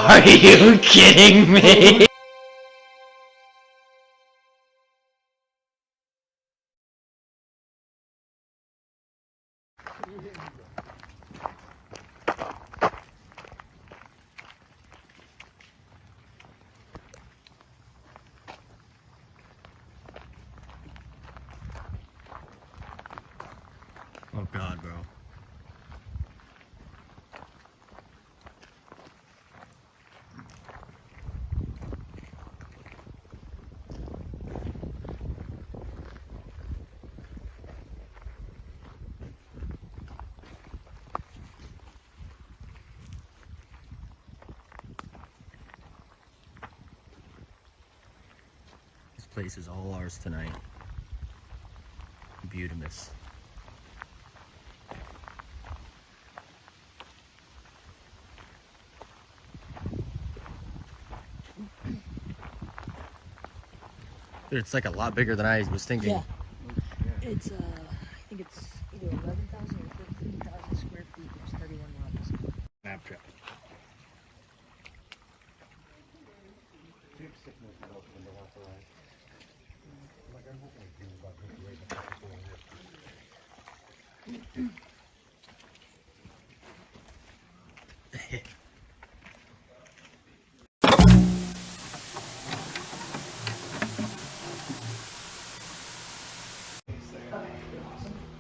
Are you kidding me? Oh God, bro. This place is all ours tonight. Beautimous. It's like a lot bigger than I was thinking. Yeah. It's, I think it's either 11,000 or 15,000 square feet. There's 31 levels. Snapchat.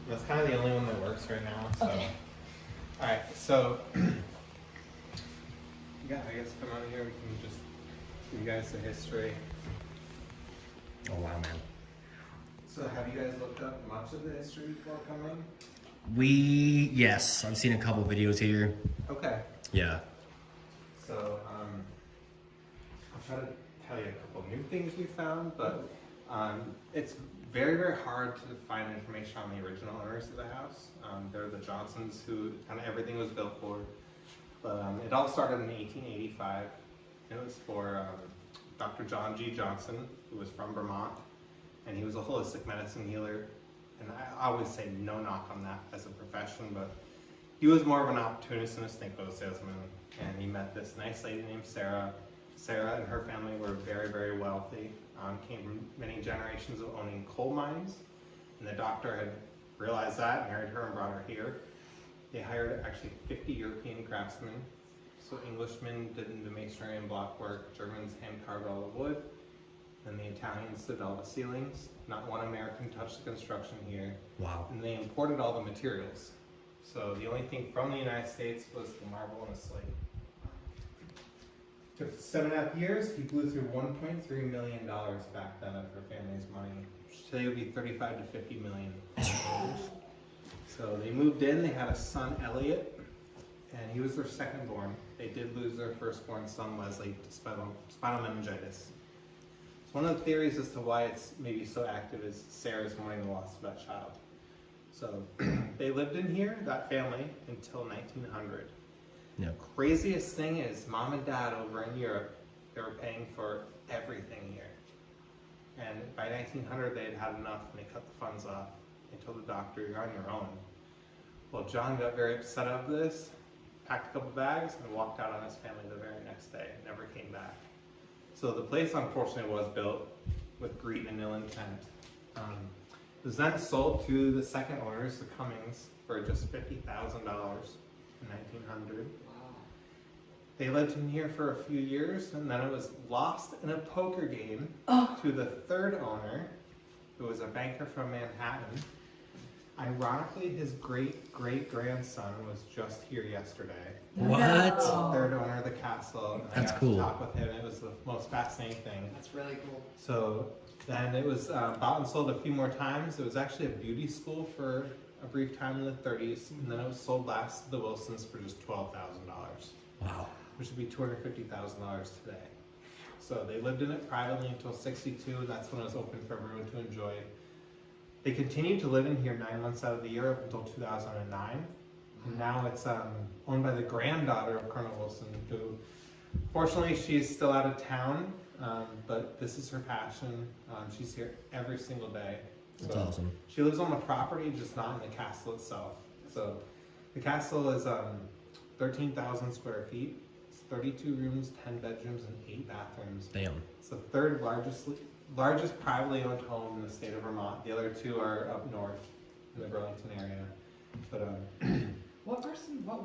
That's kind of the only one that works right now. So, Okay. all right. So, yeah, I guess come on here. We can just give you guys the history. Oh wow, man. So, have you guys looked up much of the history before coming? Yes, I've seen a couple videos here. Okay. Yeah. So, I'll try to tell you a couple new things we found, but it's very, very hard to find information on the original owners of the house. They're the Johnsons, who kind of everything was built for. But it all started in 1885. It was for Dr. John G. Johnson, who was from Vermont, and he was a holistic medicine healer. And I always say no knock on that as a profession, but he was more of an opportunist and a snake oil salesman. And he met this nice lady named Sarah. Sarah and her family were very, very wealthy. Came from many generations of owning coal mines. And the doctor had realized that, married her and brought her here. They hired actually 50 European craftsmen. So Englishmen did the masonry and block work, Germans hand carved all the wood, and the Italians did all the ceilings. Not one American touched the construction here. Wow. And they imported all the materials. So the only thing from the United States was the marble and the slate. Took 7.5 years. He blew through $1.3 million back then of her family's money. Today would be 35 to 50 million. So they moved in. They had a son, Elliot, and he was their second born. They did lose their firstborn son, Leslie, to spinal meningitis. So one of the theories as to why it's maybe so active is Sarah's mourning the loss of that child. So they lived in here, that family, until 1900. No. Craziest thing is mom and dad over in Europe, they were paying for everything here. And by 1900 they had enough and they cut the funds off. They told the doctor, you're on your own. Well, John got very upset of this, packed a couple bags and walked out on his family the very next day and never came back. So the place unfortunately was built with greed and ill intent. It was then sold to the second owners, the Cummings, for just $50,000 in 1900. They lived in here for a few years, and then it was lost in a poker game to the third owner, who was a banker from Manhattan. Ironically, his great-great-grandson was just here yesterday. What? The third owner of the castle. And That's I got cool. to talk with him. It was the most fascinating thing. That's really cool. So then it was bought and sold a few more times. It was actually a beauty school for a brief time in the 30s, and then it was sold last to the Wilsons for just $12,000. Wow. Which would be $250,000 today. So they lived in it privately until 62, and that's when it was open for everyone to enjoy. They continued to live in here 9 months out of the year up until 2009. And now it's owned by the granddaughter of Colonel Wilson, who, fortunately, she's still out of town, but this is her passion. She's here every single day. So That's awesome. She lives on the property, just not in the castle itself. So the castle is 13,000 square feet. It's 32 rooms, 10 bedrooms, and 8 bathrooms. Damn. It's the third largest privately owned home in the state of Vermont. The other two are up north in the Burlington area. But What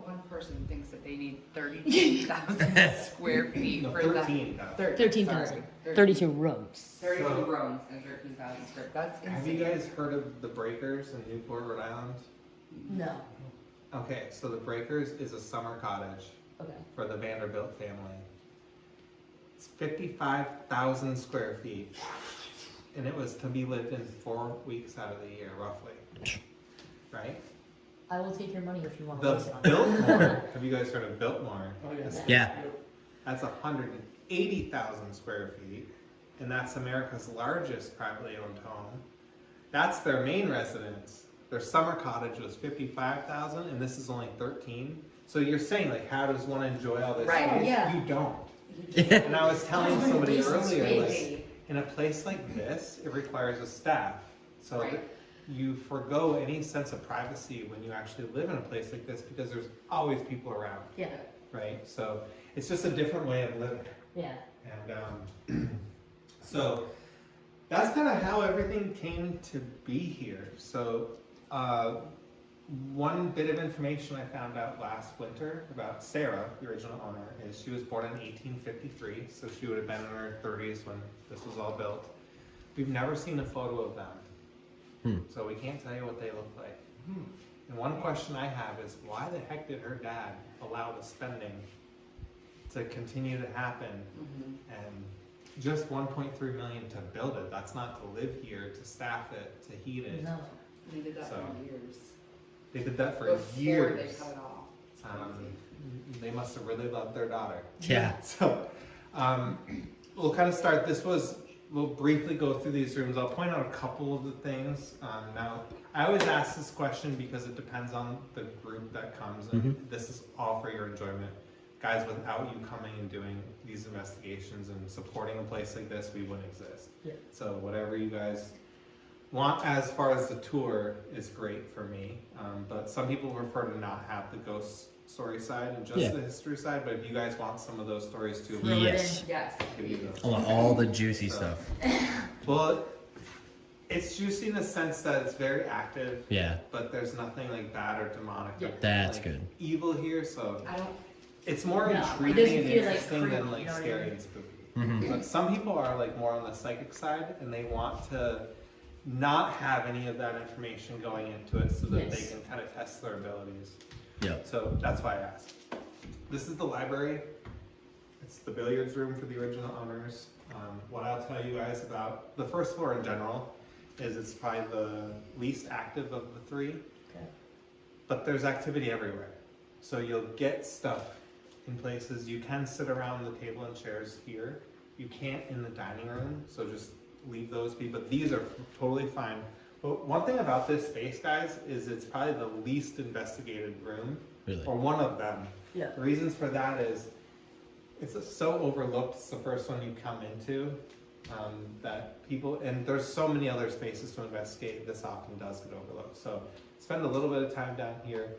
one person thinks that they need 32,000 square feet no, for 13,000. 13,000. 32 rooms. 32 So- rooms and 13,000 square. That's insane. Have you guys heard of the Breakers in Newport, Rhode Island? No. Okay, so the Breakers is a summer cottage Okay. for the Vanderbilt family. It's 55,000 square feet, and it was to be lived in 4 weeks out of the year, roughly. Right? I will take your money if you want to The waste it on Biltmore, have you guys heard of Biltmore? Oh, yes. Yeah. That's 180,000 square feet, and that's America's largest privately owned home. That's their main residence. Their summer cottage was 55,000, and this is only 13. So you're saying, like, how does one enjoy all this Right. space? Yeah. You don't. Yeah. And I was telling somebody earlier, like, Crazy. in a place like this, it requires a staff. So Right. that you forego any sense of privacy when you actually live in a place like this because there's always people around, Yeah. right? So it's just a different way of living. Yeah. And so that's kind of how everything came to be here. So one bit of information I found out last winter about Sarah, the original owner, is she was born in 1853, so she would have been in her 30s when this was all built. We've never seen a photo of them, so we can't tell you what they look like. And one question I have is, why the heck did her dad allow the spending to continue to happen? And just 1.3 million to build it. That's not to live here, to staff it, to heat it. No. They did that So, for years. They did that for Before years. they cut it off. It's crazy. They must have really loved their daughter. Yeah. So, we'll kind of start. We'll briefly go through these rooms. I'll point out a couple of the things. Now, I always ask this question because it depends on the group that comes, and this is all for your enjoyment. Guys, without you coming and doing these investigations and supporting a place like this, we wouldn't exist. Yeah. So whatever you guys want as far as the tour is great for me. But some people prefer to not have the ghost story side and just Yeah. the history side. But if you guys want some of those stories too, Throw it Yes. in. Yes. I'll give you those. I want all the juicy stuff. Well, it's juicy in the sense that it's very active, Yeah. but there's nothing like bad or demonic. Yeah. or, That's like, good. Evil here, so I don't. it's more No, it intriguing doesn't and feel like interesting creepy, than like you know what I scary mean? and spooky. Mhm. But some people are like more on the psychic side, and they want to not have any of that information going into it, so that Yes. they can kind of test their abilities. Yeah. So that's why I asked. This is the library. It's the billiards room for the original owners. What I'll tell you guys about the first floor in general is it's probably the least active of the three, Okay. but there's activity everywhere. So you'll get stuff in places. You can sit around the table and chairs here. You can't in the dining room, so just leave those be. But these are totally fine. But one thing about this space, guys, is it's probably the least investigated room, Really. or one of them. Yeah. The reasons for that is it's so overlooked. It's the first one you come into, that people, and there's so many other spaces to investigate. This often does get overlooked. So spend a little bit of time down here.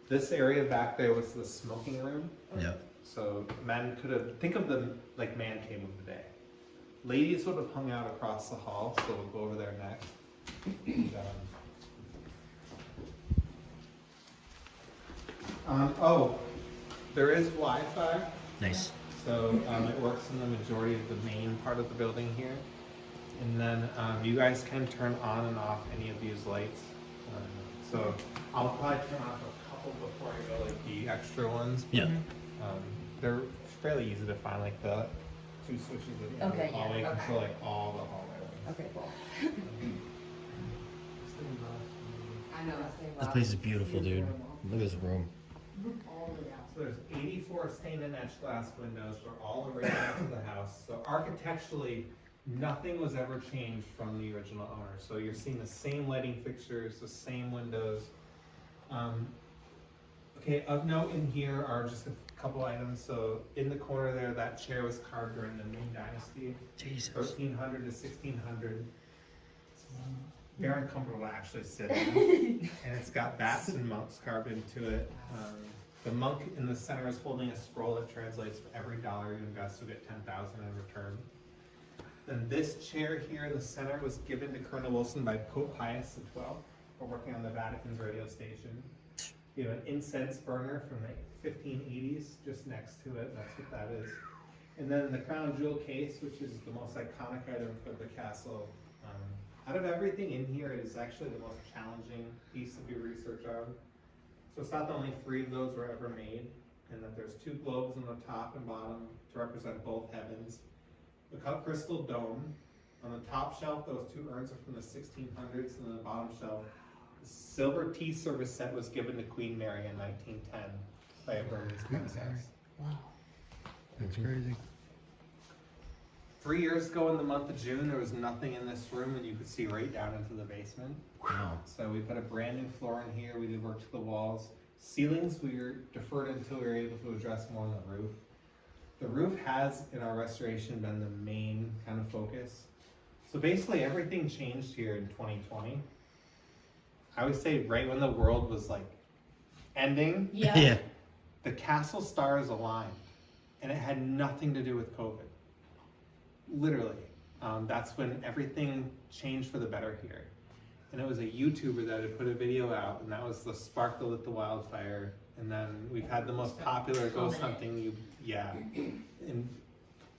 This area back there was the smoking room. Yeah. So men could have, think of the like man cave of the day. Ladies would have hung out across the hall, so we'll go over there next. And, oh, there is Wi-Fi, Nice. so it works in the majority of the main part of the building here. And then you guys can turn on and off any of these lights. So I'll probably turn off a couple before I go, like the extra ones. Yeah. They're fairly easy to find, like the two switches at the end Okay, of the yeah, hallway okay. control like all the hallway. Okay, cool. I know. This place is beautiful, dude. Look at this room. All the way down. So there's 84 stained and etched glass windows. They're all original to the house. So architecturally, nothing was ever changed from the original owner. So you're seeing the same lighting fixtures, the same windows. Okay, of note in here are just a couple items. So in the corner there, that chair was carved during the Ming Dynasty, Jesus. 1300 to 1600. It's very uncomfortable to actually sit in. And it's got bats and monks carved into it. The monk in the center is holding a scroll that translates for every dollar you invest, you'll get 10,000 in return. Then this chair here in the center was given to Colonel Wilson by Pope Pius XII for working on the Vatican's radio station. You have an incense burner from the 1580s just next to it, that's what that is. And then the crown jewel case, which is the most iconic item for the castle. Out of everything in here, it is actually the most challenging piece to do research on. So it's not that only 3 of those were ever made, and that there's 2 globes on the top and bottom to represent both heavens. The cut crystal dome. On the top shelf, those 2 urns are from the 1600s, and on the bottom shelf, the silver tea service set was given to Queen Mary in 1910 by a Burmese princess. Wow. That's crazy. 3 years ago in the month of June, there was nothing in this room, and you could see right down into the basement. Wow. So we put a brand new floor in here. We did work to the walls. Ceilings, we were deferred until we were able to address more on the roof. The roof has, in our restoration, been the main kind of focus. So basically everything changed here in 2020. I would say right when the world was like ending, Yeah. the castle stars aligned, and it had nothing to do with COVID. Literally. That's when everything changed for the better here. And it was a YouTuber that had put a video out, and that was the spark that lit the wildfire. And then we've had the most popular ghost hunting, and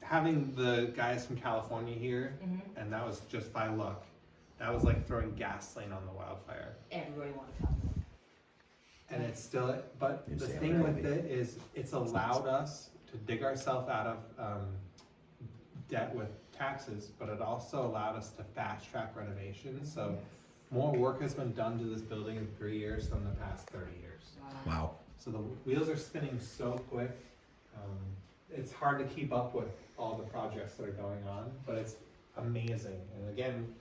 having the guys from California here, and that was just by luck. That was like throwing gasoline on the wildfire. Everybody wanted to come. And it's still, but the thing with it is it's allowed us to dig ourselves out of debt with taxes, but it also allowed us to fast track renovations. So more work has been done to this building in 3 years than the past 30 years. Wow. So the wheels are spinning so quick. It's hard to keep up with all the projects that are going on, but it's amazing. And again,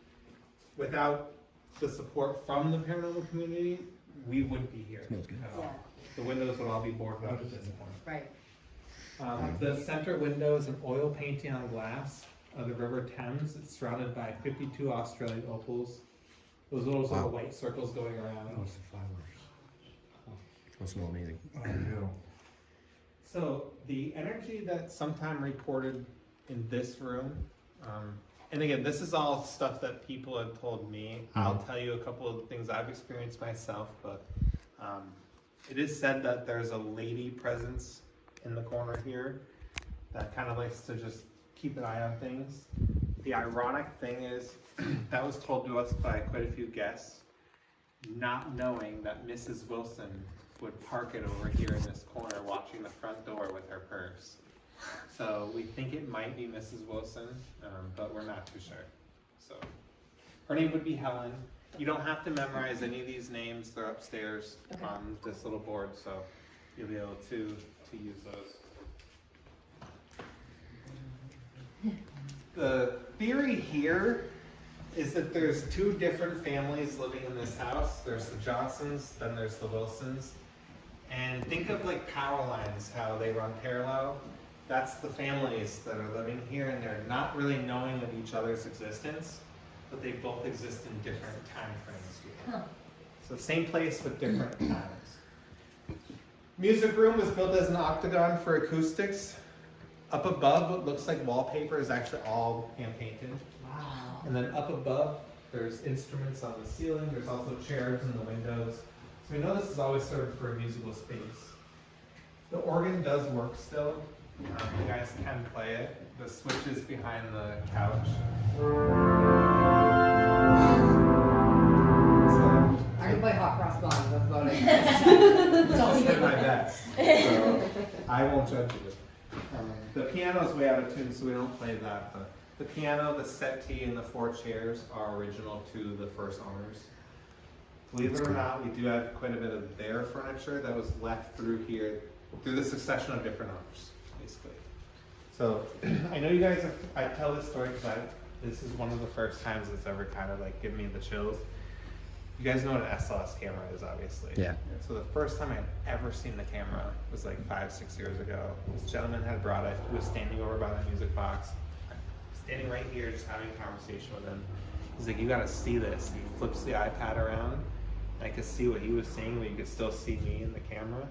without the support from the paranormal community, we wouldn't be here Smells good. at all. The windows would all be boarded up at this point. Right. The center window is an oil painting on glass of the River Thames. It's surrounded by 52 Australian opals. Those little sort of white circles going around. Oh, it's the flowers. It must smell amazing. So the energy that's sometime reported in this room, and again, this is all stuff that people have told me. I'll tell you a couple of things I've experienced myself, but it is said that there's a lady presence in the corner here that kind of likes to just keep an eye on things. The ironic thing is that was told to us by quite a few guests, not knowing that Mrs. Wilson would park it over here in this corner watching the front door with her purse. So we think it might be Mrs. Wilson, but we're not too sure. So her name would be Helen. You don't have to memorize any of these names. They're upstairs on this little board, so you'll be able to use those. The theory here is that there's 2 different families living in this house. There's the Johnsons, then there's the Wilsons. And think of like power lines, how they run parallel. That's the families that are living here, and they're not really knowing of each other's existence, but they both exist in different time frames here. So same place with different times. Music room was built as an octagon for acoustics. Up above, what looks like wallpaper is actually all hand painted. Wow. And then up above, there's instruments on the ceiling. There's also chairs in the windows. So we know this is always served for a musical space. The organ does work still. You guys can play it. The switch is behind the couch. I can play hot cross buns, that's about it. I did my best, so I won't judge you. The piano is way out of tune, so we don't play that. But the piano, the settee, and the 4 chairs are original to the first owners. Believe it or not, we do have quite a bit of their furniture that was left through here, through the succession of different owners, basically. So I know you guys have, I tell this story because this is one of the first times it's ever kind of like given me the chills. You guys know what an SLS camera is, obviously. Yeah. So the first time I'd ever seen the camera was like 5-6 years ago. This gentleman had brought it. He was standing over by the music box, standing right here, just having a conversation with him. He's like, "You got to see this." He flips the iPad around. I could see what he was seeing, but you could still see me in the camera.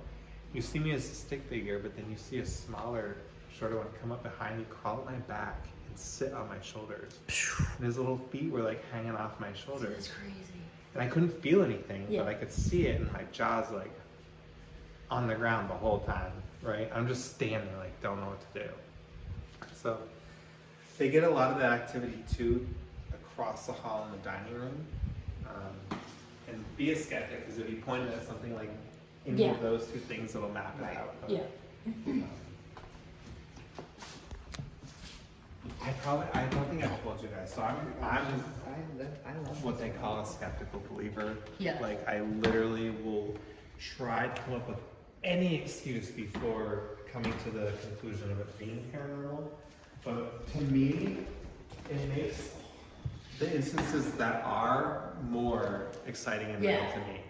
you see me as a stick figure, but then you see a smaller, shorter one come up behind me, crawl up my back, and sit on my shoulders. And his little feet were like hanging off my shoulders. That's crazy. And I couldn't feel anything, Yeah. but I could see it, and my jaw's like on the ground the whole time, right? I'm just standing, like, don't know what to do. So they get a lot of that activity too across the hall in the dining room. And be a skeptic, because if you point at something like any Yeah. of those two things, it'll map it out. But, Yeah. I don't think I told you guys. So I'm I love what they call a skeptical believer. Yeah. Like, I literally will try to come up with any excuse before coming to the conclusion of it being paranormal. But to me, it makes the instances that are more exciting and real Yeah. to me.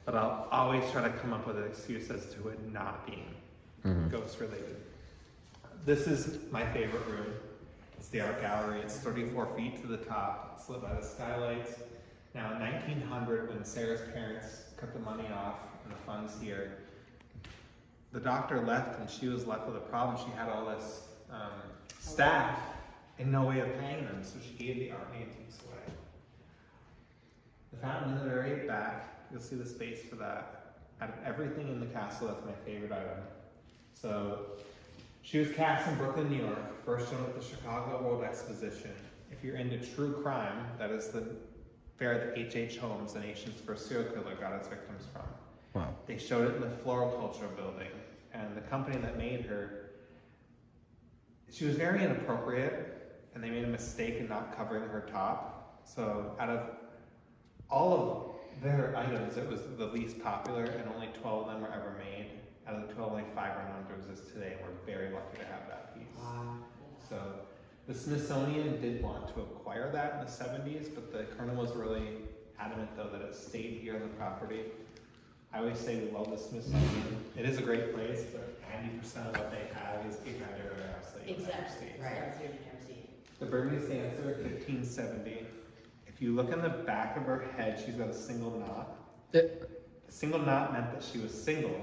But I'll always try to come up with an excuse as to it not being ghost related. This is my favorite room. It's the art gallery. It's 34 feet to the top. It's lit by the skylights. Now, in 1900, when Sarah's parents cut the money off and the funds here, the doctor left and she was left with a problem. She had all this staff and no way of paying them, so she gave the art antiques away. The fountain in the very back, you'll see the space for that. Out of everything in the castle, that's my favorite item. So, she was cast in Brooklyn, New York, first shown at the Chicago World Exposition. If you're into true crime, that is the fair that H.H. Holmes, the nation's first serial killer, got its victims from. Wow. They showed it in the Floriculture building, and the company that made her, she was very inappropriate, and they made a mistake in not covering her top. So out of all of their items, it was the least popular, and only 12 of them were ever made. Out of the 12, only 5 are known to exist today, and we're very lucky to have that piece. So the Smithsonian did want to acquire that in the 70s, but the Colonel was really adamant, though, that it stayed here on the property. I always say we love the Smithsonian. It is a great place, but 90% of what they have is behind everywhere else that you'll never see. Right. The Burmese dancer, 1570. If you look in the back of her head, she's got a single knot. The single knot meant that she was single.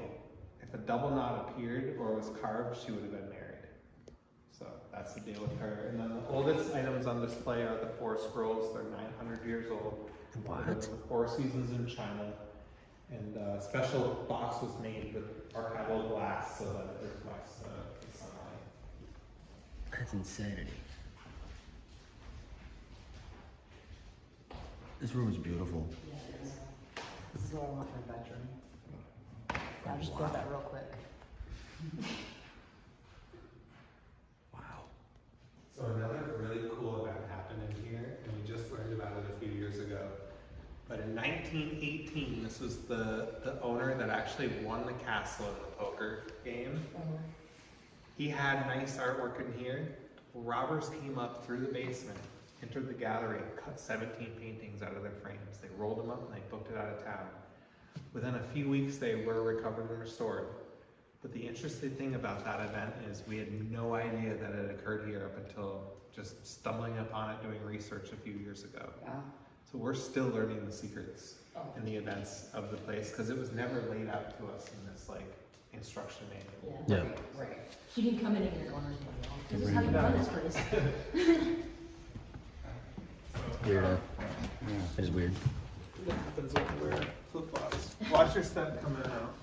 If a double knot appeared or was carved, she would have been married. So that's the deal with her. And then the oldest items on display are the 4 scrolls. They're 900 years old. What? The 4 seasons in China. And a special box was made with archival glass so that it reflects the sunlight. That's insanity. This room is beautiful. This is what I want for a bedroom. I'll just build that real quick. Wow. So another really cool event happened in here, and we just learned about it a few years ago. But in 1918, this was the owner that actually won the castle in the poker game. He had nice artwork in here. Robbers came up through the basement, entered the gallery, and cut 17 paintings out of their frames. They rolled them up and they booked it out of town. Within a few weeks, they were recovered and restored. But the interesting thing about that event is we had no idea that it occurred here up until just stumbling upon it doing research a few years ago. Wow. So we're still learning the secrets and the events of the place because it was never laid out to us in this like instruction manual. Yeah. Right. She didn't come in and get owners manual. This is Right. how you run this place. Weird. It is weird. What happens when you wear flip-flops? Watch your step coming out.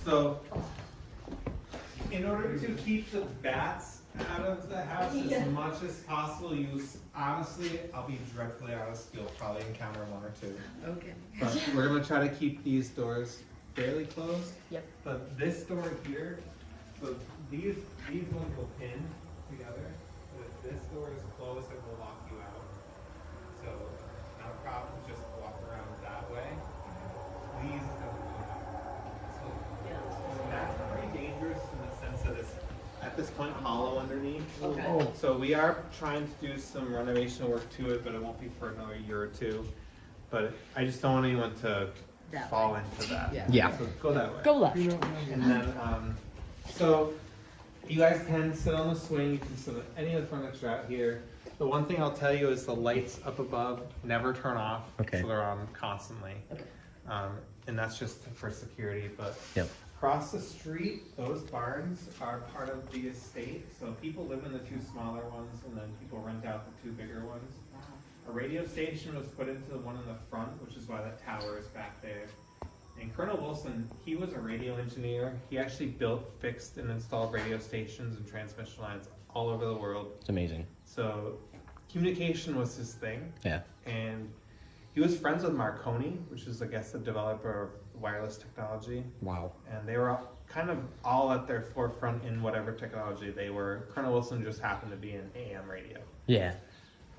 So, in order to keep the bats out of the house as much as possible, honestly, I'll be dreadfully honest, you'll probably encounter 1 or 2. Okay. But we're gonna try to keep these doors fairly closed. Yep. But this door here, so these ones will pin together. But if this door is closed, it will lock you out. So not a problem, just walk around that way. Please don't do that. So that's pretty dangerous in the sense that it's at this point hollow underneath. Okay. So we are trying to do some renovation work to it, but it won't be for another year or 2. But I just don't want anyone to That fall into that. Yeah. Yeah. So go that way. Go left. And then, so you guys can sit on the swing, you can sit on any of the furniture out here. The one thing I'll tell you is the lights up above never turn off. Okay. So they're on constantly. Okay. And that's just for security, but Yep. Across the street, those barns are part of the estate. So people live in the two smaller ones, and then people rent out the two bigger ones. A radio station was put into the one in the front, which is why that tower is back there. And Colonel Wilson, he was a radio engineer. He actually built, fixed, and installed radio stations and transmission lines all over the world. It's amazing. So communication was his thing. Yeah. And he was friends with Marconi, which is, I guess, the developer of wireless technology. Wow. And they were kind of all at their forefront in whatever technology they were. Colonel Wilson just happened to be in AM radio. Yeah.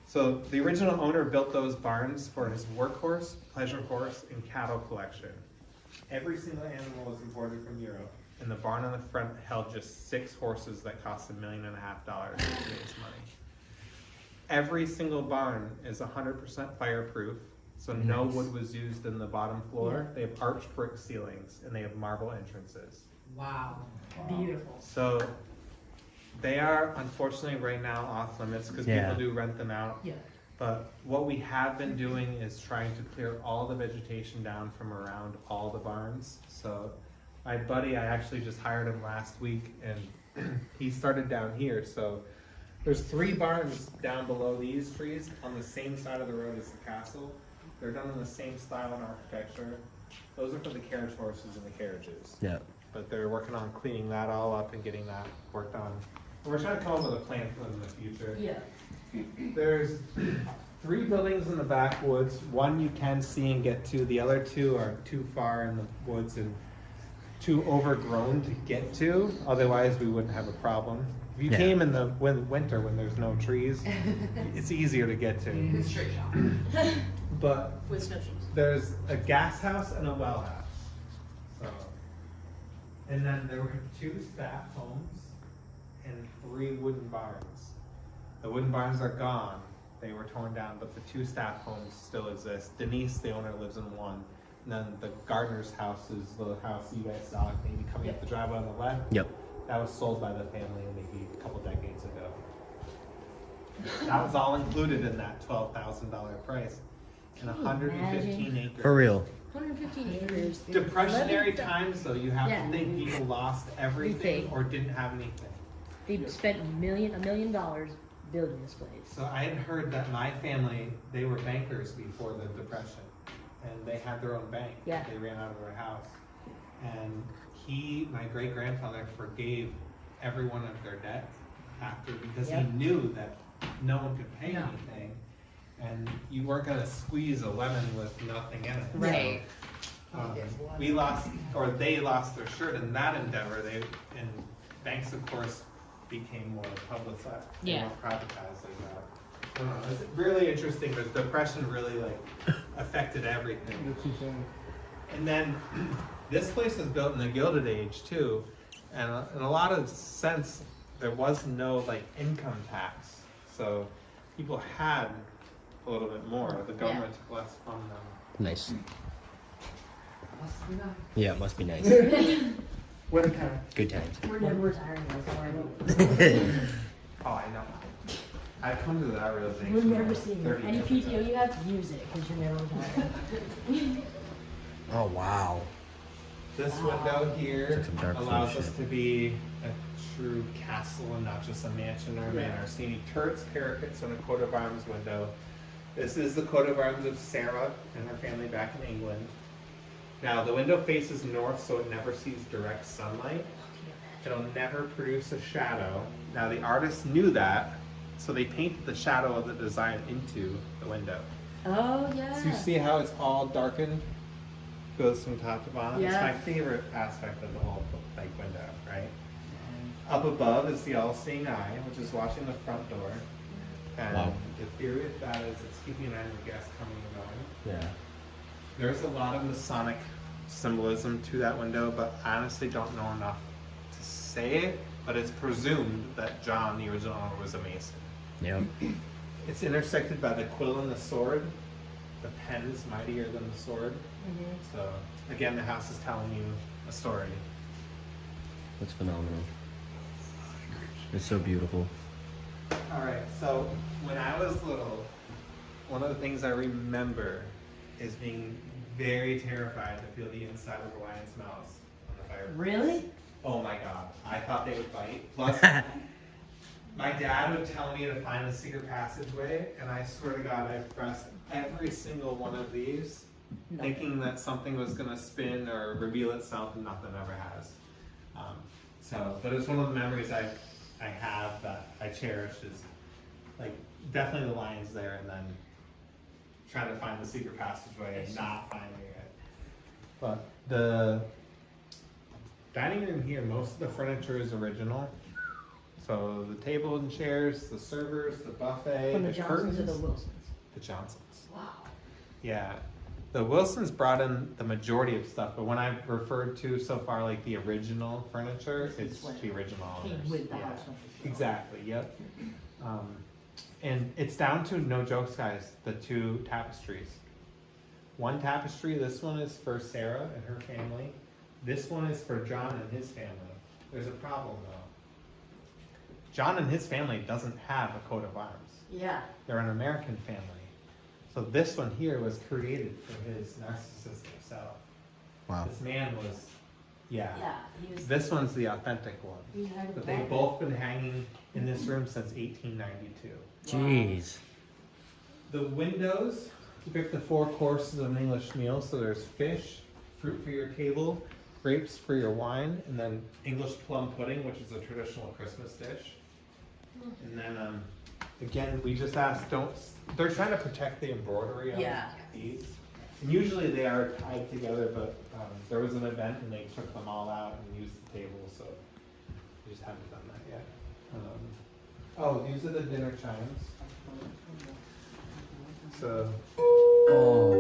So the original owner built those barns for his workhorse, pleasure horse, and cattle collection. Every single animal was imported from Europe, and the barn on the front held just 6 horses that cost $1.5 million in today's money. Every single barn is 100% fireproof, so no wood was used in the bottom floor. They have arched brick ceilings, and they have marble entrances. Wow. Beautiful. So they are, unfortunately, right now off limits because people do rent them out. Yeah. But what we have been doing is trying to clear all the vegetation down from around all the barns. So my buddy, I actually just hired him last week, and he started down here. So there's 3 barns down below these trees on the same side of the road as the castle. They're done in the same style and architecture. Those are for the carriage horses and the carriages. Yeah. But they're working on cleaning that all up and getting that worked on. And we're trying to come up with a plan for them in the future. Yeah. There's 3 buildings in the backwoods. One you can see and get to. The other 2 are too far in the woods and too overgrown to get to. Otherwise, we wouldn't have a problem. If you came in the winter when there's no trees, it's easier to get to. Straight shot. But With snowshoes. there's a gas house and a well house. So, and then there were 2 staff homes and 3 wooden barns. The wooden barns are gone. They were torn down, but the 2 staff homes still exist. Denise, the owner, lives in one. And then the gardener's house is the house you guys saw maybe coming up the driveway on the left. Yep. That was sold by the family maybe a couple decades ago. That was all included in that $12,000 price. And 115 acres. For real. 115 acres. Depressionary times, though, you have to think people lost everything Everything. or didn't have anything. They spent $1 million building this place. So I had heard that my family, they were bankers before the Depression, and they had their own bank. Yeah. They ran out of their house, and my great grandfather, forgave every one of their debt after because he knew that no one could pay anything, and you weren't gonna squeeze a lemon with nothing in it. Right. We lost, or they lost their shirt in that endeavor. And banks, of course, became more publicized. They Yeah. weren't privatized like that. I don't know, it's really interesting. The Depression really affected everything. And then this place was built in the Gilded Age too, and in a lot of sense, there was no income tax, so people had a little bit more. The government took less from them. Nice. Must be nice. Yeah, it must be nice. What kind of? Good times. We're never retiring this. Oh, I know. I've come to that realization. We're never seeing 30 any years PTO ago. you have, use it because you're never retiring. Oh, wow. This window here Took some dark allows flash us shit. to be a true castle and not just a mansion or a manor. So you need turrets, parapeits, and a coat of arms window. This is the coat of arms of Sarah and her family back in England. Now the window faces north, so it never sees direct sunlight. It'll never produce a shadow. Now the artist knew that, so they painted the shadow of the design into the window. Oh, yeah. So you see how it's all darkened? Goes from top to bottom. It's Yeah. my favorite aspect of the whole window, right? Up above is the all-seeing eye, which is watching the front door. And Wow. the theory with that is it's keeping an eye on the guests coming and going. Yeah. There's a lot of Masonic symbolism to that window, but I honestly don't know enough to say it, but it's presumed that John, the original owner, was a Mason. Yep. It's intersected by the quill and the sword. The pen is mightier than the sword. So, again, the house is telling you a story. That's phenomenal. It's so beautiful. Alright, so when I was little, one of the things I remember is being very terrified to feel the inside of a lion's mouth on the fire. Really? Oh my god, I thought they would bite. Plus, my dad would tell me to find the secret passageway, and I swear to God, I pressed every single one of these, thinking that something was gonna spin or reveal itself, and nothing ever has. But it's one of the memories I have that I cherish is like definitely the lines there, and then trying to find the secret passageway and not finding it. But the dining room here, most of the furniture is original. So the table and chairs, the servers, the buffet, From the the Johnsons curtains. or the Wilsons? The Johnsons. Wow. Yeah. The Wilsons brought in the majority of stuff, but when I've referred to so far like the original furniture, it's the original Came owners. with the Yeah. house. From the show. Exactly, yep. And it's down to, no jokes guys, the 2 tapestries. One tapestry, this one is for Sarah and her family. This one is for John and his family. There's a problem though. John and his family doesn't have a coat of arms. Yeah. They're an American family. So this one here was created for his narcissistic self. Wow. This man was, yeah. Yeah. He was. This one's the authentic one. He had a But they've bad- both been hanging in this room since 1892. Jeez. The windows depict the 4 courses of an English meal. So there's fish, fruit for your table, grapes for your wine, and then English plum pudding, which is a traditional Christmas dish. And then, again, we just asked, they're trying to protect the embroidery on Yeah. these. And usually they are tied together, but there was an event and they took them all out and used the table, so we just haven't done that yet. These are the dinner chimes. So, Oh.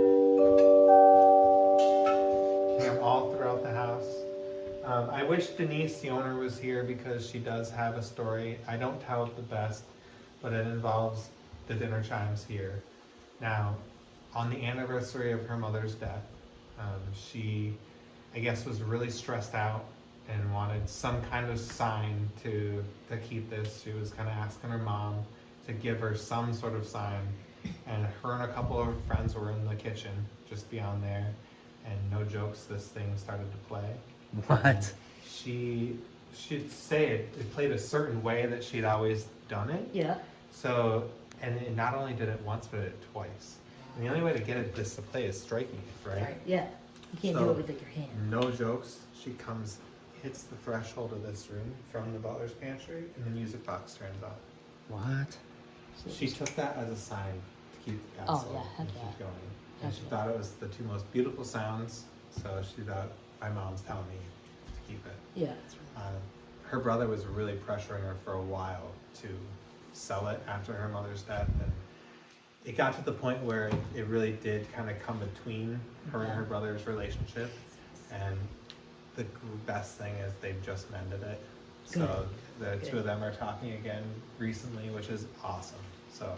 they're all throughout the house. I wish Denise, the owner, was here because she does have a story. I don't tell it the best, but it involves the dinner chimes here. Now, on the anniversary of her mother's death, she, I guess, was really stressed out and wanted some kind of sign to keep this. She was kind of asking her mom to give her some sort of sign, and her and a couple of friends were in the kitchen just beyond there, and no jokes, this thing started to play. What? She'd say it played a certain way that she'd always done it. Yeah. So, and it not only did it once, but it twice. And the only way to get this to play is striking it, right? Yeah. You can't do So, it with like your hand. No jokes. She hits the threshold of this room from the butler's pantry, and the music box turns on. What? She took that as a sign to keep the Oh, castle yeah, and heck keep yeah. going. And Heck she yeah. thought it was the 2 most beautiful sounds, so she thought, my mom's telling me to keep it. Yeah. Her brother was really pressuring her for a while to sell it after her mother's death, and it got to the point where it really did kind of come between her and her brother's relationship, and the best thing is they've just mended it. So the 2 of them are talking again recently, which is awesome. So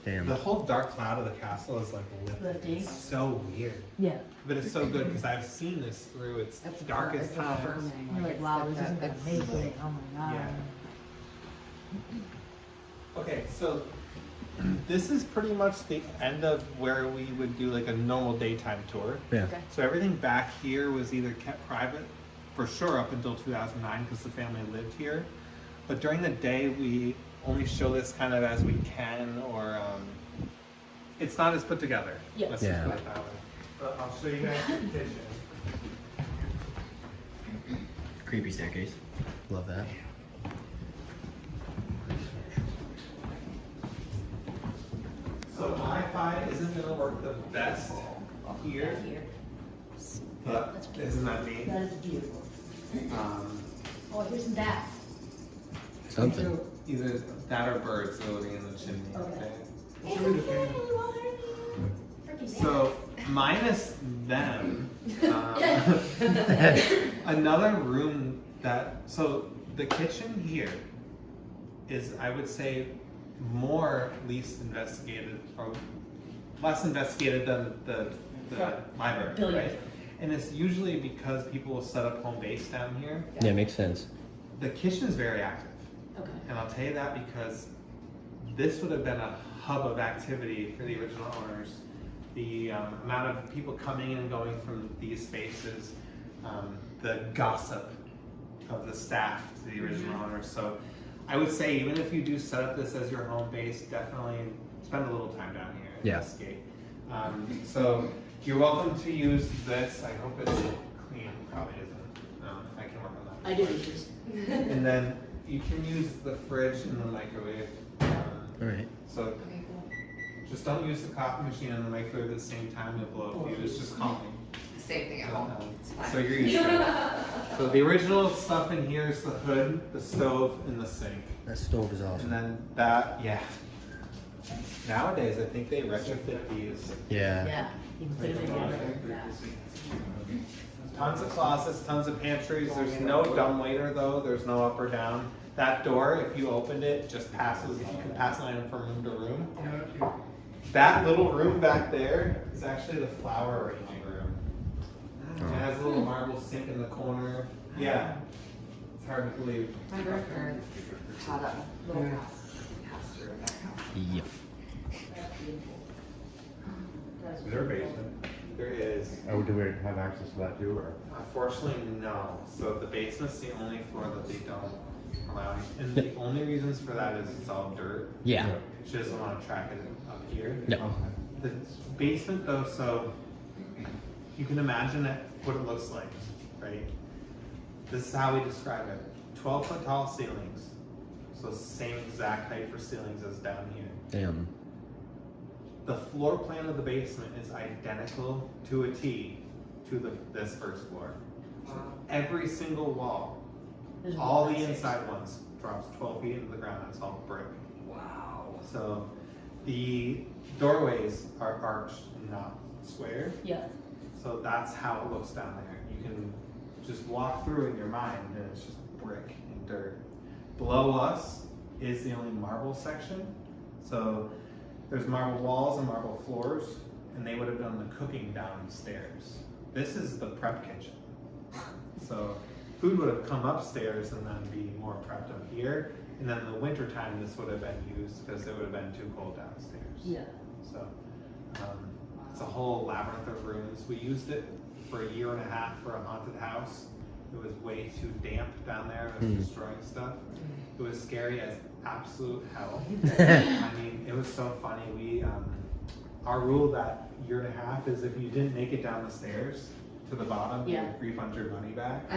Damn. the whole dark cloud of the castle is like lifted. Lifting. It's so weird, Yeah. but it's so good because I've seen this through its darkest times. You're like, wow, this isn't gonna make it. Oh my god. Yeah. Okay, so this is pretty much the end of where we would do like a normal daytime tour. Yeah. Okay. So everything back here was either kept private, for sure up until 2009 because the family lived here. But during the day we only show this kind of as we can, or it's not as put together. Yeah. Let's Yeah. just put it that way. But I'll show you guys the kitchen. Creepy staircase. Love that. So Wi-Fi isn't gonna work the best here, but isn't that neat? That is beautiful. Um, Oh, here's some bats. Something. Either that or birds living in the chimney. Okay. Okay. So minus them, another room so the kitchen here is, I would say, more least investigated or less investigated than the library, Billions. right? And it's usually because people will set up home base down here. Yeah, makes sense. The kitchen is very active. Okay. And I'll tell you that because this would have been a hub of activity for the original owners. The amount of people coming and going from these spaces, the gossip of the staff to the original owner. So I would say even if you do set up this as your home base, definitely spend a little time down here. Yeah. Investigate. So you're welcome to use this. I hope it's clean. Probably isn't. I can work on that. I did just. And then you can use the fridge and the microwave. All right. So Okay, cool. just don't use the coffee machine and the microwave at the same time. You'll blow a fuse. Just calm me. Same thing at home. It's fine. So you're used to it. So the original stuff in here is the hood, the stove, and the sink. That stove is And awesome. then that, yeah. Nowadays, I think they retrofit these. Yeah. Yeah. You can put them in there. Tons of closets, tons of pantries. There's no dumbwaiter though. There's no up or down. That door, if you opened it, just passes. You can pass an item from room to room. That little room back there is actually the flower arranging room. It has a little marble sink in the corner. Yeah, it's hard to believe. My grandparents had a little house through in that house. Yep. Is there a basement? There is. Oh, do we have access to that too, or? Unfortunately, no. So the basement's the only floor that they don't allow. And the only reasons for that is it's all dirt. Yeah. She doesn't want to track it up here. Yep. The basement though, so you can imagine it, what it looks like, right? This is how we describe it. 12-foot tall ceilings. So same exact height for ceilings as down here. Damn. The floor plan of the basement is identical to a T to this first floor. Every single wall, all the inside ones, drops 12 feet into the ground. It's all brick. Wow. So the doorways are arched, not square. Yeah. So that's how it looks down there. You can just walk through in your mind and it's just brick and dirt. Below us is the only marble section. So there's marble walls and marble floors, and they would have done the cooking downstairs. This is the prep kitchen. So food would have come upstairs and then be more prepped up here. And then in the winter time, this would have been used because it would have been too cold downstairs. Yeah. So it's a whole labyrinth of rooms. We used it for a year and a half for a haunted house. It was way too damp down there. It was destroying stuff. It was scary as absolute hell. I mean, it was so funny. We our rule that year and a half is if you didn't make it down the stairs to the bottom, Yeah. you would refund your money back.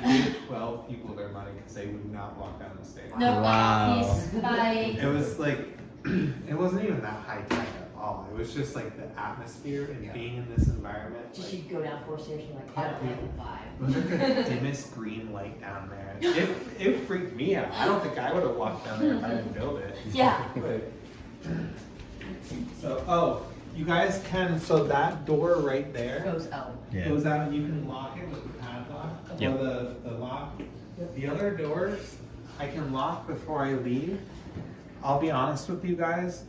We gave 12 people their money because they would not walk down the stairs. No, Wow. peace, bye. It was like, it wasn't even that high tech at all. It was just like the atmosphere and being in this environment. Just Like, you go down 4 stairs and you're like, I don't like the vibe. it was like the dimmest green light down there. It freaked me out. I don't think I would have walked down there if I didn't build it. Yeah. But, so, you guys can, so that door right there Goes out. Yeah. goes out and you can lock it with the padlock Yep. or the lock. The other doors I can lock before I leave. I'll be honest with you guys.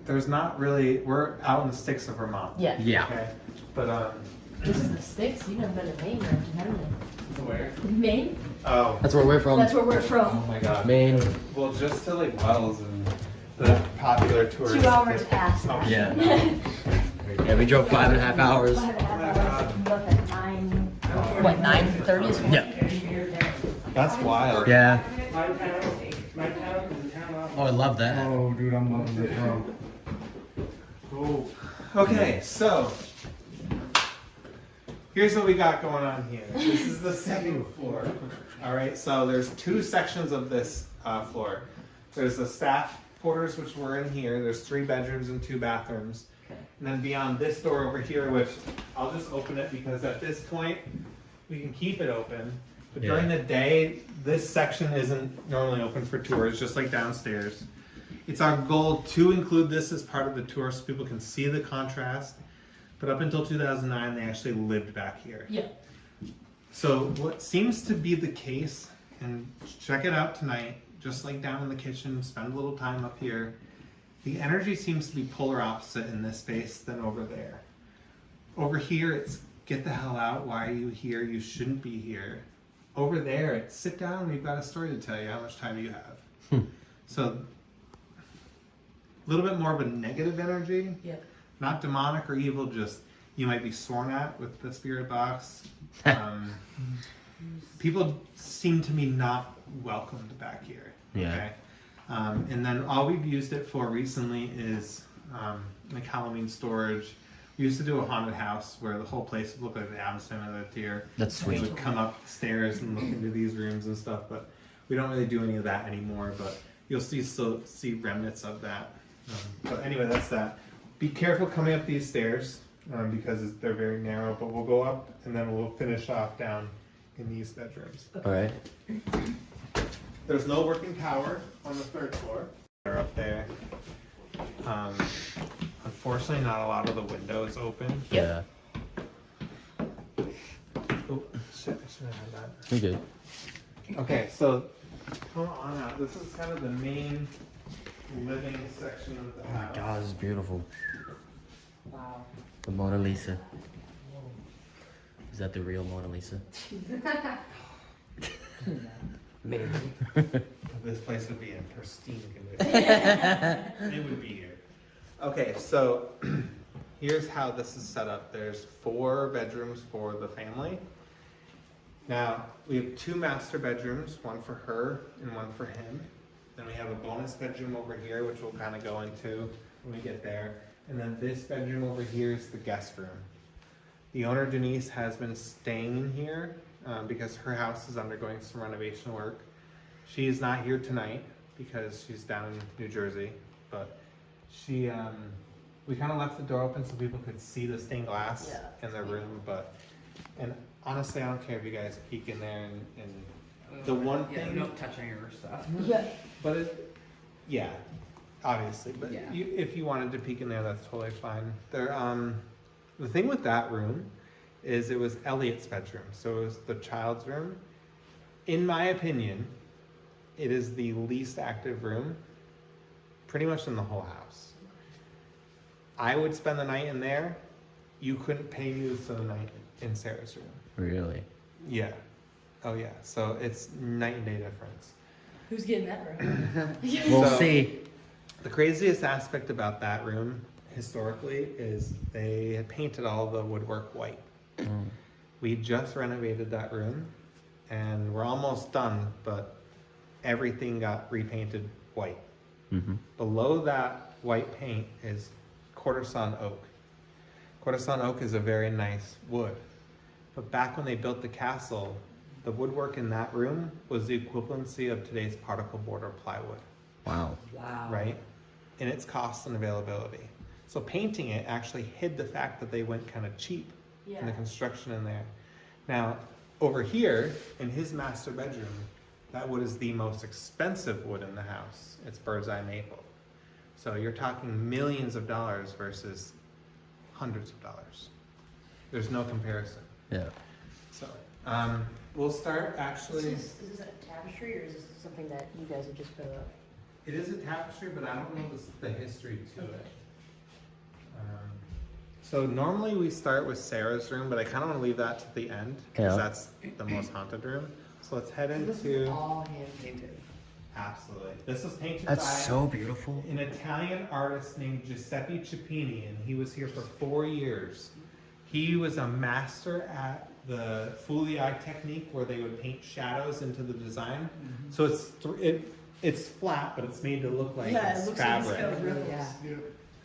There's not really, we're out in the sticks of Vermont. Yeah. Yeah. Okay, but This is the sticks. You've never been to Maine, haven't you? where? Maine? Oh, That's where we're from. That's where we're oh from. my God. Maine. Well, just to like Wells and the popular tourist. 2 hours past. Oh, Yeah. no. Yeah, we drove 5.5 hours. 5.5 hours, we left at 9. What, 9:30 is Yeah. That's wild. Yeah. Oh, I love that. Oh, dude, I'm loving this room. Oh. Okay, so here's what we got going on here. This is the second floor. All right, so there's 2 sections of this floor. There's the staff quarters, which were in here. There's 3 bedrooms and 2 bathrooms. And then beyond this door over here, which I'll just open it because at this point we can keep it open. But Yeah. during the day, this section isn't normally open for tours, just like downstairs. It's our goal to include this as part of the tour so people can see the contrast. But up until 2009, they actually lived back here. Yeah. So what seems to be the case, and check it out tonight, just like down in the kitchen, spend a little time up here. The energy seems to be polar opposite in this space than over there. Over here, it's get the hell out. Why are you here? You shouldn't be here. Over there, it's sit down. We've got a story to tell you. How much time do you have? So a little bit more of a negative energy. Yeah. Not demonic or evil, just you might be sworn at with the spirit box. People seem to be not welcomed back here. Yeah. Okay? And then all we've used it for recently is like Halloween storage. We used to do a haunted house where the whole place would look like the Addams Family lived here. That's We sweet. would come upstairs and look into these rooms and stuff, but we don't really do any of that anymore. But you'll still see remnants of that. But anyway, that's that. Be careful coming up these stairs because they're very narrow. But we'll go up and then we'll finish off down in these bedrooms. All right. There's no working power on the third floor. They're up there. Unfortunately, not a lot of the windows open. Yeah. Oh, shit, I should have had that. You're good. Okay, so come on out. This is kind of the main living section of the house. God, this is beautiful. Wow. The Mona Lisa. Is that the real Mona Lisa? Maybe. This place would be in pristine condition. It would be here. Okay, so here's how this is set up. There's 4 bedrooms for the family. Now, we have 2 master bedrooms, one for her and one for him. Then we have a bonus bedroom over here, which we'll kind of go into when we get there. And then this bedroom over here is the guest room. The owner, Denise, has been staying here because her house is undergoing some renovation work. She is not here tonight because she's down in New Jersey, but she, we kind of left the door open so people could see the stained glass in the room, and honestly, I don't care if you guys peek in there and the one Yeah, thing, don't touch any of her stuff. Yeah. but yeah, obviously, but Yeah. if you wanted to peek in there, that's totally fine. The thing with that room is it was Elliot's bedroom, so it was the child's room. In my opinion, it is the least active room, pretty much in the whole house. I would spend the night in there. You couldn't pay me to spend the night in Sarah's room. Really? Yeah. Oh yeah. So it's night and day difference. Who's getting that room? We'll So- see. The craziest aspect about that room, historically, is they had painted all the woodwork white. Mm. We just renovated that room, and we're almost done, but everything got repainted white. Mm-hmm. Below that white paint is quarter sawn oak. Quarter sawn oak is a very nice wood. But back when they built the castle, the woodwork in that room was the equivalency of today's particle board or plywood, Wow. Wow. right? In its cost and availability. So painting it actually hid the fact that they went kind of cheap in the construction in there. Now, over here, in his master bedroom, that wood is the most expensive wood in the house. It's bird's eye maple. So you're talking millions of dollars versus hundreds of dollars. There's no comparison. Yeah. So, we'll start actually. Is this a tapestry or is this something that you guys have just put up? It is a tapestry, but I don't know the history to it. So normally we start with Sarah's room, but I kind of want to leave that to the end because Yeah. that's the most haunted room. So let's head This is into. all hand painted. Absolutely. This was painted That's by so beautiful. an Italian artist named Giuseppe Cipini, and he was here for 4 years. He was a master at the Fouillade technique where they would paint shadows into the design. So it's flat, but it's made to look like it's fabric. Yeah.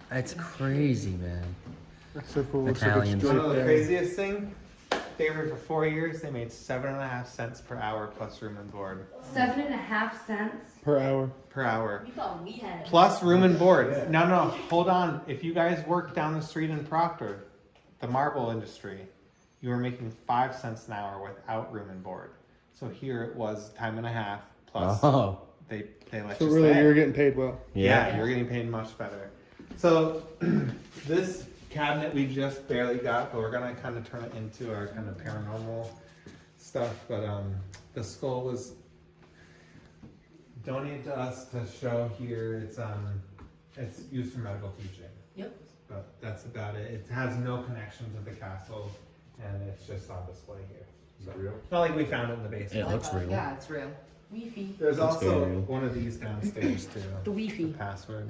That's crazy, man. That's so cool. Italians. One of the craziest thing, they were here for 4 years. They made 7.5 cents per hour plus room and board 7.5 cents. Per hour. per hour. You thought we had. Plus room and board. No, hold on. If you guys worked down the street in Proctor, the marble industry, you were making 5 cents an hour without room and board. So here it was time and a half plus Oh. they let So you really, stay. you're getting paid well. Yeah, you're getting paid much better. So this cabinet we just barely got, but we're gonna kind of turn it into our kind of paranormal stuff. But the skull was donated to us to show here. It's used for medical teaching. Yep. But that's about it. It has no connection to the castle, and it's just on display here. Is that real? Not like we found it in the basement. It looks real. Yeah, it's real. Wi-Fi. There's That's also very real. one of these downstairs too. The Wi-Fi. Password.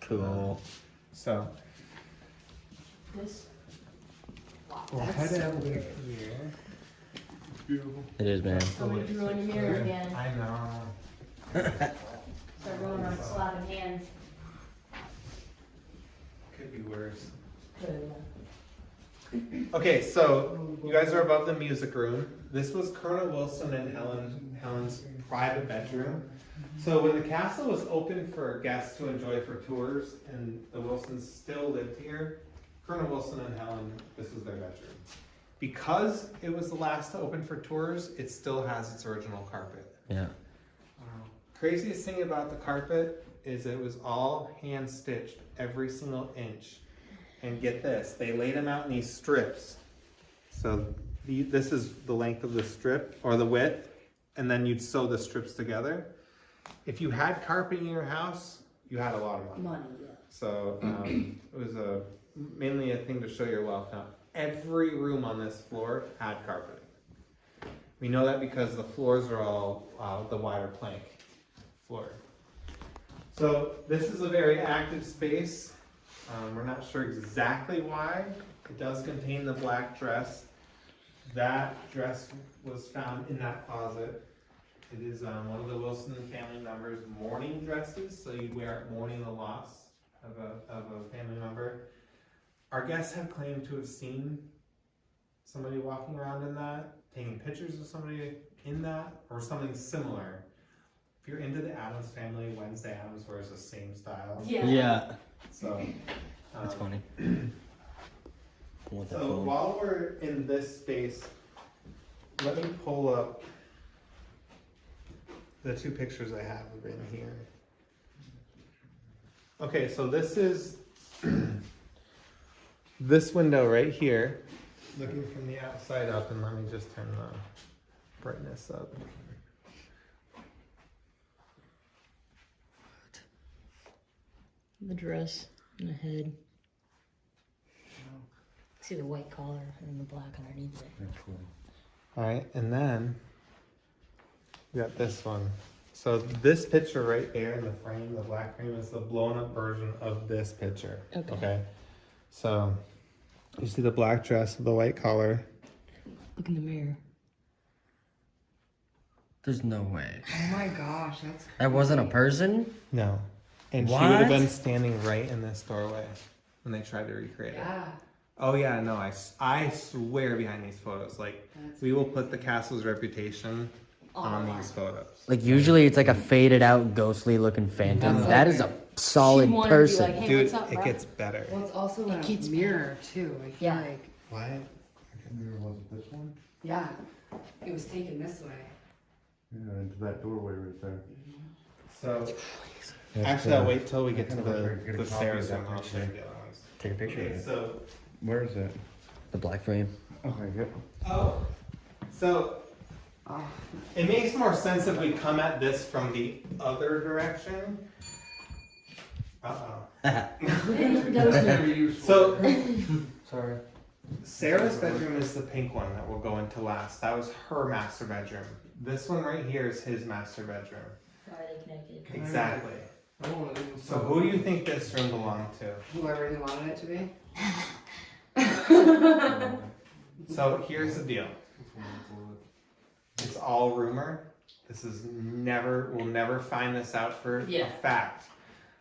Cool. So This. We'll head out here. It's beautiful. It is, man. Somebody drew on your mirror again. I know. Start rolling around slapping hands. Could be worse. Okay, so you guys are above the music room. This was Colonel Wilson and Helen's private bedroom. So when the castle was open for guests to enjoy for tours, and the Wilsons still lived here, Colonel Wilson and Helen, this was their bedroom. Because it was the last to open for tours, it still has its original carpet. Yeah. Craziest thing about the carpet is it was all hand stitched, every single inch. And get this, they laid them out in these strips. So this is the length of the strip, or the width, and then you'd sew the strips together. If you had carpet in your house, you had a lot of money. Money, yeah. So it was mainly a thing to show your wealth. Now, every room on this floor had carpeting. We know that because the floors are all the wider plank floor. So this is a very active space. We're not sure exactly why. It does contain the black dress. That dress was found in that closet. It is one of the Wilson family members' mourning dresses, so you'd wear it mourning the loss of a family member. Our guests have claimed to have seen somebody walking around in that, taking pictures of somebody in that, or something similar. If you're into the Addams family, Wednesday Addams wears the same style. Yeah. So That's funny. Pull with that So phone. while we're in this space, let me pull up the two pictures I have in here. Okay, so this is this window right here, looking from the outside up, and let me just turn the brightness up. The dress and the head. See the white collar and the black underneath it. That's cool. All right, and then we got this one. So this picture right there in the frame, the black frame, is the blown up version of this picture. Okay. So you see the black dress with the white collar. Look in the mirror. There's no way. Oh my gosh, that's That wasn't a person? No. And she would have What? been standing right in this doorway when they tried to recreate it. yeah. Oh yeah, no, I swear behind these photos. Like, we will put the castle's reputation on these photos. Like, usually it's like a faded out, ghostly looking phantom. That's That like- is a solid She wanted to be person. like, hey, Dude, what's up, it bro? gets better. Well, it's also It a gets mirror too. I feel Yeah. like, What? I can't remember, was it this one? yeah, it was taken this way. Yeah, into that doorway right there. So, That's, actually, I'll wait till we get I to kinda wish I could get a the copy stairs of that and I'll show you picture. the other ones. Take a picture Okay, of it. so, Where is it? The black frame. Okay, good. oh, so it makes more sense if we come at this from the other direction. So, Sorry. Sarah's bedroom is the pink one that we'll go into last. That was her master bedroom. This one right here is his master bedroom. Why are they connected? Exactly. Oh, So who do you think this room belonged to? Whoever he wanted it to be. So here's the deal. It's all rumor. This is we'll never find this out for Yeah. a fact.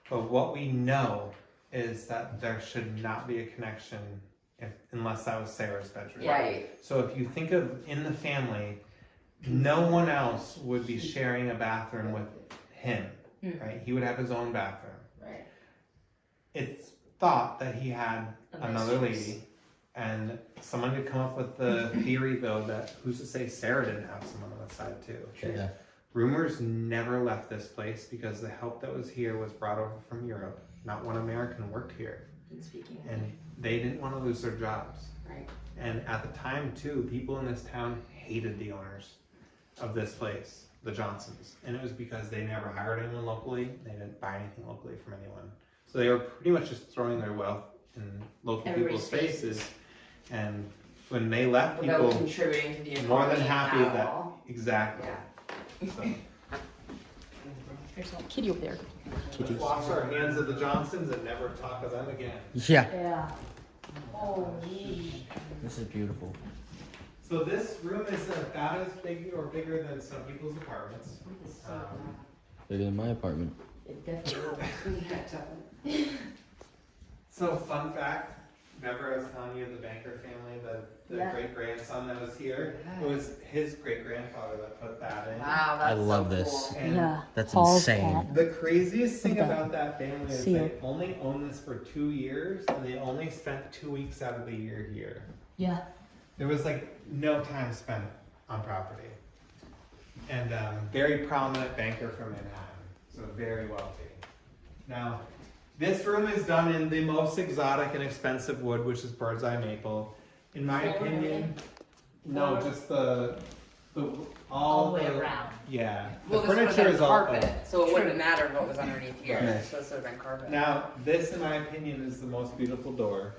But what we know is that there should not be a connection unless that was Sarah's bedroom. Right. So if you think of in the family, no one else would be sharing a bathroom with him, right? He would have his own bathroom. Right. It's thought that he had another mistress. lady, and someone could come up with the theory though that who's to say Sarah didn't have someone on the side too. Yeah. Rumors never left this place because the help that was here was brought over from Europe. Not one American worked here, Speaking. and they didn't want to lose their jobs. Right. And at the time too, people in this town hated the owners of this place, the Johnsons, and it was because they never hired anyone locally. They didn't buy anything locally from anyone, so they were pretty much just throwing their wealth in local Everybody's people's faces. And when they left, Without people contributing to the more than economy happy at that all. exactly. Yeah. So, There's that kitty over there. let's wash our hands of the Johnsons and never talk of them again. Yeah. Yeah. This is beautiful. So this room is about as big or bigger than some people's apartments. Bigger than my apartment. It definitely So fun fact, remember I was telling you the banker family, the Yeah. great-grandson that was here? It was his great-grandfather that put that in. Wow, I that's love so this. cool. And Yeah. That's Paul's insane. cat. the craziest thing Look at that. about that family is Seal. they only own this for 2 years, and they only spent 2 weeks out of the year here. Yeah. There was like no time spent on property. And very prominent banker from Manhattan, so very wealthy. Now, this room is done in the most exotic and expensive wood, which is bird's eye maple. In my opinion, no, just all the way the- around. Yeah, Well, the this would have furniture been is all carpet, so it wouldn't have mattered what was underneath here. Right. So this would have been carpet. Now, this, in my opinion, is the most beautiful door.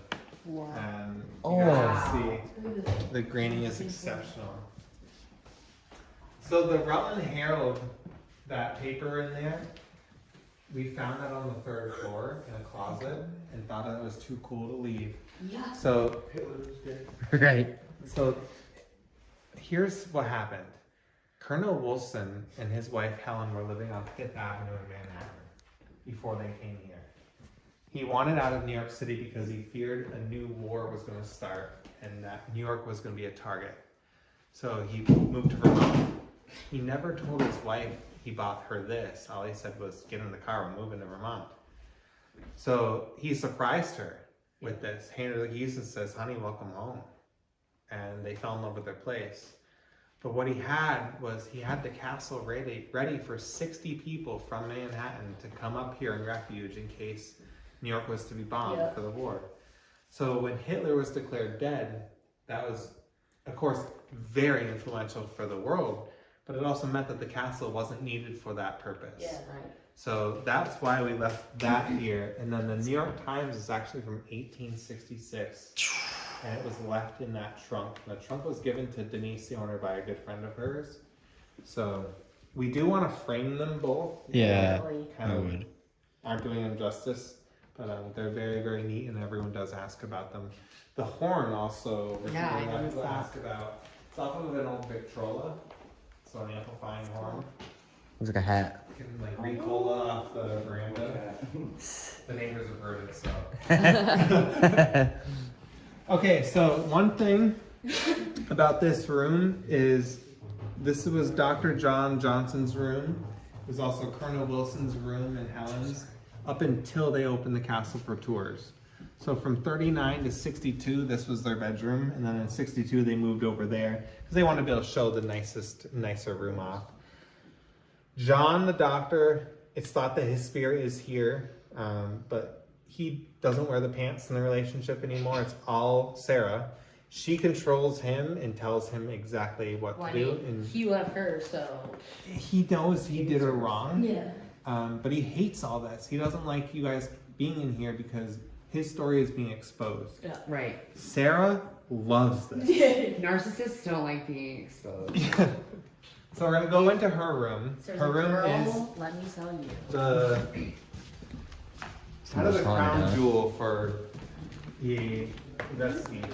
Wow. You guys Oh. can see the graining is exceptional. So the Rutland Herald, that paper in there, we found that on the 3rd floor in a closet and thought it was too cool to leave. Yeah. So, Right. so here's what happened. Colonel Wilson and his wife Helen were living on 5th Avenue in Manhattan before they came here. He wanted out of New York City because he feared a new war was going to start and that New York was going to be a target. So he moved to Vermont. He never told his wife he bought her this. All he said was, get in the car, we're moving to Vermont. So he surprised her with this, handed her the keys and says, honey, welcome home. And they fell in love with their place. But what he had was he had the castle ready for 60 people from Manhattan to come up here in refuge in case New York was to be bombed for the war. So when Hitler was declared dead, that was, of course, very influential for the world, but it also meant that the castle wasn't needed for that purpose. Yeah, right. So that's why we left that here. And then the New York Times is actually from 1866. And it was left in that trunk. The trunk was given to Denise, the owner, by a good friend of hers. So we do want to frame them both. Yeah, Kind I of would. aren't doing them justice. But they're very, very neat, and everyone does ask about them. The horn also, Yeah, I people noticed that. ask about. It's off of an old Victrola, so an amplifying horn. Looks like a hat. You can like re-cola off the veranda. The neighbors have heard it, so. Okay, so one thing about this room is this was Dr. John Johnson's room. It was also Colonel Wilson's room and Helen's up until they opened the castle for tours. So from 39 to 62, this was their bedroom, and then in 62 they moved over there because they wanted to be able to show the nicer room off. John, the doctor, it's thought that his spirit is here, but he doesn't wear the pants in the relationship anymore. It's all Sarah. She controls him and tells him exactly what to do. And he left her, so. he knows he did her wrong. Yeah. But he hates all this. He doesn't like you guys being in here because his story is being exposed. Yeah. Right. Sarah loves this. Narcissists don't like being exposed. So we're gonna go into her room. Her room is let me tell you. the kind of the Most haunted, crown huh? jewel for the investigation.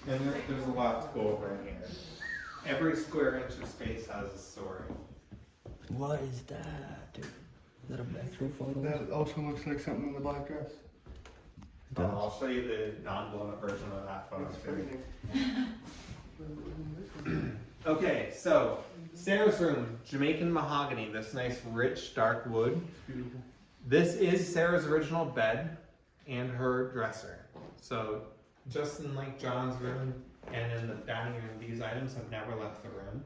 And there's a lot to go over in here. Every square inch of space has a story. What is that, dude? Is that a actual photo? That also looks like something in the black dress. I'll show you the non-blown up version of that photo. Okay, so Sarah's room, Jamaican mahogany, this nice rich dark wood. This is Sarah's original bed and her dresser. So just in like John's room and in the dining room, these items have never left the room.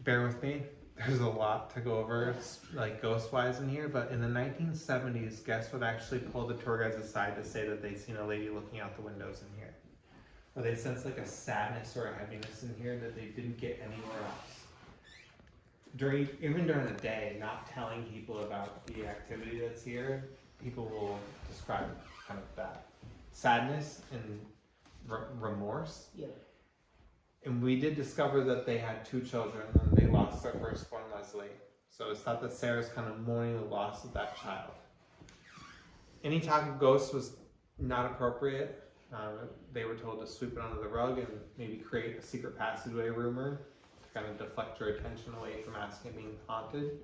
Bear with me. There's a lot to go over, like ghost-wise in here, but in the 1970s, guess what actually pulled the tour guides aside to say that they'd seen a lady looking out the windows in here? Or they sensed like a sadness or a heaviness in here that they didn't get anywhere else. Even during the day, not telling people about the activity that's here, people will describe kind of that sadness and remorse. Yeah. And we did discover that they had 2 children and they lost their firstborn, Leslie. So it's thought that Sarah's kind of mourning the loss of that child. any talk of ghosts was not appropriate. They were told to sweep it under the rug and maybe create a secret passageway rumor to kind of deflect your attention away from asking being haunted.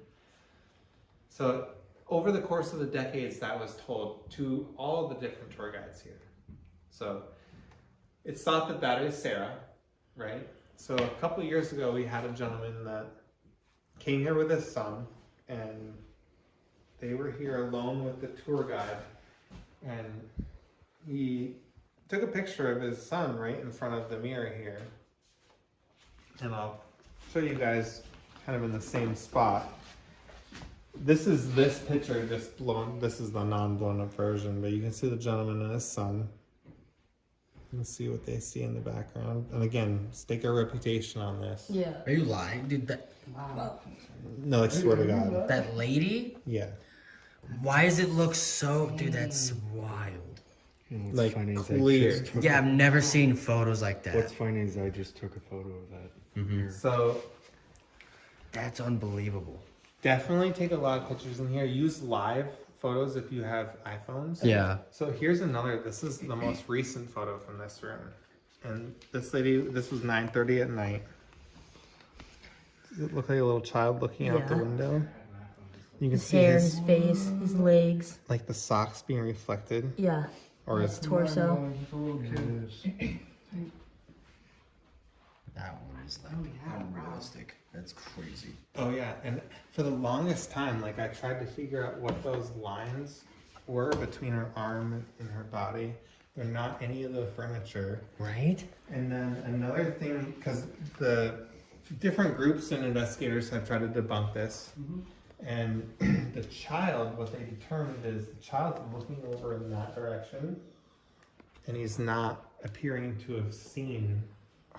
So over the course of the decades, that was told to all the different tour guides here. So it's thought that that is Sarah, right? So a couple of years ago, we had a gentleman that came here with his son, and they were here alone with the tour guide, and he took a picture of his son right in front of the mirror here. And I'll show you guys kind of in the same spot. This is this picture just blown, this is the non-blown up version, but you can see the gentleman and his son. You can see what they see in the background. And again, stake our reputation on this. Yeah. Are you lying, dude? That Wow. No, I swear to God. that lady? Yeah. Why does it look so? Dude, that's wild. What's Like, funny is clear. I just took Yeah, I've never seen photos like What's that. funny is I just took a photo of that. Mhm. So That's unbelievable. definitely take a lot of pictures in here. Use live photos if you have iPhones. Yeah. So here's another, this is the most recent photo from this room. And this lady, this was 9:30 at night. Does it look like a little child looking out the Yeah. window? You can His see hair, his, his face, his legs. like the socks being reflected. Yeah. Or His his, torso. That one is like unrealistic. That's crazy. oh yeah, and for the longest time, like I tried to figure out what those lines were between her arm and her body. They're not any of the furniture. Right? And then another thing, because the different groups and investigators have tried to debunk this, and the child, what they determined is the child's looking over in that direction, and he's not appearing to have seen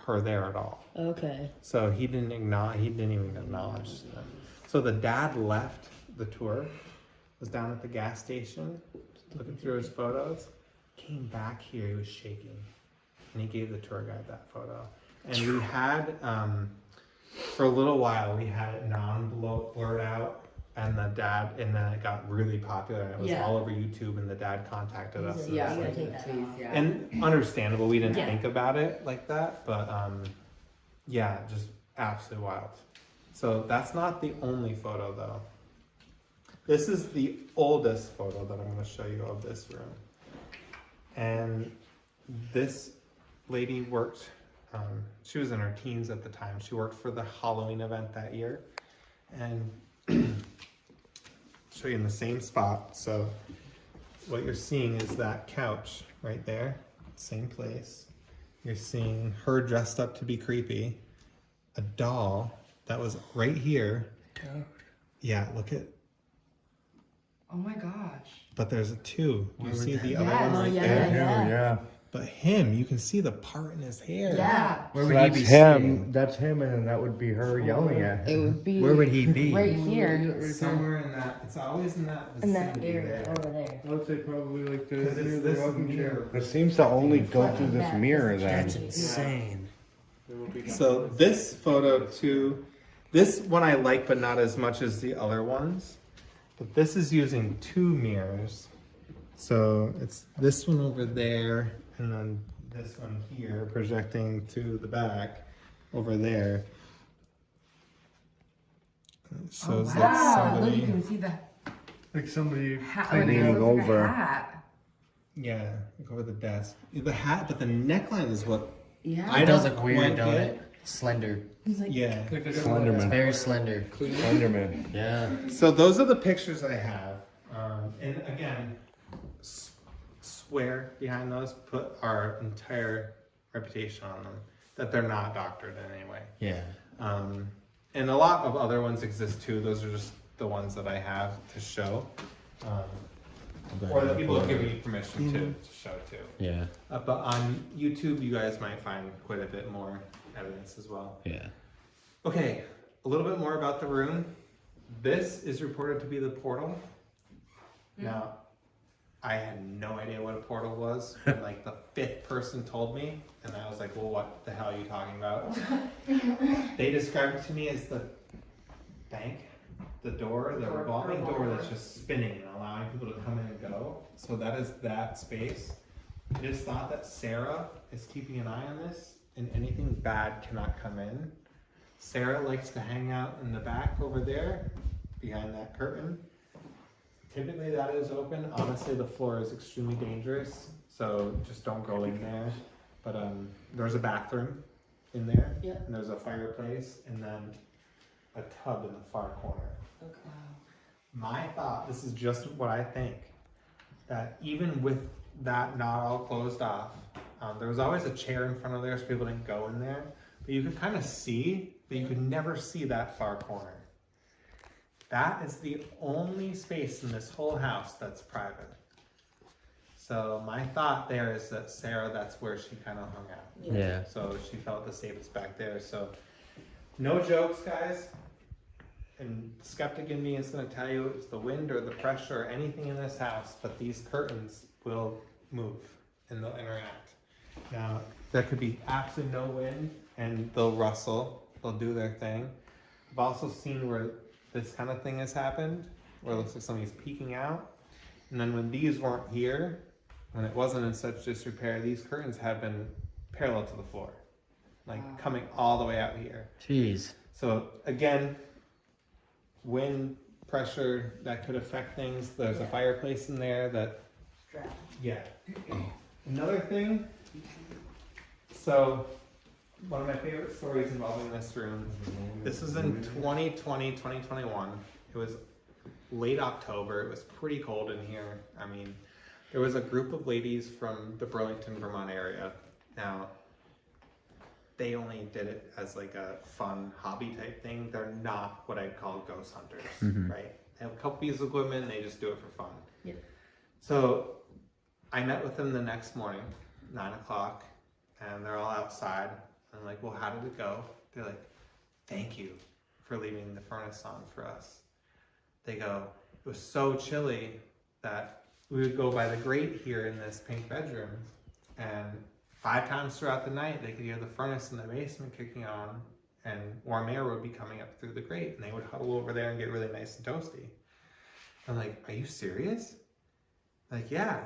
her there at all. Okay. So he didn't even acknowledge them. So the dad left the tour, was down at the gas station, looking through his photos, came back here, he was shaking, and he gave the tour guide that photo. And we had, for a little while, we had it blurred out, and the dad, and then it got really popular, and it was Yeah. all over YouTube, and the dad contacted us. and Yeah, was I'm like- gonna take that. Please, yeah. and understandable, we didn't Yeah. think about it like that, but yeah, just absolutely wild. So that's not the only photo though. This is the oldest photo that I'm going to show you of this room. And this lady worked, she was in her teens at the time. She worked for the Halloween event that year. And show you in the same spot. So what you're seeing is that couch right there, same place. You're seeing her dressed up to be creepy. A doll that was right here. Yeah, look at, Oh my gosh. but there's a two. You Where see would the that- other Yes. one right Yeah, there? Yeah. But him, you can see the part in his hair. Yeah. Where So would he that's be him. sitting? That's him, and then that would be her yelling at It him. would be. Where would he be? Right here. Somewhere in that, it's always in that In that vicinity area there. over there. I would say probably like the, 'Cause it's near this the rocking chair. mirror. It seems to only go through this mirror then. That's insane. So this photo too, this one I like, but not as much as the other ones. But this is using two mirrors. So it's this one over there, and then this one here projecting to the back over there. It shows that Wow. Look, you somebody, can see the Like somebody hat. leaning it looks like a over. hat. yeah, look over the desk. The hat, but the neckline is what, Yeah. I It does don't look weird, quite don't get it? Slender. He's like. yeah. It's Slenderman. very slender. Slenderman. Yeah. So those are the pictures I have. And again, swear behind those, put our entire reputation on them, that they're not doctored in any way. Yeah. And a lot of other ones exist too. Those are just the ones that I have to show. Or that people have given me permission to show too. Yeah. But on YouTube, you guys might find quite a bit more evidence as well. Yeah. Okay, a little bit more about the room. This is reported to be the portal. Now, I had no idea what a portal was when like the fifth person told me, and I was like, well, what the hell are you talking about? They described it to me as the bank the revolving door that's just spinning and allowing people to come in and go. So that is that space. I just thought that Sarah is keeping an eye on this, and anything bad cannot come in. Sarah likes to hang out in the back over there, behind that curtain. Typically that is open. Honestly, the floor is extremely dangerous, so just don't go in there. But there's a bathroom in there, Yep. and there's a fireplace, and then a tub in the far corner. Okay. My thought, this is just what I think, that even with that not all closed off, there was always a chair in front of there so people didn't go in there, but you could kind of see, but you could never see that far corner. That is the only space in this whole house that's private. So my thought there is that Sarah, that's where she kind of hung out. Yeah. So she felt the safest back there. So no jokes, guys. And skeptic in me is going to tell you it's the wind or the pressure or anything in this house, but these curtains will move and they'll interact. Now, there could be absolutely no wind and they'll rustle, they'll do their thing. I've also seen where this kind of thing has happened, where it looks like somebody's peeking out. And then when these weren't here, when it wasn't in such disrepair, these curtains have been parallel to the floor, like coming all the way out here. Jeez. So again, wind, pressure, that could affect things. There's a fireplace in there that, yeah. Another thing, so one of my favorite stories involving this room, this was in 2020, 2021. It was late October. It was pretty cold in here. I mean, there was a group of ladies from the Burlington, Vermont area. Now, they only did it as like a fun hobby type thing. They're not what I'd call ghost hunters, right? They have a couple pieces of equipment and they just do it for fun. Yep. So I met with them the next morning, 9 o'clock, and they're all outside. I'm like, well, how did it go? They're like, thank you for leaving the furnace on for us. They go, it was so chilly that we would go by the grate here in this pink bedroom, and 5 times throughout the night, they could hear the furnace in the basement kicking on, and warm air would be coming up through the grate, and they would huddle over there and get really nice and toasty. I'm like, are you serious? Like, yeah.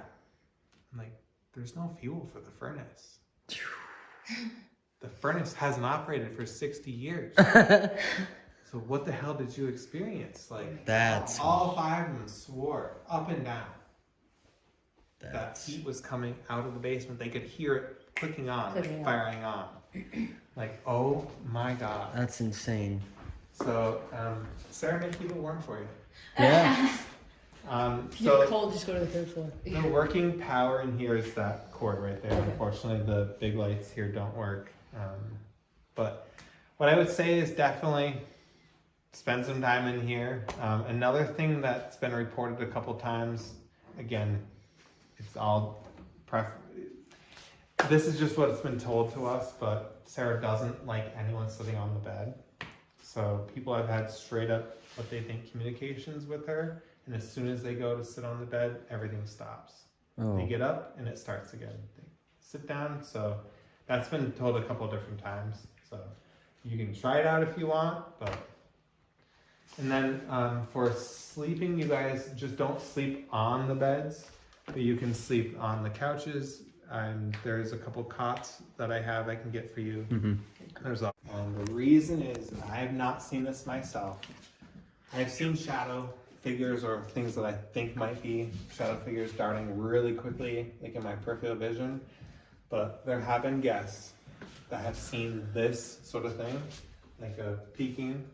I'm like, there's no fuel for the furnace. The furnace hasn't operated for 60 years. So what the hell did you experience? Like, That's all 5 of them swore up and down that heat was coming out of the basement. They could hear it clicking on, like firing on. Like, oh my God. That's insane. So, Sarah made people warm for you. Yeah. If you're So cold, just go to the 3rd floor. the working power in here is that cord right there. Unfortunately, the big lights here don't work. But what I would say is definitely spend some time in here. Another thing that's been reported a couple times, again, it's all this is just what's been told to us, but Sarah doesn't like anyone sitting on the bed. So people have had straight up what they think communications with her, and as soon as they go to sit on the bed, everything stops. Oh. They get up and it starts again. They sit down. So that's been told a couple of different times. So you can try it out if you want, but. And then for sleeping, you guys just don't sleep on the beds, but you can sleep on the couches. And there's a couple cots that I have I can get for you. There's a, and the reason is I have not seen this myself. I've seen shadow figures or things that I think might be shadow figures darting really quickly, like in my peripheral vision. But there have been guests that have seen this sort of thing, like a peeking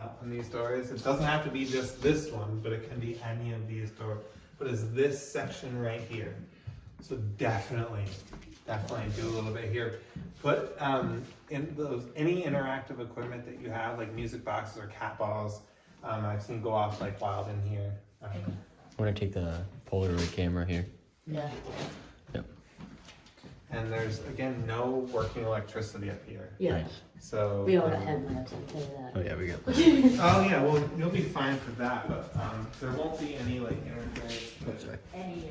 out from these doors. It doesn't have to be just this one, but it can be any of these doors. But it's this section right here. So definitely do a little bit here. Put in those any interactive equipment that you have, like music boxes or cat balls. I've seen go off like wild in here. I'm gonna take the Polaroid camera here. Yeah. Yep. And there's again no working electricity up here. Yeah. Nice. So We all got headlamps, I'll tell you that. Oh yeah, we got. oh yeah, well you'll be fine for that, but there won't be any like interference. Oh, sorry. Any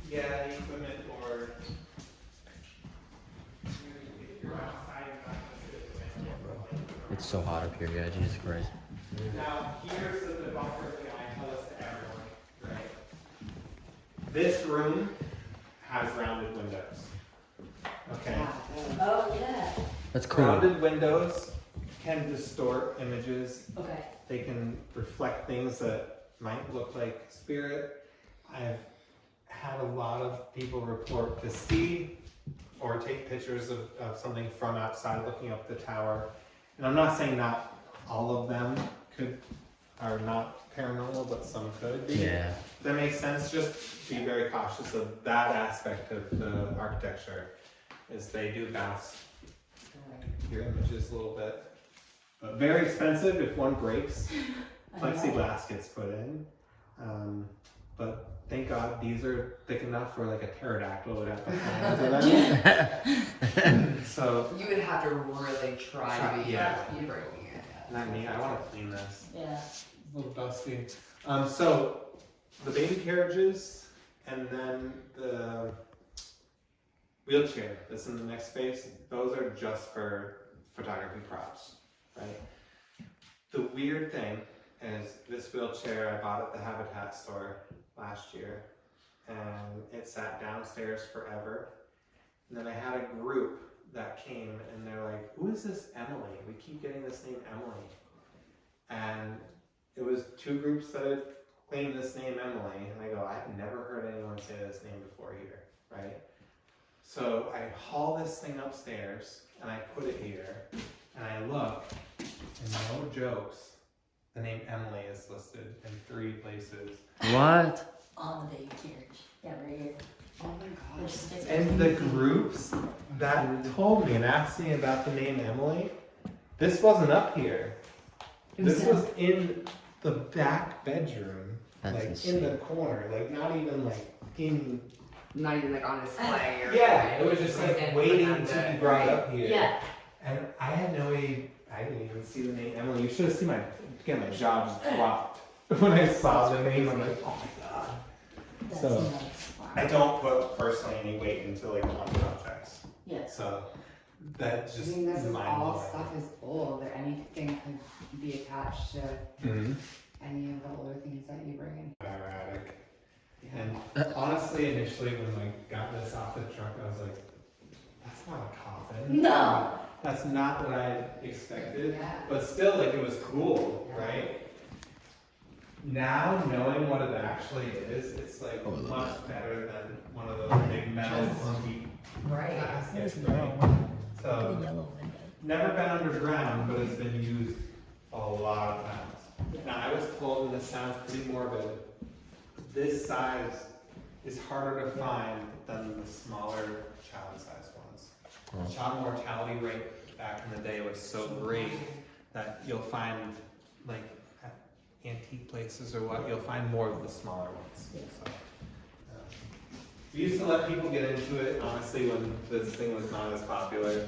Yeah, equipment or if you're outside, you're not gonna sit. It's so hot up here, yeah. Jesus Christ. Now, here's the bumper thing I tell this to everyone, right? This room has rounded windows. Okay? Oh, yeah. That's cool. Rounded windows can distort images. Okay. They can reflect things that might look like spirit. I've had a lot of people report to see or take pictures of something from outside looking up the tower. And I'm not saying not all of them are not paranormal, but some could be. Yeah. That makes sense. Just be very cautious of that aspect of the architecture, is they do bounce your images a little bit. But very expensive if one breaks. Plexiglass gets put in. But thank God these are thick enough where like a pterodactyl would have to fall into them. So, You would have to really try to be Yeah. breaking it. not me, I want to clean this. Yeah. It's a little dusty. So the baby carriages and then the wheelchair that's in the next space, those are just for photography props, right? The weird thing is this wheelchair I bought at the Habitat store last year, and it sat downstairs forever. And then I had a group that came and they're like, who is this Emily? We keep getting this name Emily. And it was two groups that had claimed this name Emily, and I go, I've never heard anyone say this name before here, right? So I haul this thing upstairs and I put it here, and I look, and no jokes, the name Emily is listed in 3 places. What? On the baby carriage. Yeah, right here. Oh my There's gosh. stickers. And the groups that told me and asked me about the name Emily, this wasn't up here. This was in the back bedroom, That's like insane. in the corner, like not even like in. Not even like on display or Yeah, it was just like Within- waiting within to the- be brought up here. Yeah. And I had no idea. I didn't even see the name Emily. You should have seen my jaw just dropped when I saw the name. I'm like, oh my god. That's So- nuts. I don't put personally any weight into like haunted objects. Yes. So that I just mean, this is mind all blowing. stuff is old. Or anything could be attached to Mm-hmm. any of the older things that you bring in. Erratic. Yeah. And honestly, initially when I got this off the truck, I was like, that's not a coffin. No. That's not what I expected. Yeah. But still, like, it was cool, right? Now, knowing what it actually is, it's like Oh, I love much better than one of those big metal funky Right. caskets, There's right? The So, yellow window. never been underground, but it's been used a lot of times. Now, I was told, and this sounds pretty morbid, this size is harder to find than the smaller child-sized ones. Oh. Child mortality rate back in the day was so great that you'll find, like, at antique places or what, you'll find more of the smaller ones. Yeah. So, we used to let people get into it, honestly, when this thing was not as popular,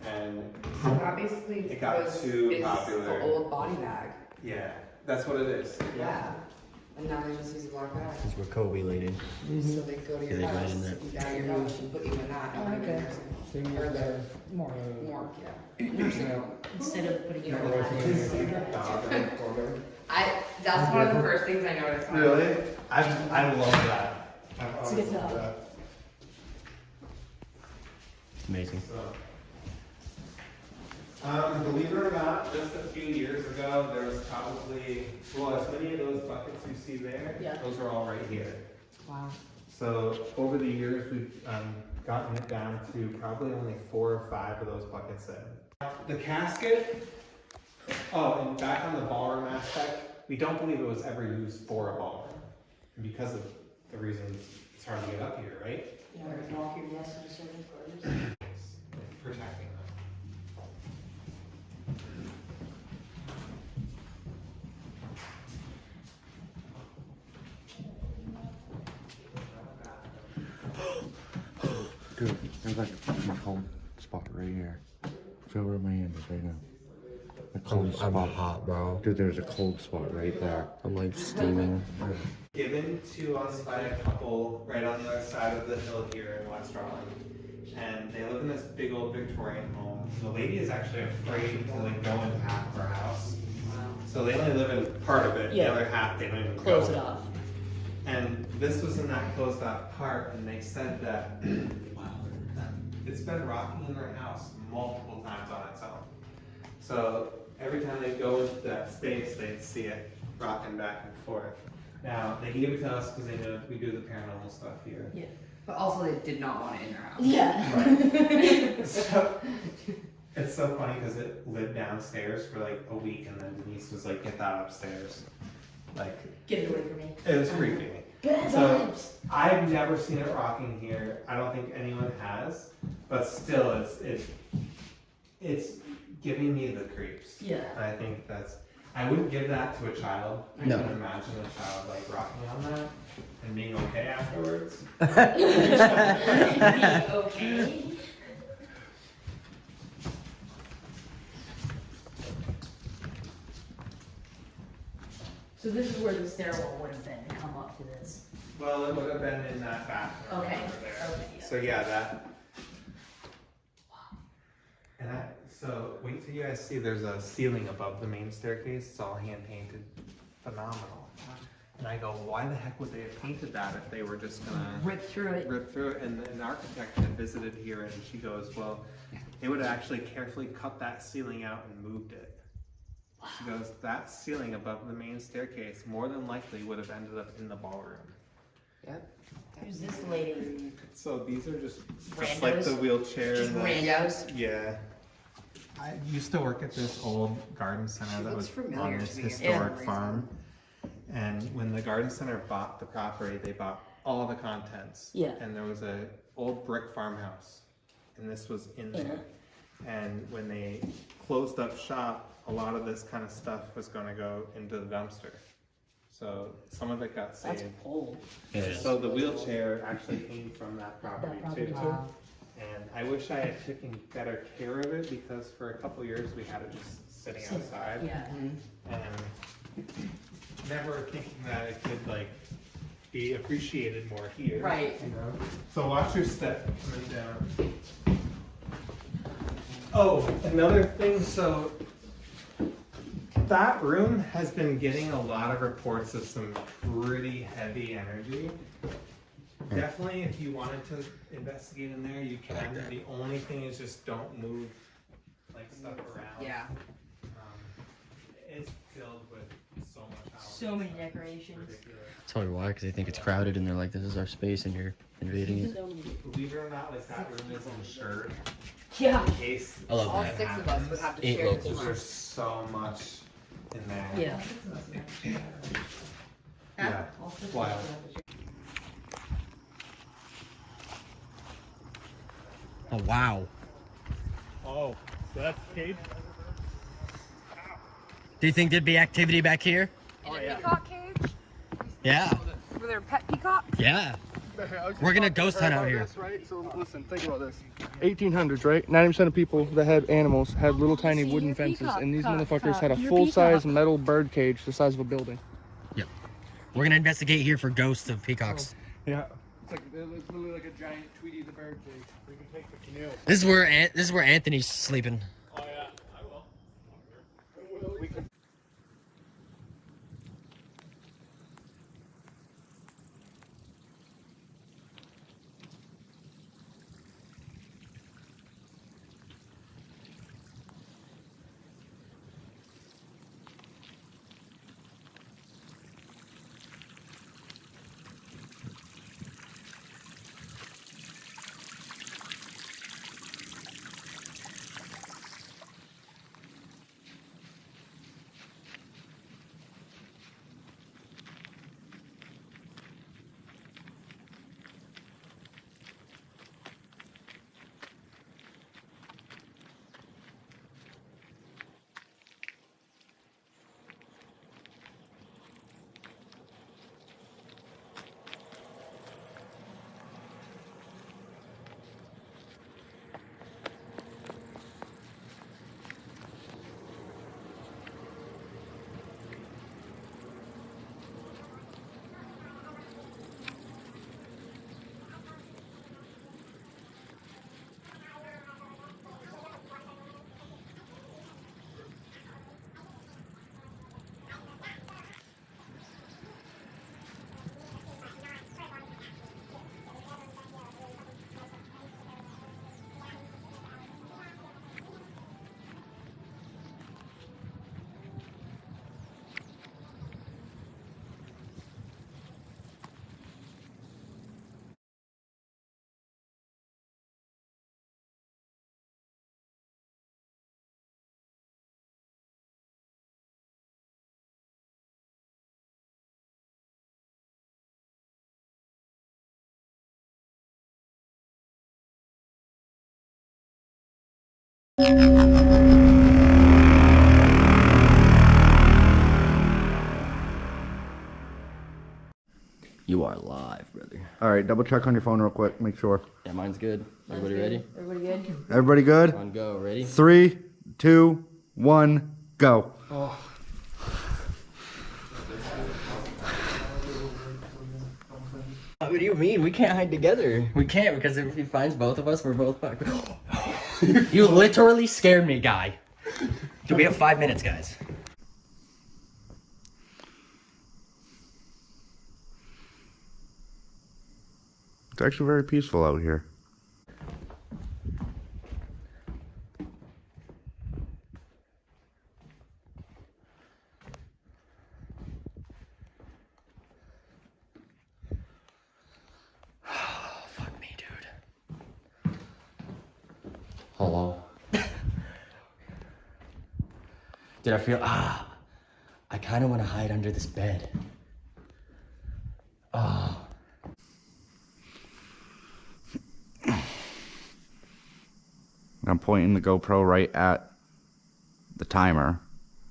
and So that basically It got too is popular. the old body bag. yeah, that's what it is. Yeah. And now they just use a black bag. Because we're Kobe leading. So they go to Yeah, your they might house, in that. you down your house, and put you in that. and bring you okay. nursing. Or the More. morgue, yeah. Nursing home. Instead of putting it Yeah, on right the here. Is there a dog in the corner? That's one of the first things I noticed. when I was- Really? I love that. I've It's a always good loved dog. that. Amazing. Believe it or not, just a few years ago, there was probably, well, as many of those buckets you see there, Yeah. those are all right here. Wow. So over the years, we've gotten it down to probably only 4 or 5 of those buckets in. The casket, oh, and back on the ballroom aspect, we don't believe it was ever used for a ballroom. And because of the reasons it's hard to get up here, right? You know, walk your guests into certain quarters. It's protecting them. Dude, there's like a fucking cold spot right here. Feel where my hand is right now. A cold I'm spot. hot, bro. Dude, there's a cold spot right there. I'm like steaming. Given to us by a couple right on the other side of the hill here in West Raleigh. And they live in this big old Victorian home. The lady is actually afraid to like go into half of her house. So So they only live in part of it. Yeah. The other half they don't even Close go. it off. And this was in that closed off part, and they said that it's been rocking in their house multiple times on its own. So every time they go into that space, they'd see it rocking back and forth. Now, they gave it to us because they know we do the paranormal stuff here. Yeah. But also they did not want it in their house. Yeah. So, it's so funny because it lived downstairs for like a week, and then Denise was like, get that upstairs. Like, Get it away from me. it was creepy. Bad So, vibes. I've never seen it rocking here. I don't think anyone has, but still, it's giving me the creeps. Yeah. I think I wouldn't give that to a child. I No. can imagine a child like rocking on that and being okay afterwards. Okay. So this is where the stairwell would have been to come up to this. Well, it would have been in that bathroom Okay. over there. Okay. Yeah. So yeah, that. And so wait till you guys see. There's a ceiling above the main staircase. It's all hand painted, phenomenal. And I go, why the heck would they have painted that if they were just gonna Rip through it. rip through it? And an architect had visited here, and she goes, well, they would have actually carefully cut that ceiling out and moved it. She goes, that ceiling above the main staircase more than likely would have ended up in the ballroom. Yep. Who's this lady? So these are just Randos? like the wheelchair. Just and the- randos. Yeah. I used to work at this old garden center She that looks was familiar on this to me. historic Yeah. farm. And when the garden center bought the property, they bought all the contents. Yeah. And there was a old brick farmhouse, and this was in there. And when they closed up shop, a lot of this kind of stuff was going to go into the dumpster. So some of it got That's saved. old. Yeah. So the wheelchair actually came from that property That property too. too. And I wish I had taken better care of it, because for a couple years we had it just sitting outside. Yeah. And never thinking that it could like be appreciated more here. Right. You know? So watch your step coming down. Oh, another thing, so that room has been getting a lot of reports of some pretty heavy energy. Definitely, if you wanted to investigate in there, you can. The only thing is just don't move like stuff around. Yeah. It's filled with so much house. So many decorations. Ridiculous. Tell me why, because they think it's crowded and they're like, this is our space and you're invading it. So many. Believe it or not, like that room is insured Yeah. in case I love All that. 6 of us would have to Eight share this locals. room. there's so much in there. Yeah. Yeah. Wild. Oh, wow. Oh, so that's the cage? Do you think there'd be activity back here? In a peacock cage? Yeah. Were there pet peacocks? Yeah. We're gonna ghost hunt out here. Right? So listen, think about this. 1800s, right? 90% of people that had animals had little tiny See, wooden your fences, peacock, and these cock, motherfuckers had a cock, your full-size peacock. metal bird cage the size of a building. Yep. We're gonna investigate here for ghosts of peacocks. Yeah. It's literally like a giant Tweety the bird cage. We can take the canoe. This is where Anthony's sleeping. Oh yeah, I will. We can. You are live, brother. All right, double check on your phone real quick. Make sure. Yeah, mine's good. Everybody ready? Everybody good? Everybody good? On go. Ready? 3, 2, 1, go. What do you mean? We can't hide together. We can't because if he finds both of us, we're both fucked. You literally scared me, guy. Do we have 5 minutes, guys? It's actually very peaceful out here. Fuck me, dude. Hello. Dude, I feel I kind of want to hide under this bed. I'm pointing the GoPro right at the timer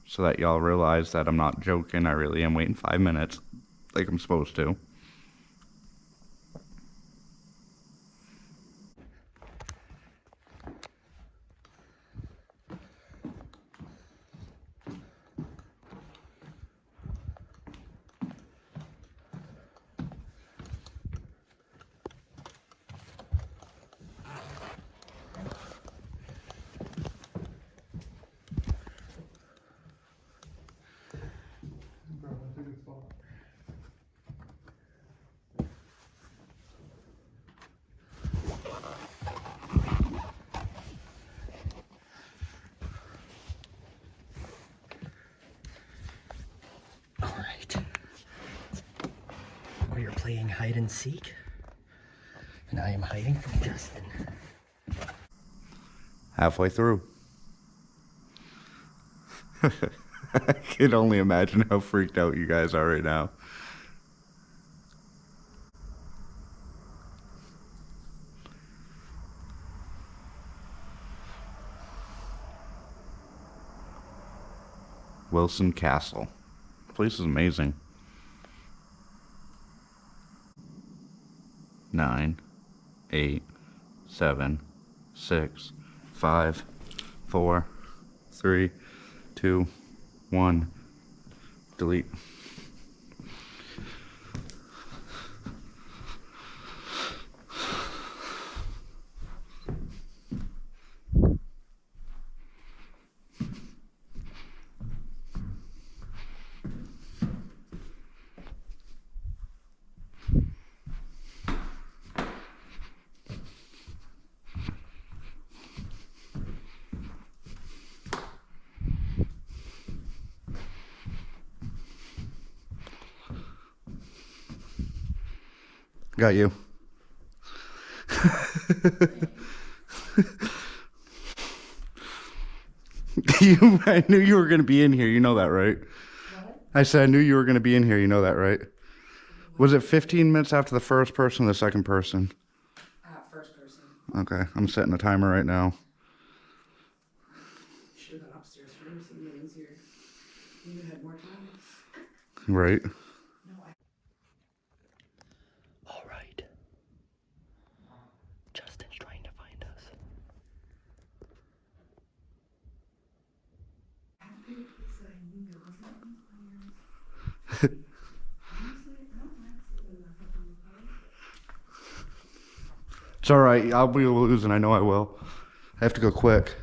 so that y'all realize that I'm not joking. I really am waiting 5 minutes like I'm supposed to. All right. We are playing hide and seek, and I am hiding from Justin. Halfway through. I can only imagine how freaked out you guys are right now. Wilson Castle. The place is amazing. 9, 8, 7, 6, 5, 4, 3, 2, 1. Delete. Got you. I knew you were going to be in here. You know that, right? What? I said I knew you were going to be in here. You know that, right? Was it 15 minutes after the first person or the second person? First person. Okay, I'm setting a timer right now. Should have gone upstairs first. It would have been easier. You had more time. Right. All right. Justin's trying to find us. It's all right. I'll be losing. I know I will. I have to go quick.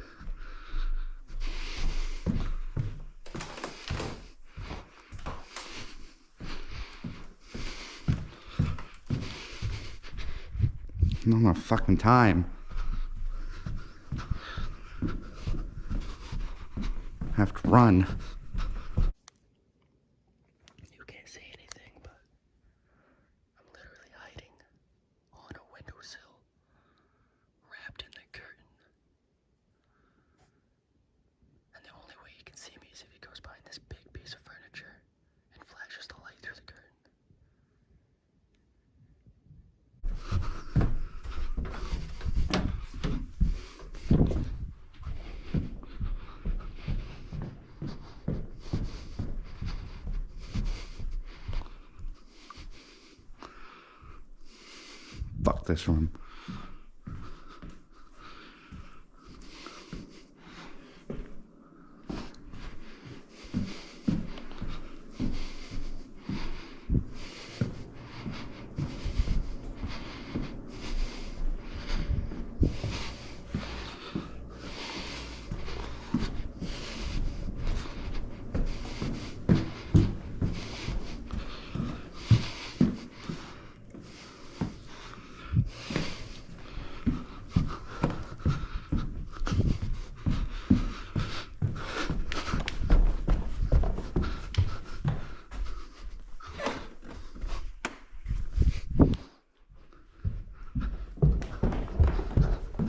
I don't have fucking time. I have to run. You can't say anything, but I'm literally hiding on a windowsill, wrapped in the curtain. And the only way he can see me is if he goes behind this big piece of furniture and flashes the light through the curtain. this room.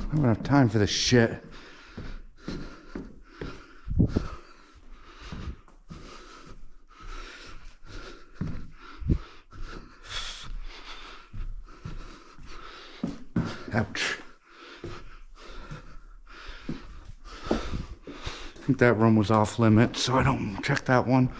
I don't have time for this shit. Ouch. I think that room was off limits, so I don't check that one.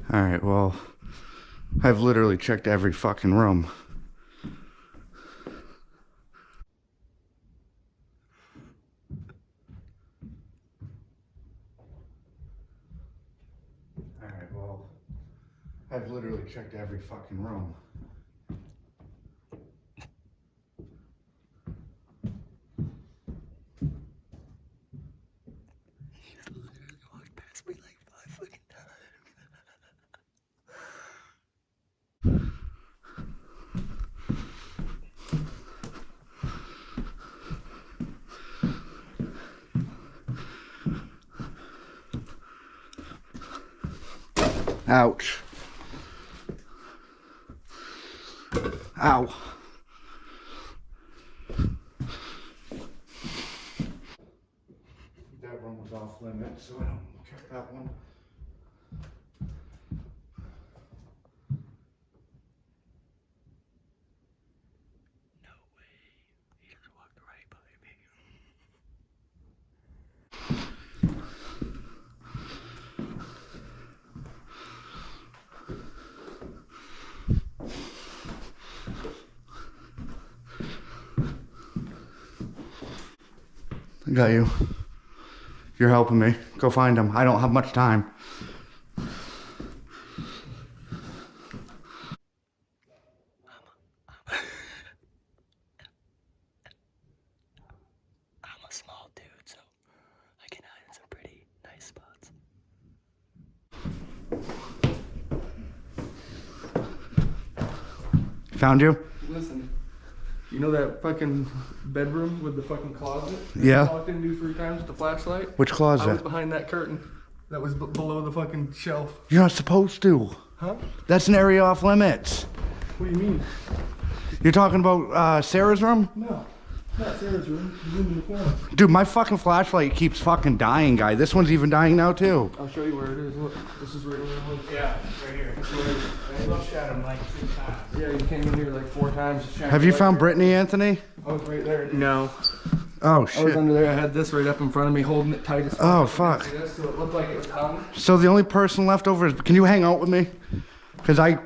All right, well, I've literally checked every fucking room. All right, well, I've literally checked every fucking room. Ouch. Ow. That room was off limits, so I don't check that one. No way. He just walked right by me. I got you. You're helping me. Go find him. I don't have much time. I'm a small dude, so I can hide in some pretty nice spots. Found you? Listen, you know that fucking bedroom with the fucking closet? Yeah. I walked into 3 times with the flashlight. Which I was closet? behind that curtain that was below the fucking shelf. You're not supposed to. Huh? That's an area off limits. What do you mean? You're talking about Sarah's room? No. Not Sarah's room. The room in the corner. Dude, my fucking flashlight keeps fucking dying, guy. This one's even dying now, too. I'll show you where it is. Look, this is right where it was. Yeah, right here. I looked at him like 6 times. Yeah, you came in here like 4 times. Have you found Brittany, Anthony? I was right there. No. Oh, I was shit. under there. I had this right up in front of me, holding it tight as fuck. Oh, fuck. See this? So it looked like it was hung. So the only person left over is... Can you hang out with me? Because I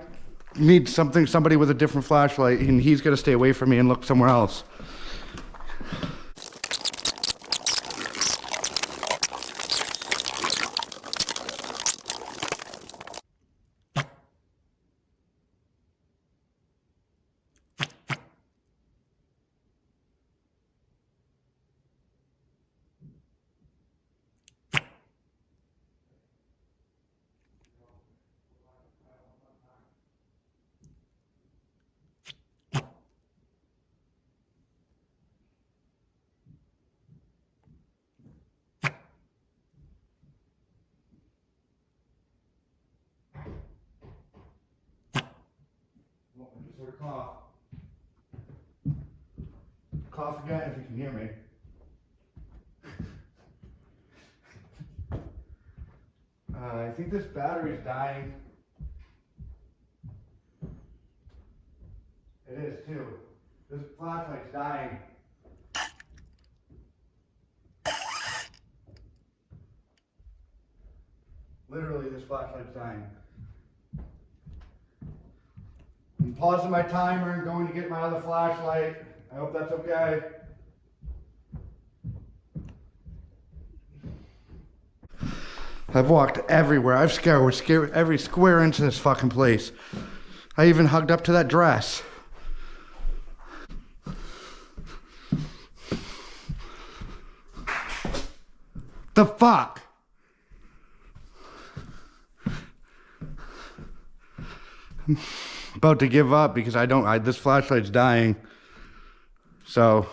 need somebody with a different flashlight, and he's going to stay away from me and look somewhere else. sort of cough. Cough again if you can hear me. I think this battery's dying. It is too. This flashlight's dying. Literally, this flashlight's dying. I'm pausing my timer and going to get my other flashlight. I hope that's okay. I've walked everywhere. I've scared every square inch of this fucking place. I even hugged up to that dress. The fuck? I'm about to give up because this flashlight's dying. So.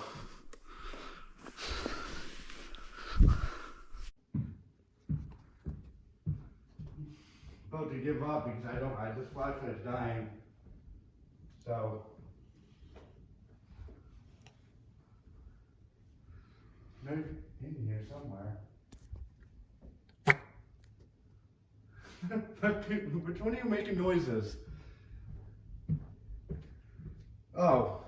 About to give up because this flashlight's dying. So. Maybe in here somewhere. Which one are you making noises? Oh.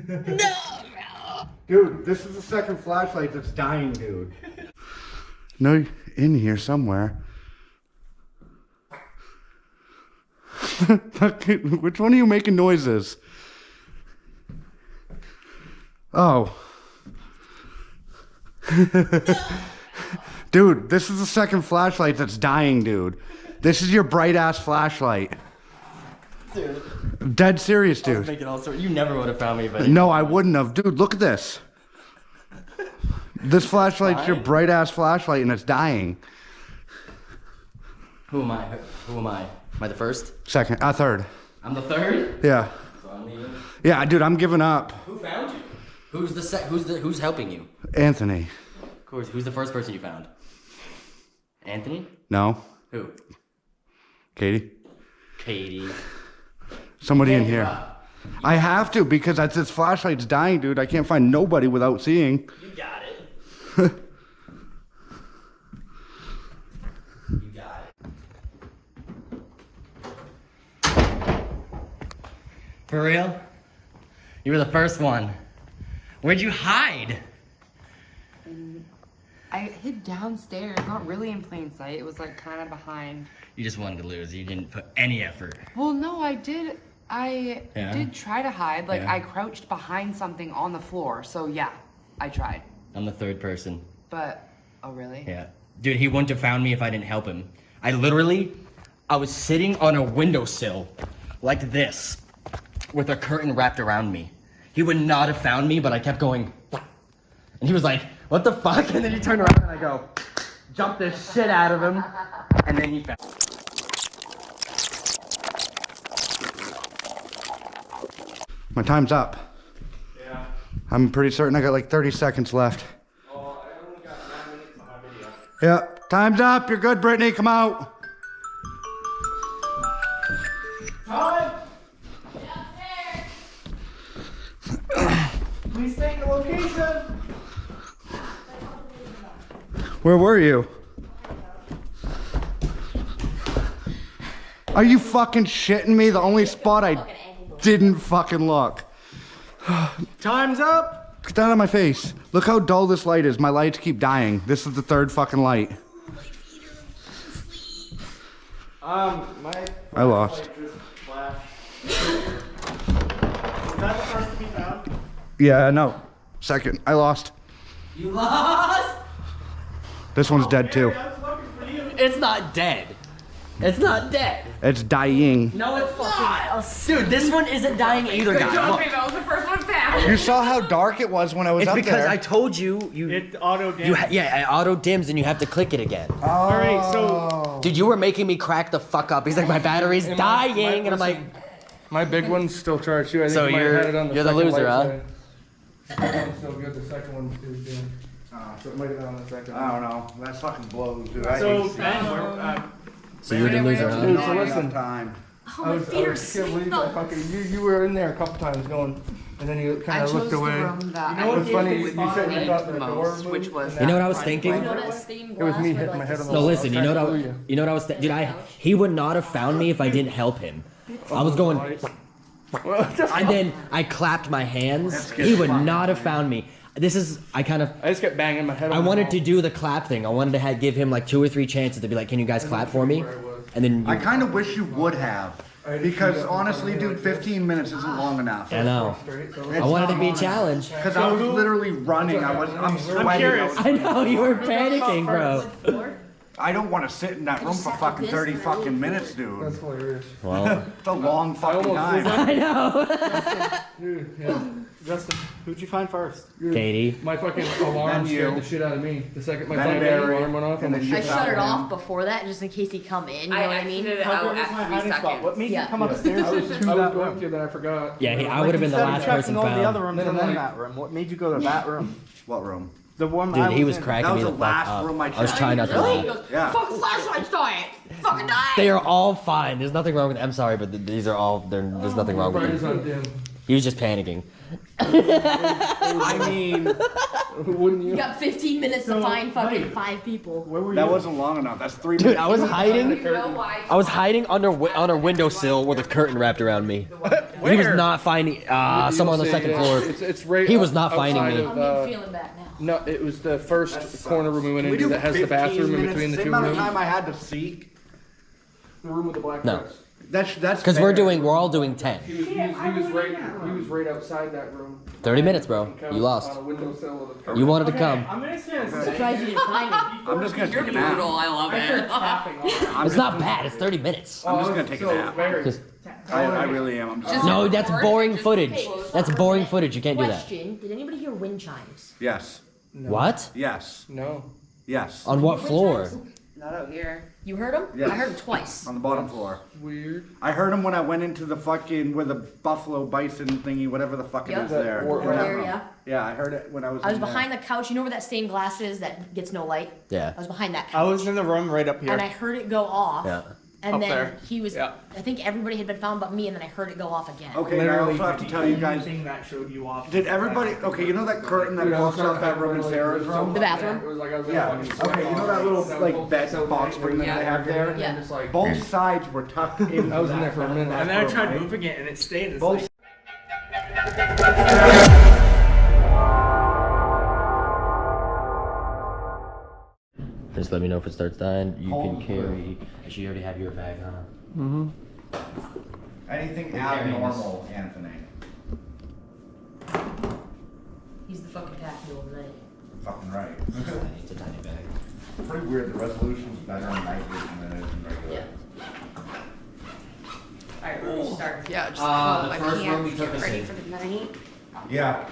No! Dude, this is the second flashlight that's dying, dude. No, in here somewhere. Which one are you making noises? Oh. Dude, this is the second flashlight that's dying, dude. This is your bright ass flashlight. Dude. Dead serious, dude. I was making all sorts. You never would have found me, but no, I wouldn't have. Dude, look at this. This flashlight's your bright ass flashlight and it's dying. Who am I? Who am I? Am I the first? Second. Third. I'm the third? Yeah. So I'm leaving. Yeah, dude, I'm giving up. Who found you? Who's helping you? Anthony. Of course. Who's the first person you found? Anthony? No. Who? Katie. Katie. Somebody in here. I have to because this flashlight's dying, dude. I can't find nobody without seeing. You got it. You got it. For real? You were the first one. Where'd you hide? I hid downstairs, not really in plain sight. It was like kind of behind. You just wanted to lose. You didn't put any effort. Well, no, I did try to hide. Like, Yeah. I crouched behind something on the floor. So, yeah, I tried. I'm the third person. But, oh, really? Yeah. Dude, he wouldn't have found me if I didn't help him. I was sitting on a windowsill like this with a curtain wrapped around me. He would not have found me, but I kept going. And he was like, what the fuck? And then he turned around and I go, jumped the shit out of him. And then he found me. My time's up. Yeah. I'm pretty certain I got like 30 seconds left. Oh, I only got 9 minutes on my video. Yeah, time's up. You're good, Brittany. Come out. Time! Please state the location. Where were you? Are you fucking shitting me? The only spot I didn't fucking look. Time's up. Get that out of my face. Look how dull this light is. My lights keep dying. This is the third fucking light. I lost. Was that the first we found? Yeah, no. Second. I lost. You lost? This one's dead too. I was looking for you. It's not dead. It's not dead. It's dying. No, it's not. Dude, this one isn't dying either, guy. Look. That was the first one found. You saw how dark it was when I was It's up because there. I told you It auto dims. yeah, it auto dims and you have to click it again. All right, so Dude, you were making me crack the fuck up. He's like, my battery's dying, and I'm like, my big one's still charged too. I think So you might you're- have had it on the you're the second loser, light huh? side. That one's still good. The second one's too good. So it might have been on the second. I don't know. That fucking blows, dude. So Ben, we're, so you're the loser, huh? Dude, so listen. Time. Oh, my feet are can't asleep believe though. I fucking, you were in there a couple times going, and then you I kind of chose looked the away. room that You know I what's funny? hated You said you thought the door most, moved, which was and You know what that I was front thinking? You went know that that way? stained It was glass me where, hitting like, my head on the No, wall. listen. You know what I was. Dude, he would not have found me if I didn't help him. I was going, and then I clapped my hands. He would not have found me. This is I just kept banging my head on I the wanted wall. to do the clap thing. I wanted to give him like 2 or 3 chances to be like, "Can you guys clap for me?" And then I you, kind of wish you would have. Because honestly, dude, 15 minutes isn't long enough. I know. I wanted to be a challenge. Because I was literally running. I'm sweating. I know you were panicking, bro. I don't want to sit in that room for fucking 30 fucking minutes, dude. That's hilarious. Well, It's a long fucking almost time. I know. Dude, yeah. Justin, who'd you find first? Katie. My fucking alarm Then you. scared the shit out of me. The second my Then fucking Barry, alarm went off, and I'm then like, I shit shut it out of off him. before that just in case he come in. You know what I mean? exited How out good was at my 3 hiding spot? seconds. What made Yeah. you come upstairs I was to I was that going room? to, then I forgot. Yeah, I would have been the last person all the other found. rooms Then and I'm then like- that room. What made you go to that room? What room? The one I Dude, he was in. cracking That me was the the fuck last up. room I I was checked. trying not to Really? He laugh. goes, Yeah. fucking flashlights dying. Fucking die. They are all fine. There's nothing wrong with. I'm sorry, but these are all. There's nothing wrong with Bright is them. on dim. He was just panicking. I mean, Wouldn't You you? got 15 minutes to find fucking 5 people. Where were that you? wasn't long enough. That's 3 Dude, minutes. I was hiding. You know why? I was hiding on a windowsill with a curtain wrapped around me. He was not finding someone on the You'll see, second yeah. floor. It's right. He was not finding outside me. of, I'm feeling bad now. No, it was the first corner room we went We into do that has the 15 bathroom in minutes. between the Same two amount of rooms. time I had to seek. The room with the black No. dress. That's Because fair. we're all doing 10. He was right outside that room. 30 minutes, bro. You lost. On a windowsill with a You wanted to come. I'm gonna stand I'm surprised you didn't find me. I'm just gonna You're take a nap. brutal. I love it. It's not bad. It's 30 minutes. I'm just gonna take a nap. Just- I really am. I'm just, No, that's boring footage. That's boring footage. You can't do that. Question, did anybody hear wind chimes? yes. What? Yes. No. Yes. On what floor? Not out here. You heard them? Yes. I heard them twice. On the bottom floor. Weird. I heard him when I went into the fucking where the buffalo bison thingy, whatever the fuck it Yep. is there. Or- In that there, room. yeah. Yeah, I heard it when I was. I was in there. behind the couch. You know where that stained glass is that gets no light? Yeah. I was behind that couch. I was in the room right up here. And I heard it go off. Yeah. And Up then there. he was. Yeah. I think everybody had been found but me, and then I heard it go off again. Okay, and I also have to tell you guys. Anything that showed you off. Did everybody? Okay, you know that curtain that Dude, I was blocks trying off to that find room in one, like, Sarah's room? The bathroom? It was like I was in Yeah. a fucking sweat Okay, you know that little box. like bed box spring that they have there? Yeah. Just like, Both sides were tucked in. I was in there for a minute. And then I tried moving it and it stayed. It's Both. Just let me know if it starts dying. You Hold can carry. Actually, you already have your bag on. Anything abnormal, Anthony? He's the fucking cat over there. Fucking right. It's a tiny bag. Pretty weird. The resolution's better on night vision than it is in regular. Yeah. Alright, we're gonna start. Yeah, just The pull my first room we pants, took get us ready in. for the night. Yeah.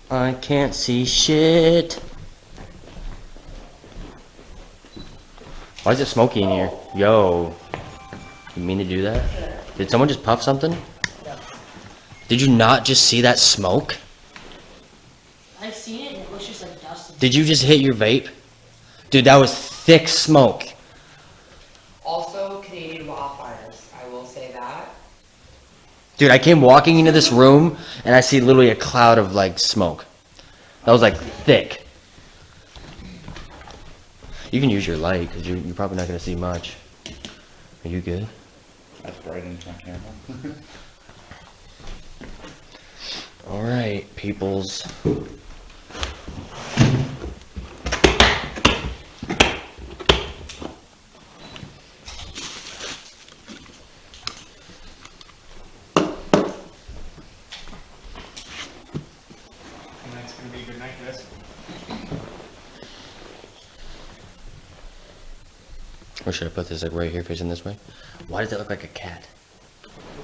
I can't see shit. Why is it smoky in here? Yo. You mean to do that? Did someone just puff something? Did you not just see that smoke? I've seen it, and it looks just like dust. Did you just hit your vape? Dude, that was thick smoke. Also, Canadian wildfires. I will say that. Dude, I came walking into this room and I see literally a cloud of like smoke. That was like thick. You can use your light because you're probably not going to see much. Are you good? That's bright into my camera. Alright, peoples. Tonight's gonna be a good night, guys. Where should I put this? Like right here, facing this way? Why does that look like a cat?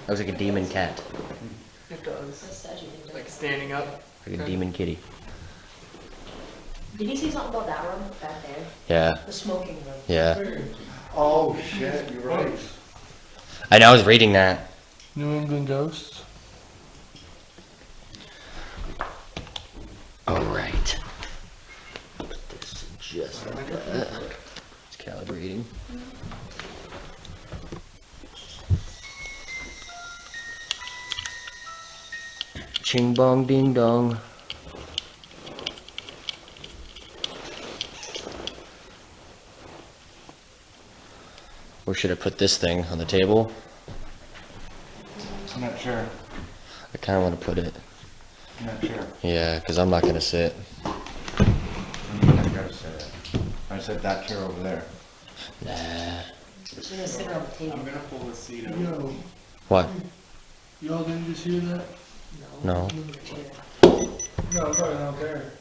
That looks like a demon cat. It does. Like standing up. Like a demon kitty. Did you see something about that room back there? Yeah, The smoking room. yeah. Oh shit, you're right. I know, I was reading that. New England ghosts. Alright. Put this just like that. It's calibrating. Ching bong ding dong. Where should I put this thing? On the table? I'm not sure. I kind of want to put it. I'm not sure. Yeah, because I'm not going to sit. I gotta say that. I said that chair over there. Nah. You're gonna sit around the table. I'm gonna pull the seat out. Yo, What? y'all didn't just hear that? No. Move your chair. No, I'm talking out there.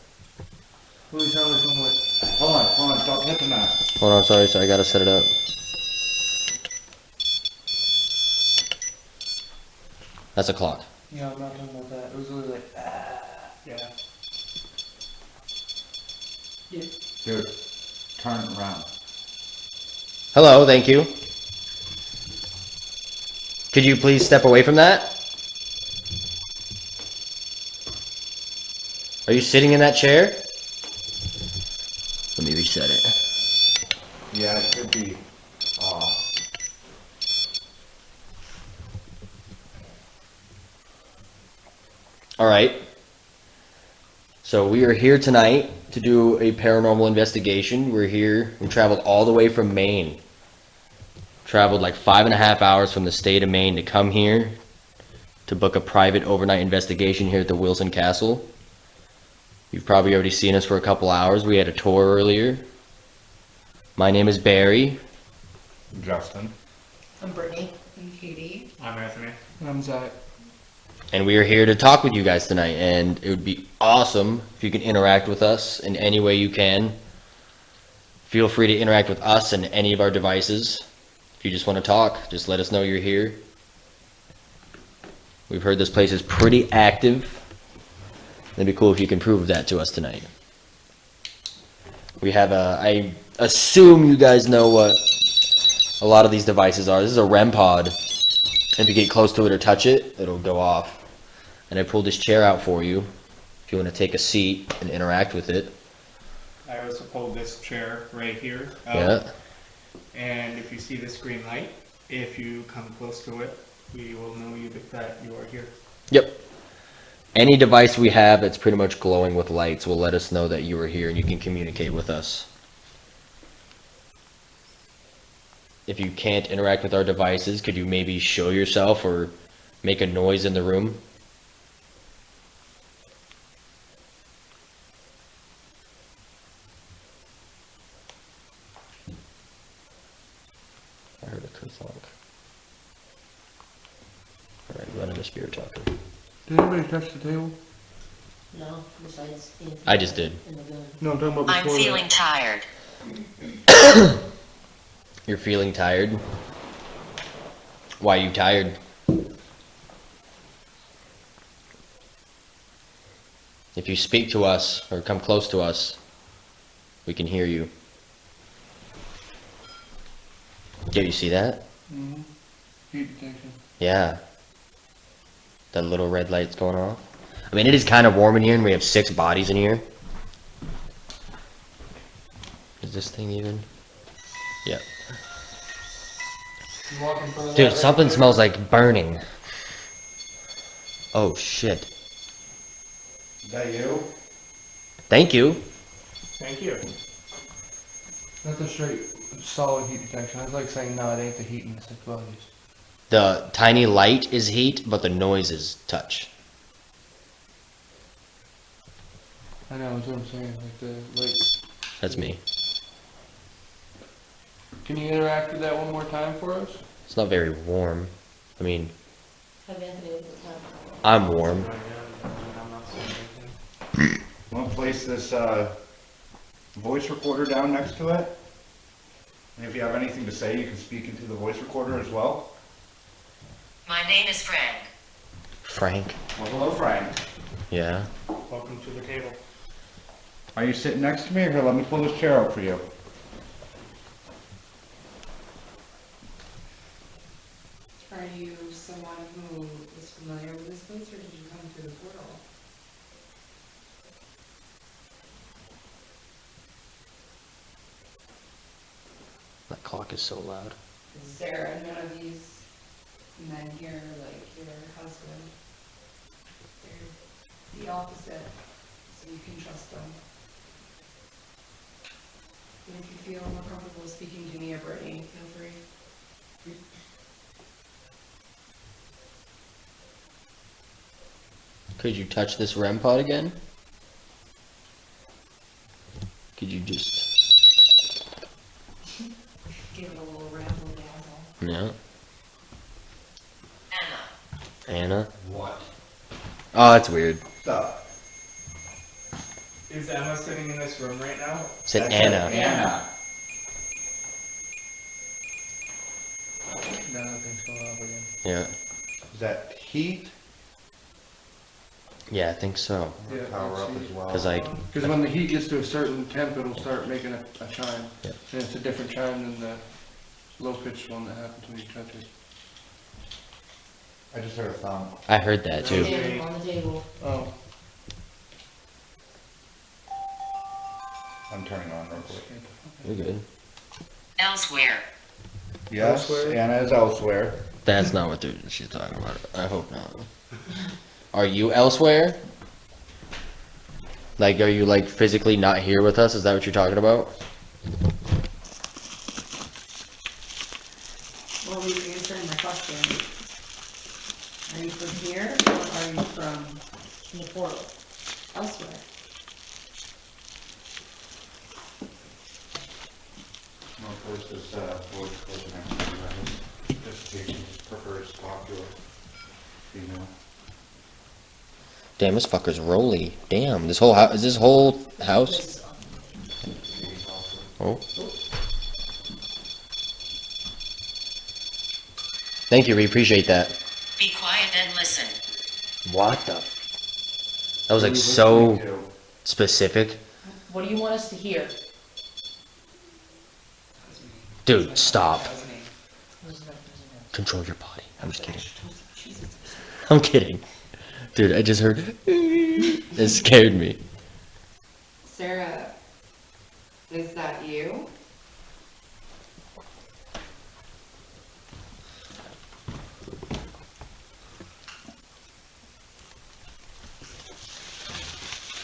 Really sounded like someone like, Hold on, stop hitting that. Hold on, sorry, I got to set it up. That's a clock. yeah, I'm not talking about that. It was literally like, Yeah. Dude, turn it around. Hello, thank you. Could you please step away from that? Are you sitting in that chair? Let me reset it. Yeah, it could be. Alright. So we are here tonight to do a paranormal investigation. We're here. We traveled all the way from Maine. Traveled like 5.5 hours from the state of Maine to come here to book a private overnight investigation here at the Wilson Castle. You've probably already seen us for a couple hours. We had a tour earlier. My name is Barry. Justin. I'm Brittany. And Katie. I'm Anthony. I'm Zach. And we are here to talk with you guys tonight. And it would be awesome if you can interact with us in any way you can. Feel free to interact with us and any of our devices. If you just want to talk, just let us know you're here. We've heard this place is pretty active. It'd be cool if you can prove that to us tonight. We have I assume you guys know what a lot of these devices are. This is a REM pod. If you get close to it or touch it, it'll go off. And I pulled this chair out for you. If you want to take a seat and interact with it. I also pulled this chair right here out. Yeah. And if you see this green light, if you come close to it, we will know that you are here. Yep. Any device we have that's pretty much glowing with lights will let us know that you are here and you can communicate with us. If you can't interact with our devices, could you maybe show yourself or make a noise in the room? I heard a kerthunk. Alright, running the spirit talker. Did anybody touch the table? No, besides Anthony. I just did. And the gun. No, I'm talking about before I'm feeling tired. You're feeling tired? Why are you tired? If you speak to us or come close to us, we can hear you. Yeah, you see that? Mm-hmm. Heat detection. Yeah. That little red light's going off. I mean, it is kind of warm in here, and we have 6 bodies in here. Is this thing even? Yep. You walk in front of Dude, that something right smells like burning. Oh, shit. Is that you? Thank you. Thank you. there? That's a straight, solid heat detection. I was like saying, no, it ain't the heat in the 6 bodies. The tiny light is heat, but the noise is touch. I know, that's what I'm saying. Like the light. That's me. Can you interact with that one more time for us? It's not very warm. I mean, Have Anthony look at the time. I'm warm. I'm not saying anything. I'm gonna place this voice recorder down next to it. And if you have anything to say, you can speak into the voice recorder as well. My name is Frank. Frank? Well, hello, Frank. Yeah. Welcome to the table. Are you sitting next to me, or here, let me pull this chair out for you. Are you someone who is familiar with this place, or did you come through the portal? That clock is so loud. Sarah, none of these men here are like your husband. They're the opposite, so you can trust them. And if you feel more comfortable speaking to me or Brittany, feel free. Could you touch this REM pod again? Could you just... Give it a little razzle dazzle. Yeah. Anna. Anna? What? Oh, that's weird. Stop. Is Emma sitting in this room right now? Said Anna. Anna. No, nothing's going on again. Yeah. Is that heat? Yeah, I think so. Yeah, Power up as well. Cause like, Because when the heat gets to a certain temp, it'll start making a chime. Yeah. And it's a different chime than the low-pitched one that happens when you touch it. I just heard a thump. I heard that too. Okay. On the table. Oh. I'm turning on real quick. We're good. Elsewhere. Yes, Elsewhere? Anna is elsewhere. That's not what she's talking about. I hope not. Are you elsewhere? Like, are you like physically not here with us? Is that what you're talking about? Well, we were answering my question. Are you from here or are you from the portal? Elsewhere. No, first is, voice closing after the rest. Just in case she prefers to talk to her. Damn, this fucker's rolly. Damn, this whole house, is this whole house? Oh. Thank you, we appreciate that. Be quiet and listen. What the? That was like so specific. What do you want us to hear? Dude, stop. Control your body. I'm just kidding. I'm kidding. Dude, I just heard. It scared me. Sarah, is that you?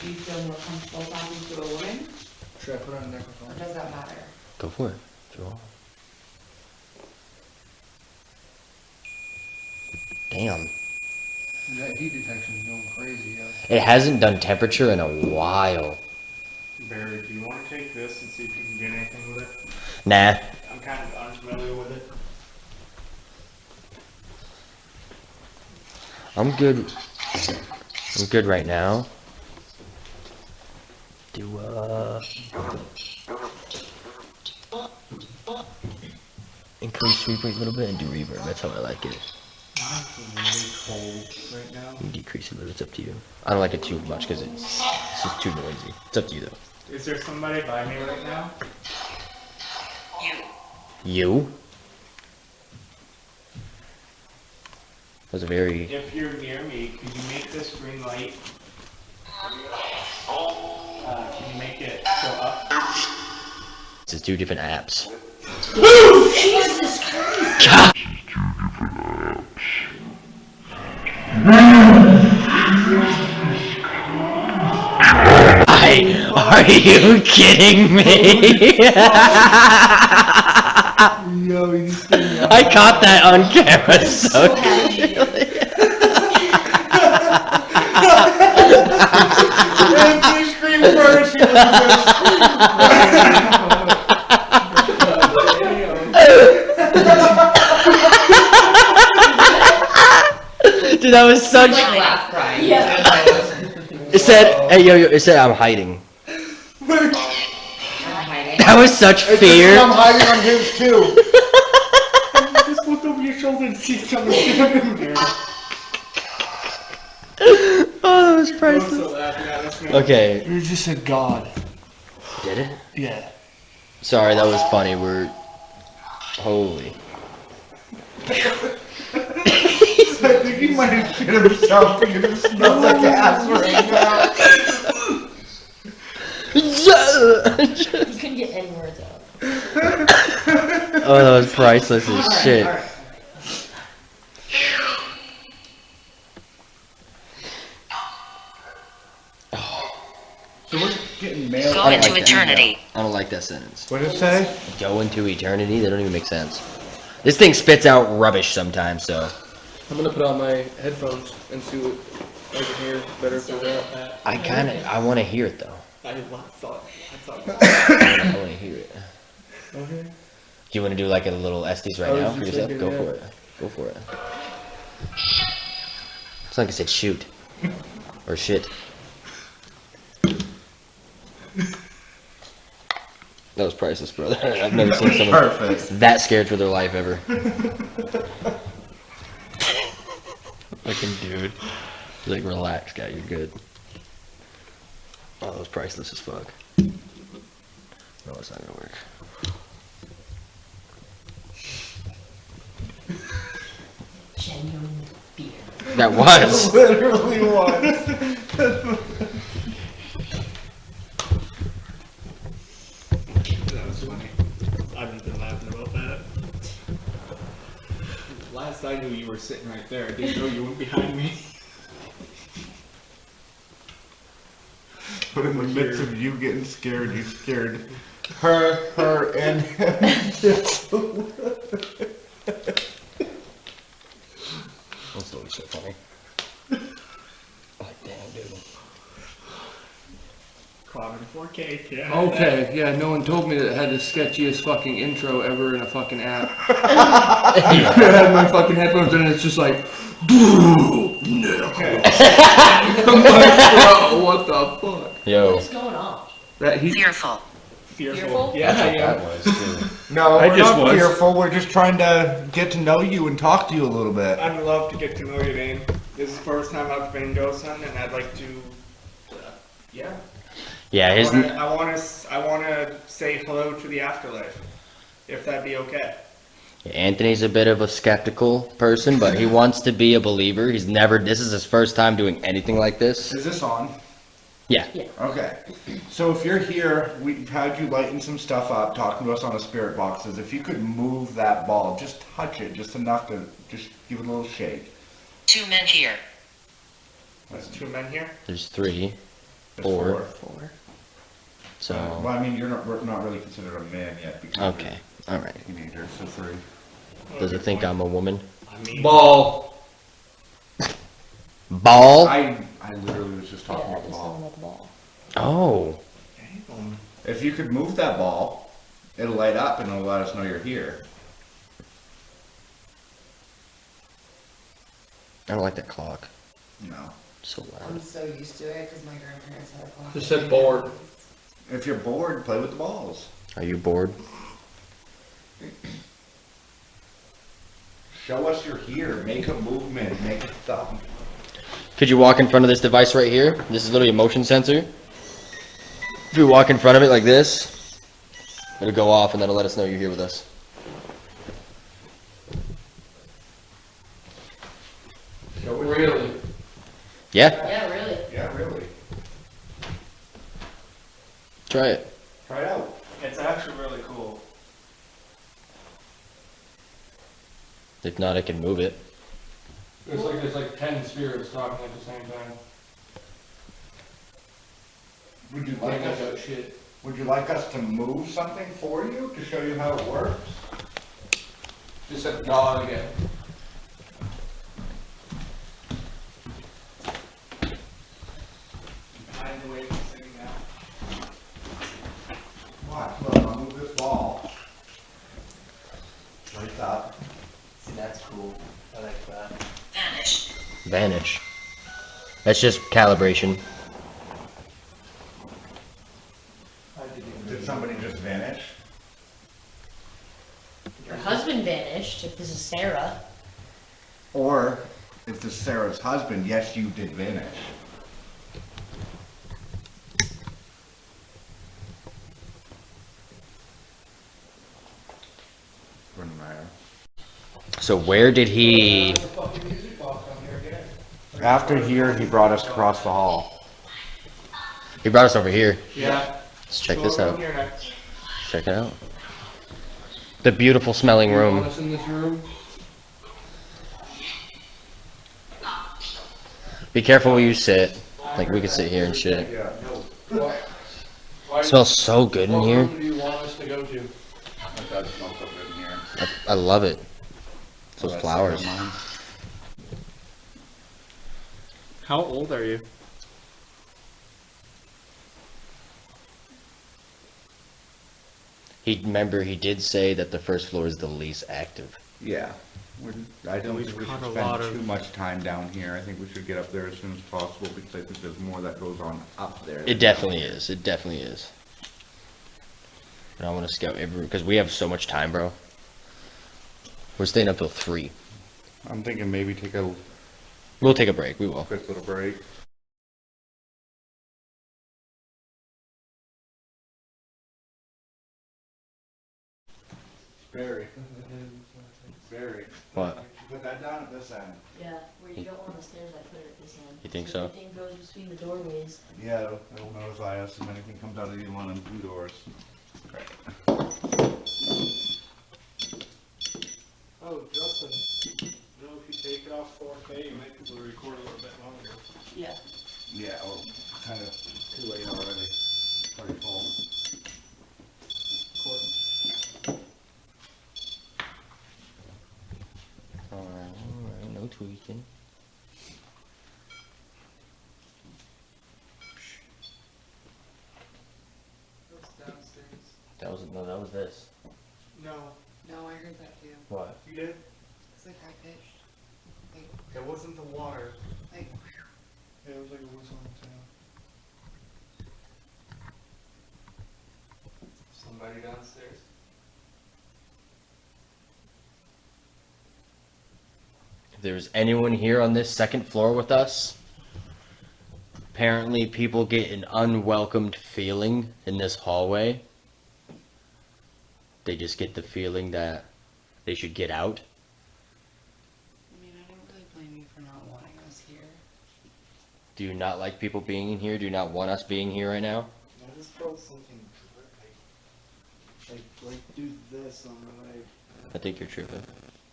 Do you feel more comfortable talking to a woman? Should I put on a Or microphone? does that matter? Go for it. If you want. Damn. That heat detection is going crazy, yeah. It hasn't done temperature in a while. Barry, do you want to take this and see if you can get anything with it? Nah. I'm kind of unfamiliar with it. I'm good. I'm good right now. Do increase sweep rate a little bit and do reverb. That's how I like it. It's really cold right now. You can decrease it a little. It's up to you. I don't like it too much because it's just too noisy. It's up to you though. Is there somebody by me right now? You. You? That was a very. If you're near me, could you make this green light? Can you make it go up? It's two different apps. Jesus Christ! Are you kidding me? Yo, you just gave me I caught that on camera so clearly. Please scream first. Dude, that was such. Laugh crying. Yeah. It said, "Hey, yo, yo!" It said, "I'm hiding." I'm hiding. That was such fear. I'm hiding on his too. Just look over your shoulder and see someone standing there. Oh, that was I'm priceless. so laughing at us now. Okay, You just said God. did it? Yeah. Sorry, that was funny. We're holy. I think he might have shit himself because it smells like ass right now. You couldn't get any words out. Oh, that was priceless as shit. So we're getting mail. Go into eternity. I don't like that sentence. What did it say? Go into eternity? That don't even make sense. This thing spits out rubbish sometimes, so. I'm gonna put on my headphones and see what I can hear better for that. I want to hear it though. I thought. I want to hear it. Okay. Do you want to do like a little Estes right I was now for just yourself? thinking, Go for it. Go for it. It's like I said shoot. Or shit. That was priceless, brother. I've never seen someone that scared for their life ever. Fucking dude. He's like, relax, guy, you're good. Oh, that was priceless as fuck. No, it's not gonna work. Genuine fear. That was. Literally was. That was funny. I've been laughing about that. Last I knew, you were sitting right there. I didn't know you went behind me. But in the midst of you getting scared, you scared her, and him. That's always so funny. Like, damn, dude. Caught in 4K, yeah. Okay, yeah, no one told me that it had the sketchiest fucking intro ever in a fucking app. I had my fucking headphones in and it's just like, no. I'm like, bro, what the fuck? Yo. What's going on? That he, Fearful. Fearful? Yeah, That was, too. No, I we're just not was. fearful. We're just trying to get to know you and talk to you a little bit. I'd love to get to know you, Dane. This is the first time I've been ghost hunting, and I'd like to, yeah. Yeah, his. I want to say hello to the afterlife, if that'd be okay. Anthony's a bit of a skeptical person, but he wants to be a believer. He's never. This is his first time doing anything like this. Is this on? Yeah. Okay. So if you're here, we've had you lighting some stuff up, talking to us on the spirit boxes. If you could move that ball, just touch it, just enough to just give it a little shake. 2 men here. There's 2 men here. There's 3, There's 4. 4. So. Well, I mean, you're not really considered a man yet because Okay. All right. you're a teenager, so 3. Does it think I'm a woman? I mean, ball. Ball. I literally was just talking Yeah, about the just ball. talking about the ball. Oh. If you could move that ball, it'll light up and it'll let us know you're here. I don't like that clock. No. So I'm loud. so used to it because my grandparents had a clock. Just said bored. If you're bored, play with the balls. Are you bored? Show us you're here. Make a movement. Make a thumb. Could you walk in front of this device right here? This is literally a motion sensor. If you walk in front of it like this, it'll go off and that'll let us know you're here with us. Really? Yeah? Yeah, really. Yeah, really. Try it. Try it out. it's actually really cool. If not, I can move it. There's like 10 spirits talking at the same time. Would you like us? that shit. Would you like us to move something for you to show you how it works? Just said dog again. Behind the way it's sitting now. Watch. Look, I'll move this ball. Lights up. See, that's cool. I like that. Vanish. Vanish. That's just calibration. Did somebody just vanish? Your husband vanished, if this is Sarah. Or if this is Sarah's husband, yes, you did vanish. So where did he... After here, he brought us across the hall. He brought us over here. Yeah. Let's check Go this over out. here next. Check it out. The beautiful smelling You want room. us in this room? Be careful where you sit. Like, we could sit here and shit. Yeah. Why, Smells so good in what here. room do you want us to go to? That does smell so good in here. I love it. Oh, Those that's flowers. like mine. How old are you? Remember, he did say that the first floor is the least active. Yeah. I don't We've think we caught should a lot spend of- too much time down here. I think we should get up there as soon as possible because I think there's more that goes on up there. It definitely is. It definitely is. And I want to scout every because we have so much time, bro. We're staying up till 3. I'm thinking maybe take a We'll take a break. We will. quick little break. Barry. Barry. What? Put that down at this end. Yeah, where you don't want the stairs, I put it at this end. You think so? Everything goes between the doorways. Yeah, it'll notify us if anything comes out of either one of them two doors. Oh, Justin, you know, if you take it off 4K, you might be able to record a little bit longer. Yeah. Yeah, well, kind of too late already. Pretty full. Alright, no tweaking. That's downstairs. That was this. No, No, I heard that too. What? you did? It's like high pitched. Like, It wasn't the water. like, It was like a whistle sound. Somebody downstairs? If there's anyone here on this second floor with us, apparently people get an unwelcomed feeling in this hallway. They just get the feeling that they should get out. I mean, I don't really blame you for not wanting us here. Do you not like people being in here? Do you not want us being here right now? I just felt something like do this on the way. I think you're tripping.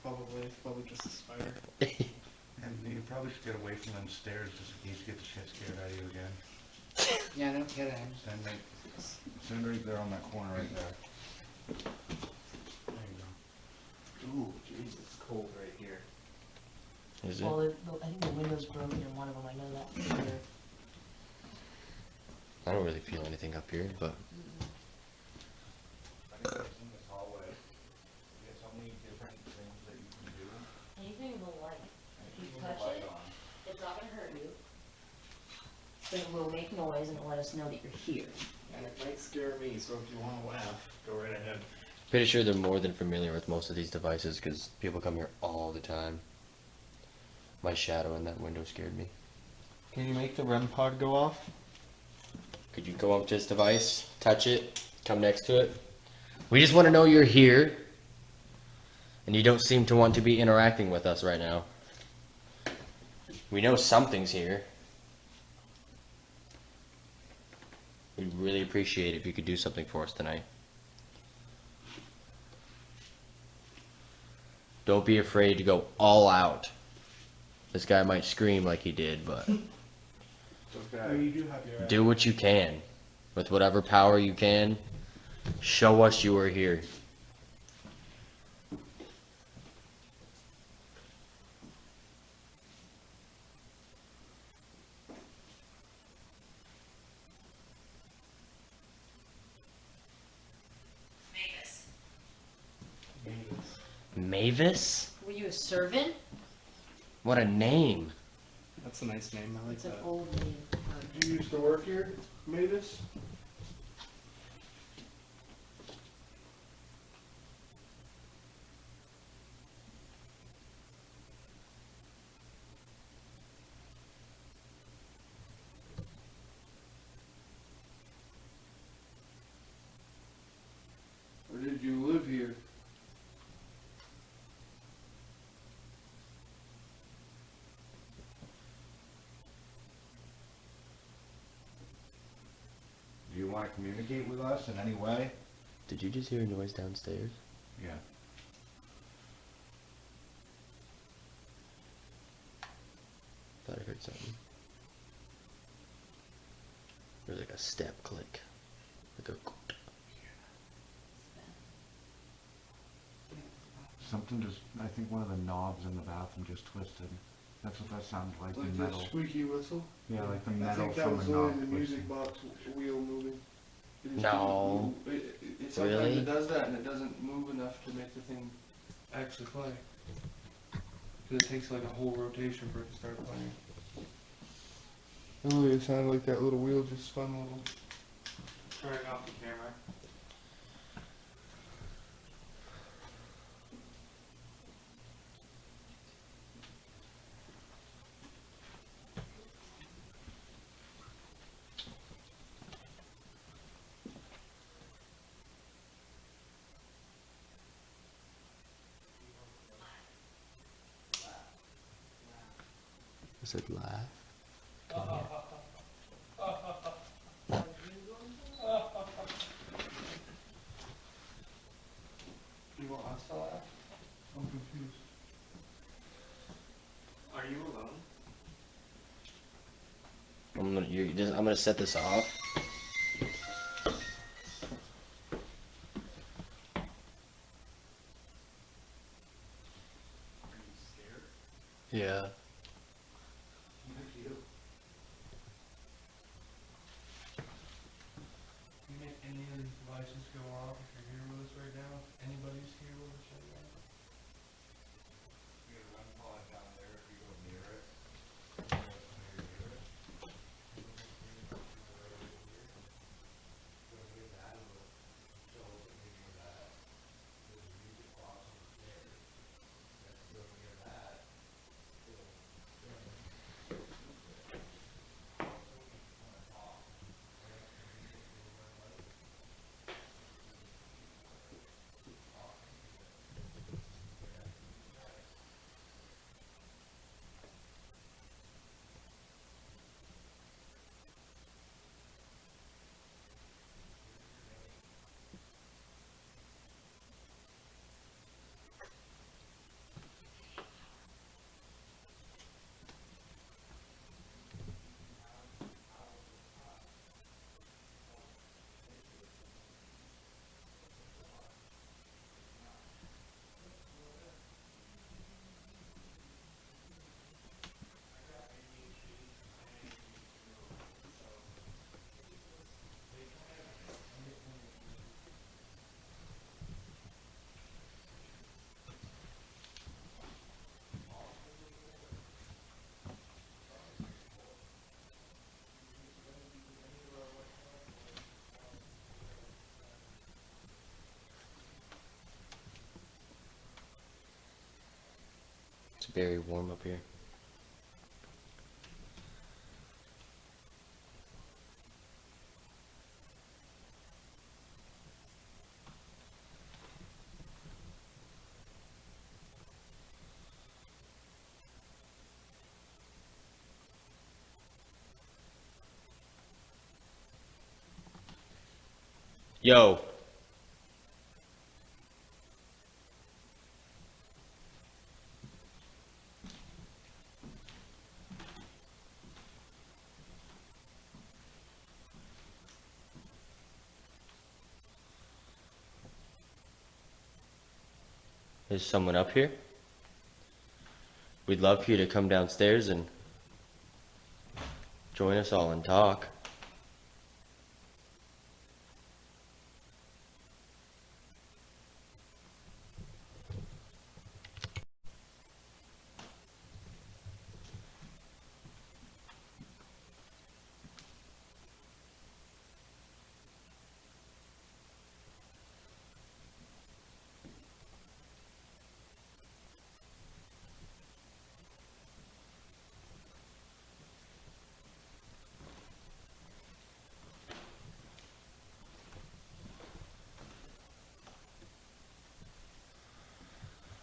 Probably just a spider. And you probably should get away from them stairs just in case you get the shit scared out of you again. Yeah, no kidding. Stand right there on that corner right there. There you Ooh, jeez, it's cold right here. Is it? Well, I think the window's broken in one of them, I know that for sure. I don't really feel anything up here, but go. I think it's in this hallway. You get so many different things that you can do. Anything with a light. If you Leave the touch light it, on. it's not gonna hurt you. But it will make noise and it'll let us know that you're here. And it might scare me, so if you want to laugh, go right ahead. pretty sure they're more than familiar with most of these devices because people come here all the time. My shadow in that window scared me. Can you make the REM pod go off? Could you go up to this device, touch it, come next to it? We just want to know you're here, and you don't seem to want to be interacting with us right now. We know something's here. We'd really appreciate it if you could do something for us tonight. Don't be afraid to go all out. This guy might scream like he did, but Oh, you do have your do what you can. With whatever power you can, show us you are here. Mavis? Were you a servant? What a name. That's a nice name. I like It's an that. old name. Did you used to work here, Mavis? Or did you live here? Do you want to communicate with us in any way? Did you just hear a noise downstairs? Yeah. Thought I heard something. There's like a step click. Like a. Something just, I think one of the knobs in the bathroom just twisted. That's what that sounded like, Like the that metal. squeaky whistle? Yeah, like the I metal think that from was the only knob the music twisting. box wheel moving. It just No. didn't move. It sometimes Really? it does that and it doesn't move enough to make the thing actually play. Because it takes like a whole rotation for it to start playing. Oh, it sounded like that little wheel just spun a little. Turning off the camera. I said laugh. You want us to laugh? I'm confused. Are you alone? I'm gonna set this off. Yeah. You make any of these devices go off if you're here with us right now? If anybody's here with us right now? You have one pod down there if you go near it. It's very warm up here. Yo. Is someone up here? We'd love for you to come downstairs and join us all and talk.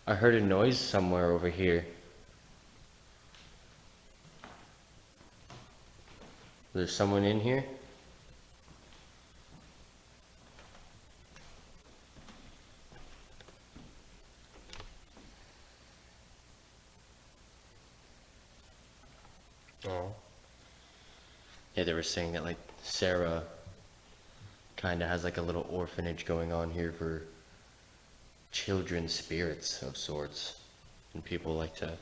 I heard a noise somewhere over here. There's someone in here? Oh. Yeah, they were saying that like Sarah kind of has like a little orphanage going on here for children's spirits of sorts, and people like to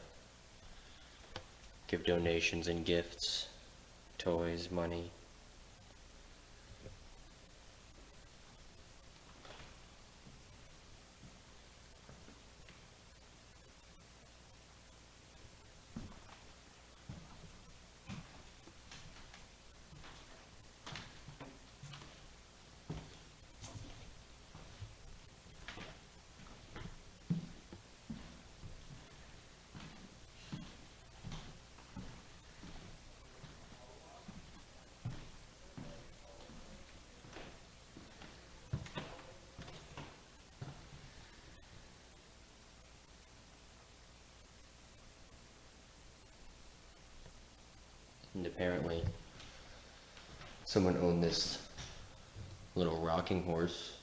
give donations and gifts, toys, money. And apparently, someone owned this little rocking horse,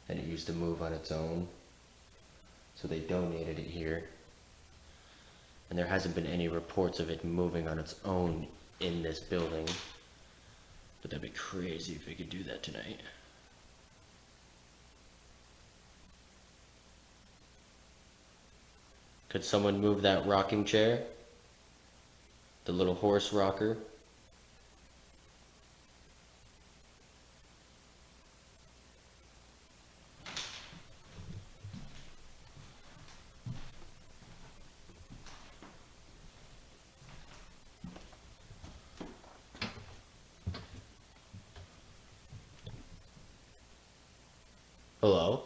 and it used to move on its own. So they donated it here. And there hasn't been any reports of it moving on its own in this building. But that'd be crazy if it could do that tonight. Could someone move that rocking chair? The little horse rocker? Hello?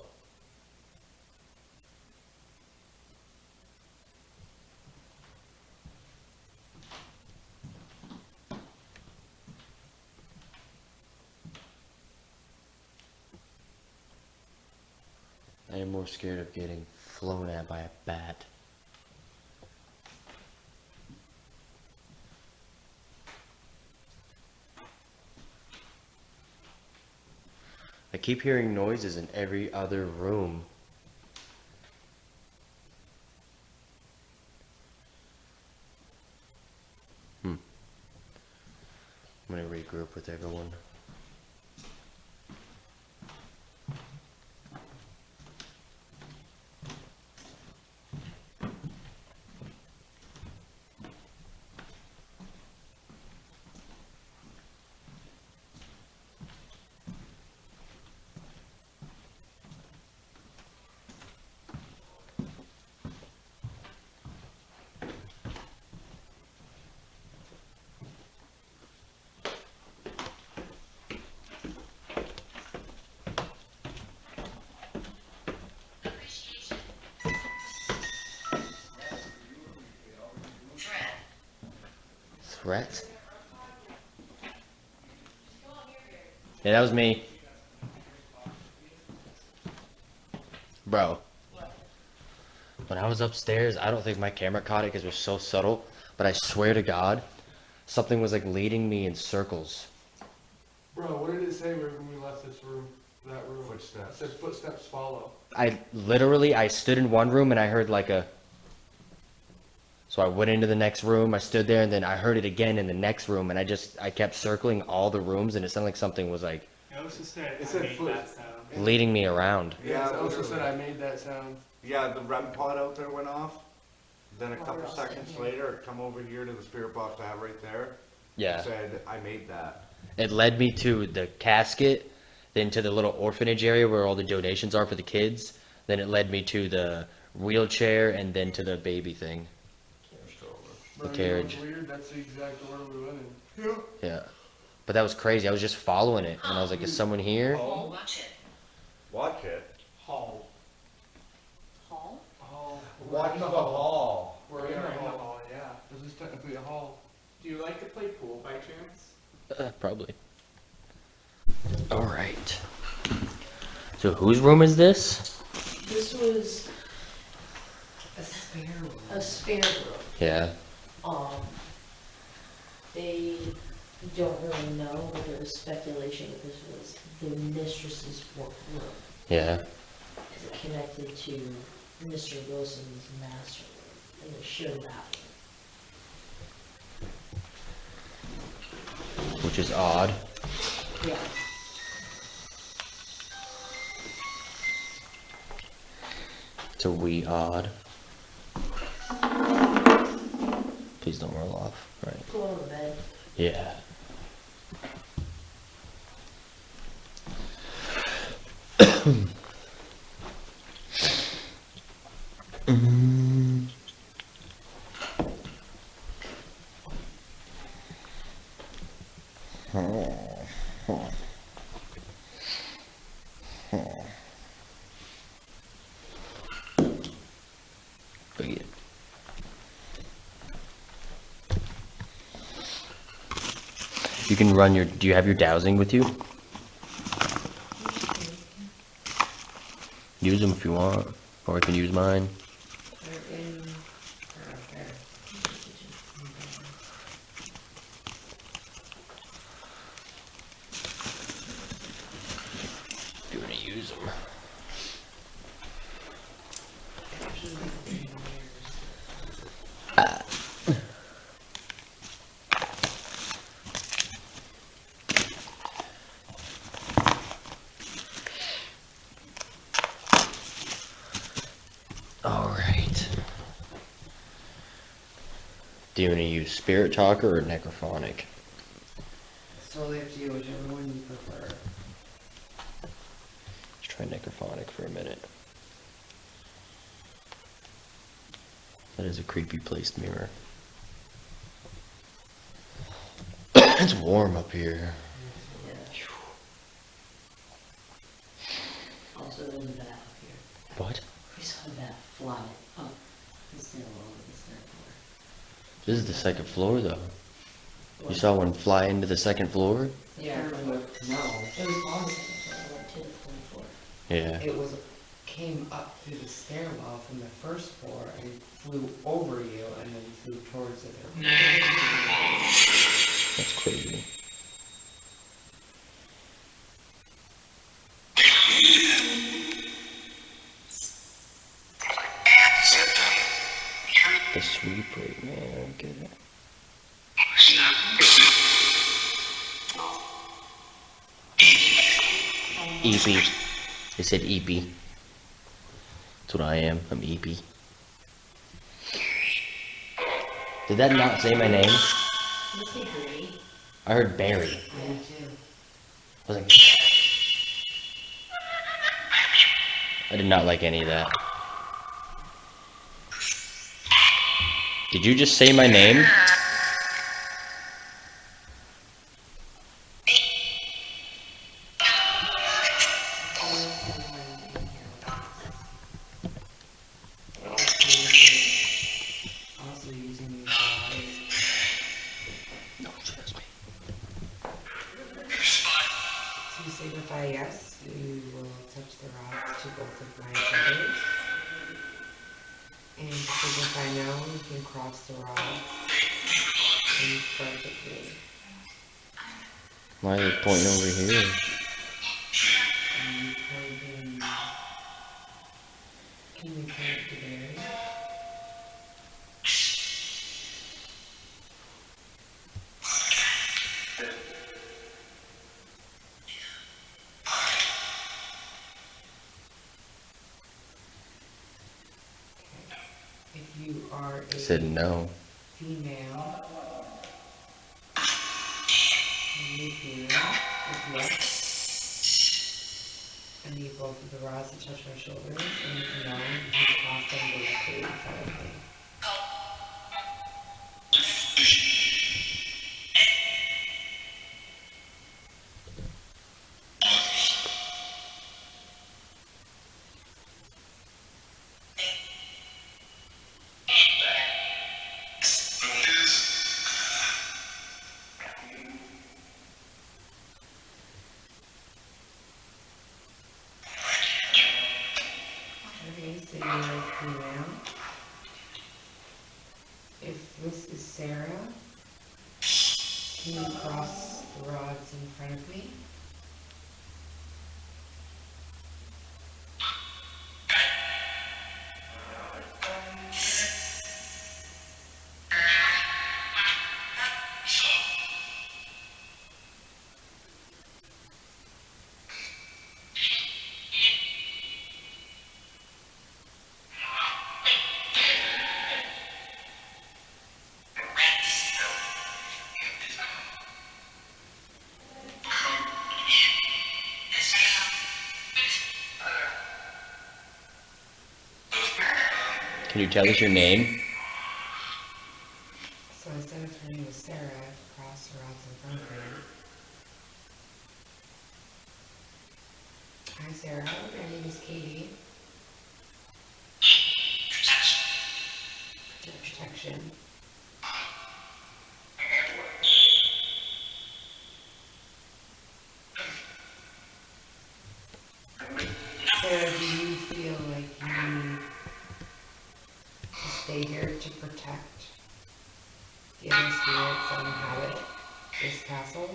I am more scared of getting flown at by a bat. I keep hearing noises in every other room. I'm gonna regroup with everyone. Threat? Yeah, that was me. Bro. When I was upstairs, I don't think my camera caught it because it was so subtle, but I swear to God, something was like leading me in circles. Bro, what did it say when we left this room? That room? Footsteps. It said footsteps follow. I stood in one room and I heard like a... So I went into the next room, I stood there, and then I heard it again in the next room, and I kept circling all the rooms, and it sounded like something was like It also said, It I said made foot- that sound. leading me around. Yeah, it also literally. said I made that sound. Yeah, the REM pod out there went off. Then a Oh, couple we're all seconds sitting here. later, it come over here to the spirit box I have right there. Yeah. Said, I made that. It led me to the casket, then to the little orphanage area where all the donations are for the kids. Then it led me to the wheelchair, and then to the baby thing. Bro, The you know carriage. what's weird? That's the exact order we went in. Yeah. But that was crazy. I was just following it, and I was like, is someone here? Watch it. Watch it. Hall. Hall? Hall. Watch the hall. We're in a hall. Yeah. This is technically a hall. Do you like to play pool by chance? Probably. Alright. So whose room is this? This was A spare room. a spare room. Yeah. They don't really know, but there was speculation that this was the mistress's work room. Yeah. Is it connected to Mr. Wilson's master room? And they showed that one. which is odd. Yeah. It's a wee odd. Please don't roll off. Right. Go on the bed. Yeah. Big it. You can run your. Do you have your dowsing with you? Use them if you want, or I can use mine. They're in, or up there. If you want to use them. All right. Do you want to use Spirit Talker or Necrophonic? It's totally up to you, whichever one you prefer. Let's try Necrophonic for a minute. That is a creepy placed mirror. It's warm up here. Yeah. Also, there's a bat up here. What? We saw a bat fly up the stairwell of the third floor. This is the second floor, though. You saw one fly into the second floor? Yeah. No. It was on the second floor. It went to the third floor. Yeah. It was came up through the stairwell from the first floor and flew over you and then flew towards the third floor. That's crazy. The sweep rate, man, I don't get it. EP. They said EP. That's what I am. I'm EP. Did that not say my name? You say Gray? I heard Barry. I do too. I was like, I did not like any of that. Did you just say my name? Also using these rods. No, trust me. So you signify yes, you will touch the rods to both of my fingers. And to signify no, you can cross the rods in front of me. Why are they pointing over here? And you point in. Can you point to Barry? If you are I a said no. female, new female, with yes, I need both of the rods to touch my shoulders, and if no, you can cross them directly in front of me. Okay, so you're a female. If this is Sarah, can you cross the rods in front of me? Can you tell us your name? So I said if her name was Sarah, I have to cross her off in front of me. Hi Sarah, my name is Katie. Protection. Sarah, do you feel like you need to stay here to protect the other spirits that inhabit this castle?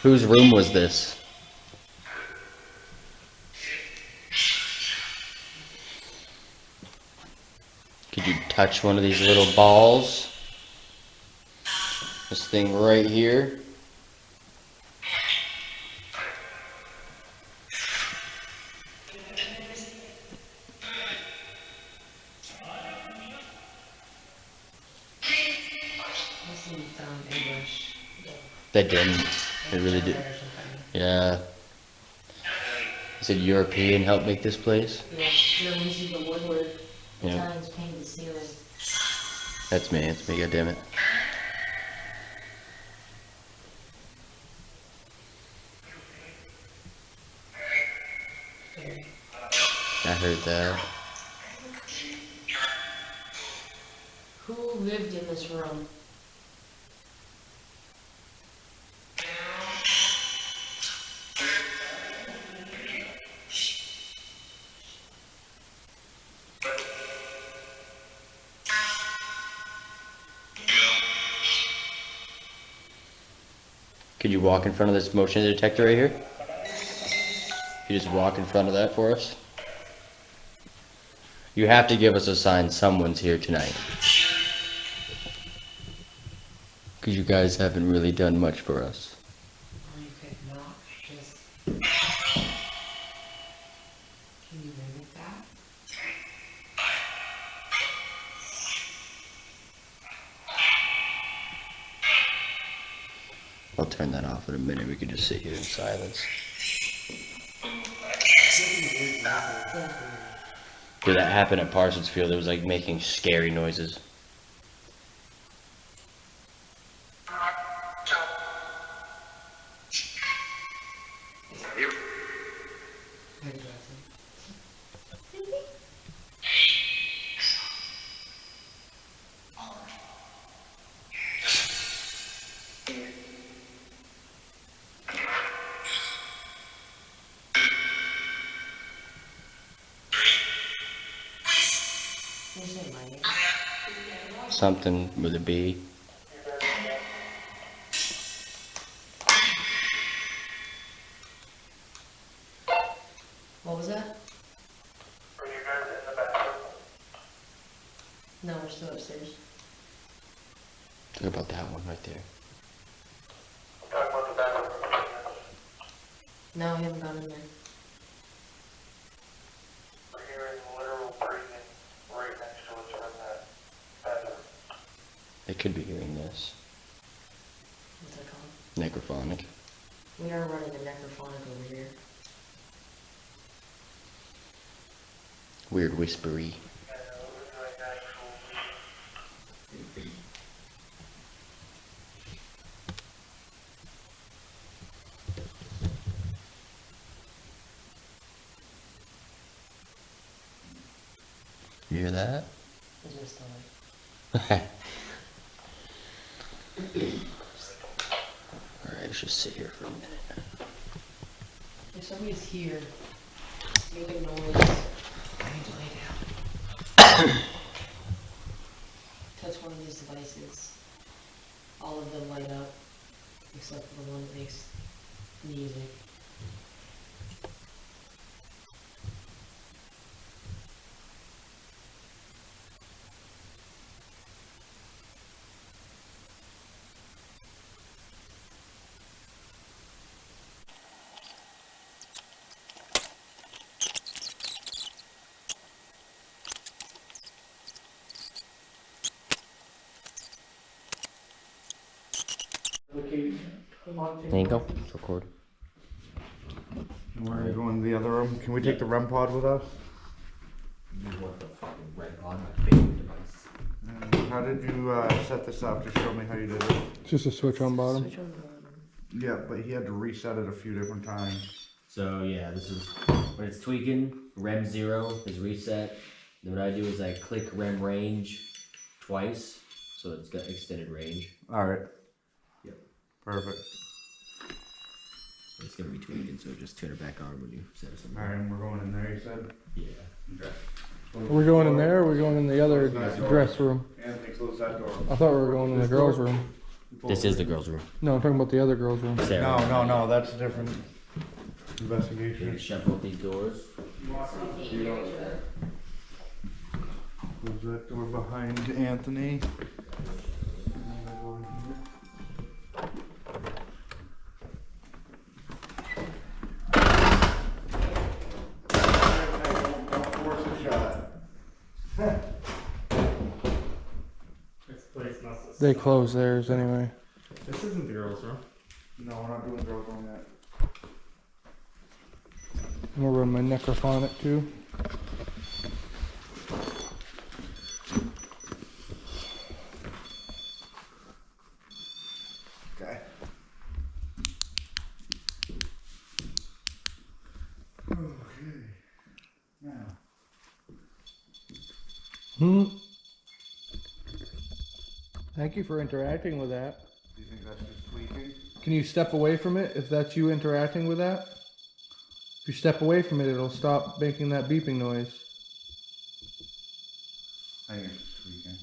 Whose room was this? Could you touch one of these little balls? This thing right here. Listen, sound English. They didn't. They really did. Or something. Yeah. Is it European help make this place? Yeah, no, when you see the woodwork, Yeah. Italians painted the ceiling. That's me. It's me. God damn it. Very. I heard that. Who lived in this room? Could you walk in front of this motion detector right here? You just walk in front of that for us? You have to give us a sign someone's here tonight. Because you guys haven't really done much for us. Or you could not just. Can you mimic that? I'll turn that off in a minute. We could just sit here in silence. Did that happen at Parsons Field? It was like making scary noises. Interesting. You say my name. Something with a B. What was that? Are you guys in the bathroom? No, we're still upstairs. Talk about that one right there. I'm talking about the bathroom. No, we haven't gone in there. We're hearing literal breathing right next to us from that bathroom. They could be hearing this. What's that called? Necrophonic. We are running a necrophonic over here. Weird whispery. And it was like actual You hear that? Is there still Alright, let's just sit here for a minute. If somebody's here, make a noise. I need to lay down. Touch one of these devices. All of them light up, except for the one that makes music. There you go. Let's record. We're gonna go in the other room. Can we take the REM pod with us? You want the fucking red on my favorite device. How did you set this up? Just show me how you did it. It's just a switch on bottom. Switch on the bottom. Yeah, but he had to reset it a few different times. So yeah, this is when it's tweaking. REM 0 is reset. Then what I do is I click REM range twice, so it's got extended range. All right. Yep. Perfect. It's gonna be tweaking, so just turn it back on when you set it something. All right, and we're going in there. You said. Yeah. Okay. Are we going in there or are we going in the other dress room? Anthony, close that door. I thought we were going in the girls' room. This is the girls' room. No, I'm talking about the other girls' room. Sarah. No. That's a different You're investigation. gonna shut both these doors. Close that door behind Anthony. Don't force it shut. This place must have They stopped. closed theirs anyway. This isn't the girls' room. No, we're not doing girls on that. I'm gonna run my necrophonic too. Okay. Okay. Now. Thank you for interacting with that. Do you think that's just tweaking? Can you step away from it if that's you interacting with that? If you step away from it, it'll stop making that beeping noise. I think it's just tweaking.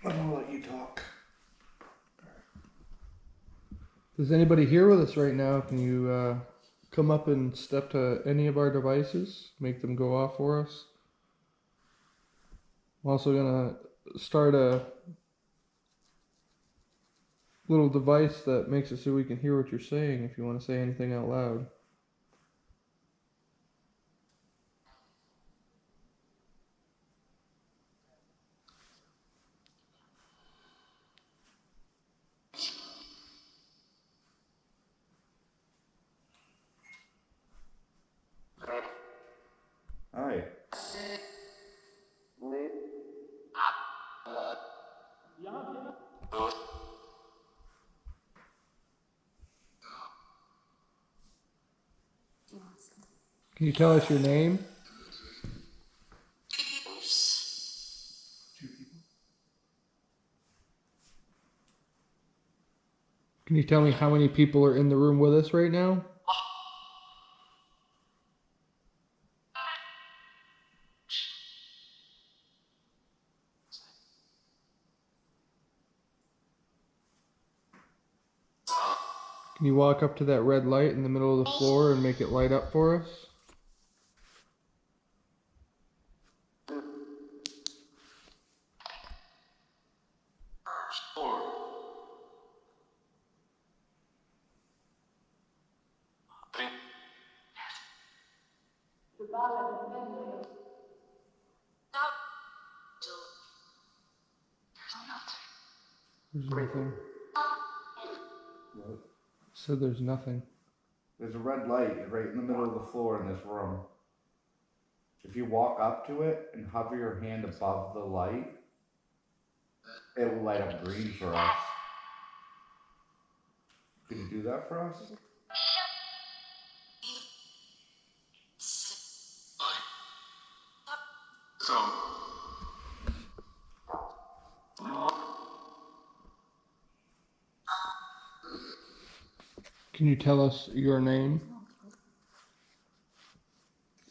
I'm gonna let you talk. Is anybody here with us right now? Can you come up and step to any of our devices? Make them go off for us. I'm also gonna start a little device that makes it so we can hear what you're saying if you want to say anything out loud. Hi. Can you tell us your name? Can you tell me how many people are in the room with us right now? Can you walk up to that red light in the middle of the floor and make it light up for us? There's nothing. What? Said there's nothing. There's a red light right in the middle of the floor in this room. If you walk up to it and hover your hand above the light, it will light up green for us. Can you do that for us? Can you tell us your name?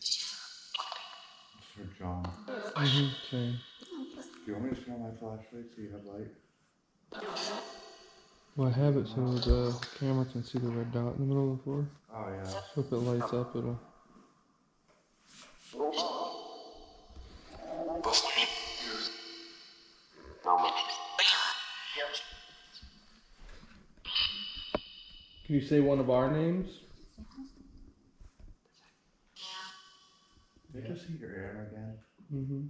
Sir John. Same. Do you want me to turn on my flashlight so you have light? Well, I have it so the camera can see the red dot in the middle of the floor. Oh yeah. So if it lights up, it'll... Can you say one of our names? Did you just heat your air again? Mm-hmm.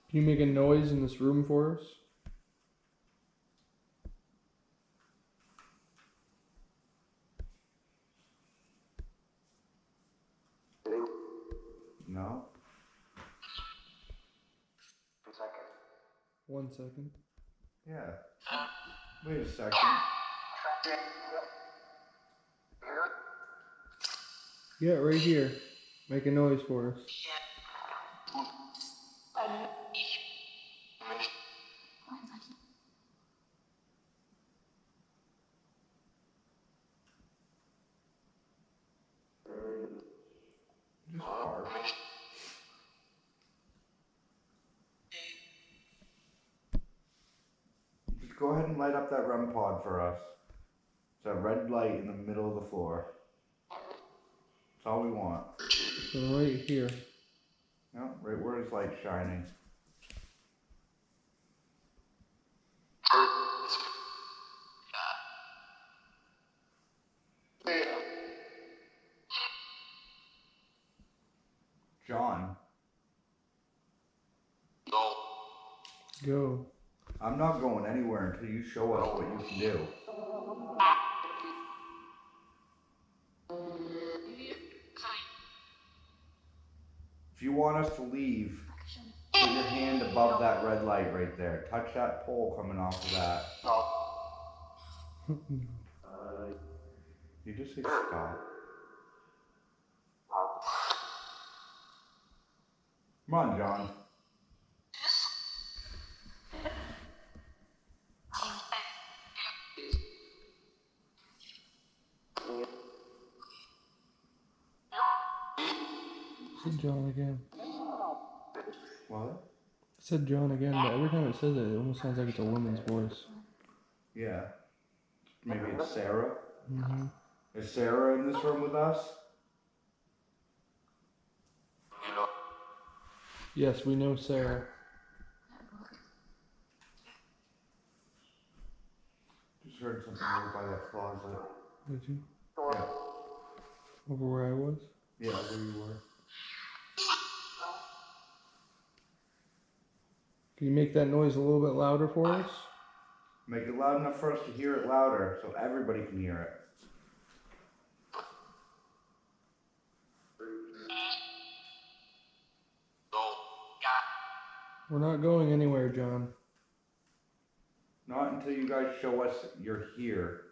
Can you make a noise in this room for us? No? 1 second. Yeah. Wait a second. Yeah, right here. Make a noise for us. Just bark. Just go ahead and light up that REM pod for us. It's that red light in the middle of the floor. That's all we want. So right here. Yeah, right where his light's shining. John, Go. I'm not going anywhere until you show us what you can do. If you want us to leave, put your hand above that red light right there. Touch that pole coming off of that. You just say stop. Come on, John. Said John again. What? Said John again, but every time it says it, it almost sounds like it's a woman's voice. Yeah. Maybe it's Sarah. Mm-hmm. Is Sarah in this room with us? Yes, we know Sarah. Just heard something over by that closet. Did you? Yeah. Over where I was? Yeah, where you were. Can you make that noise a little bit louder for us? Make it loud enough for us to hear it louder so everybody can hear it. We're not going anywhere, John. Not until you guys show us you're here.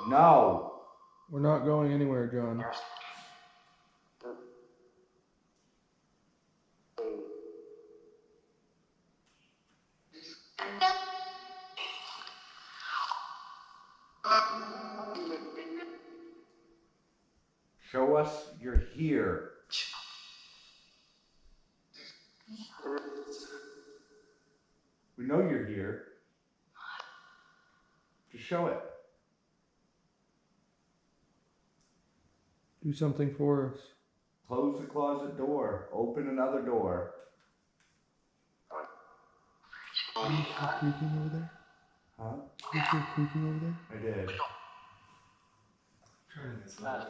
No! We're not going anywhere, John. Show us you're here. We know you're here. Just show it. Do something for us. Close the closet door. Open another door. Did you hear creaking over there? Huh? Did you hear creaking over there? I did. Turn this off.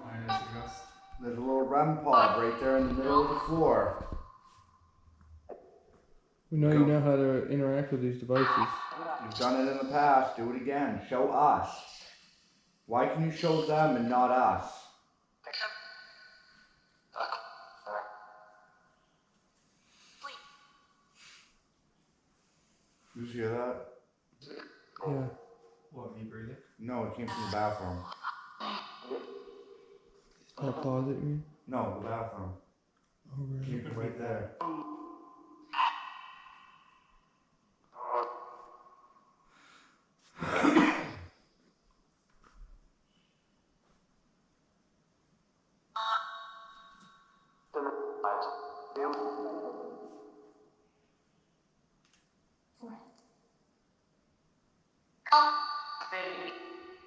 Minus adjust. There's a little REM pod right there in the middle of the floor. We know you know how to interact with these devices. You've done it in the past. Do it again. Show us. Why can you show them and not us? Did you hear that? Yeah. What, me breathing? No, it came from the bathroom. That closet, you mean? No, the bathroom. Oh, really? Came from right there.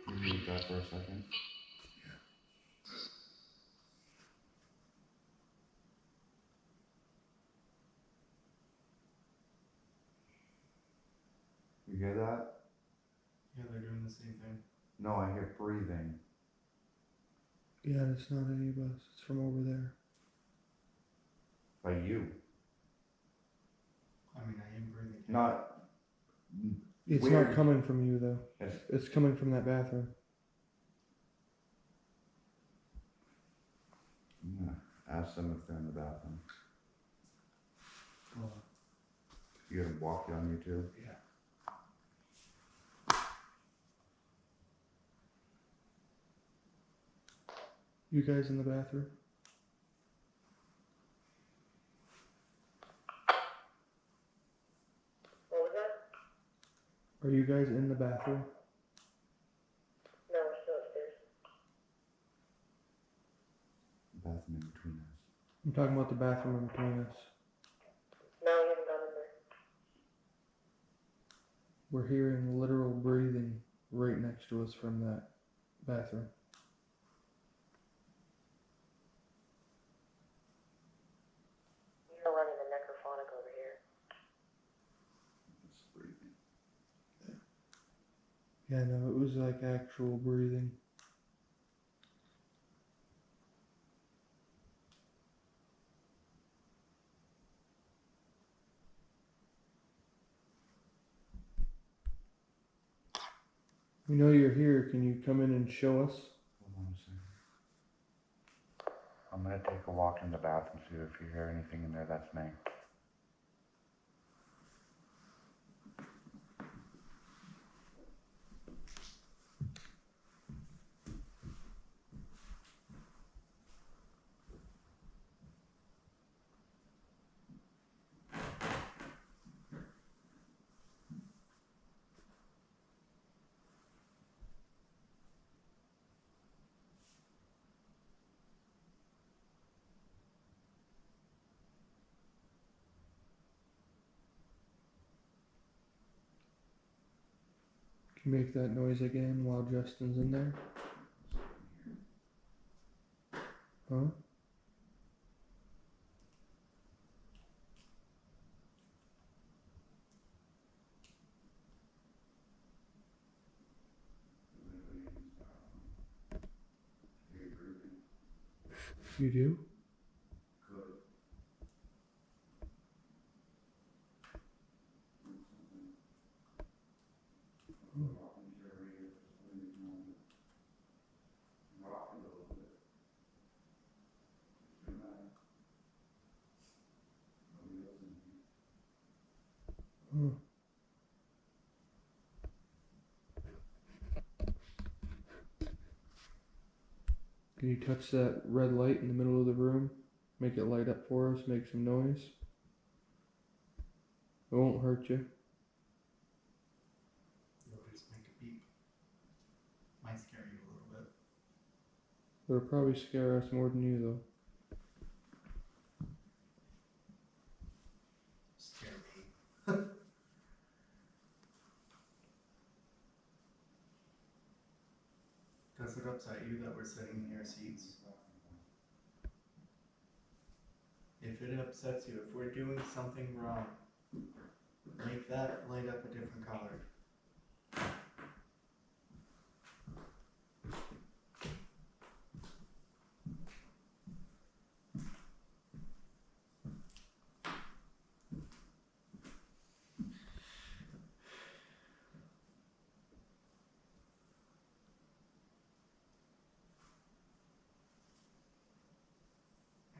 Can you mute that for a second? You hear that? Yeah, they're doing the same thing. No, I hear breathing. Yeah, it's not any of us. It's from over there. By you. I mean, I am breathing. Not. It's Weird. not coming from you though. It's, It's coming from that bathroom. I'm gonna ask them if they're in the bathroom. Oh, You gonna walk down you too? yeah. You guys in the bathroom? What was that? Are you guys in the bathroom? No, we're still upstairs. Bathroom in between us. I'm talking about the bathroom in between us. No, we haven't gone in there. We're hearing literal breathing right next to us from that bathroom. You're running the necrophonic over here. It's breathing. Yeah, no, it was like actual breathing. We know you're here. Can you come in and show us? Hold on a second. I'm gonna take a walk in the bathroom, see if you hear anything in there. That's me. Can you make that noise again while Justin's in there? Huh? You do? Huh. Can you touch that red light in the middle of the room? Make it light up for us, make some noise. It won't hurt you. It'll just make a beep. Might scare you a little bit. It'll probably scare us more than you though. Scare me. Does it upset you that we're sitting in your seats? If it upsets you, if we're doing something wrong, make that light up a different color.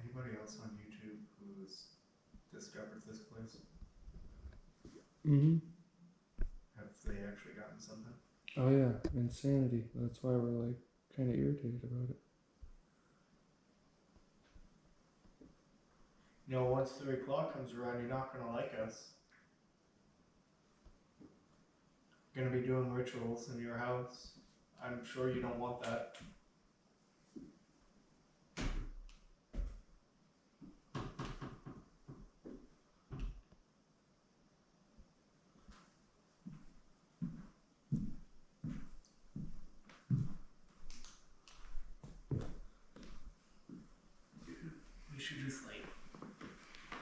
Anybody else on YouTube who's discovered this place? Mm-hmm. Have they actually gotten something? Oh yeah, insanity. That's why we're like kind of irritated about it. You know, once 3 o'clock comes around, you're not gonna like us. You're gonna be doing rituals in your house. I'm sure you don't want that. You should just like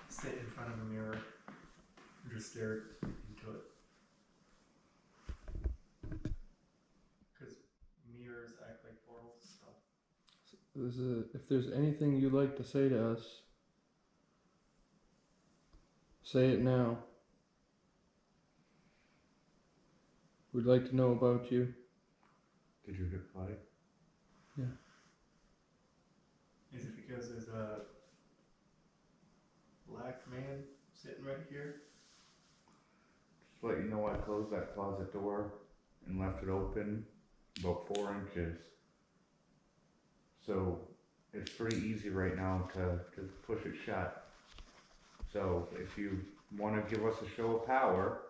sit in front of a mirror and just stare into it. If there's anything you'd like to say to us, say it now. We'd like to know about you. Did you hit play? Is it because there's a black man sitting right here? Just to let you know, I closed that closet door and left it open about 4 inches. So it's pretty easy right now to push it shut. So if you want to give us a show of power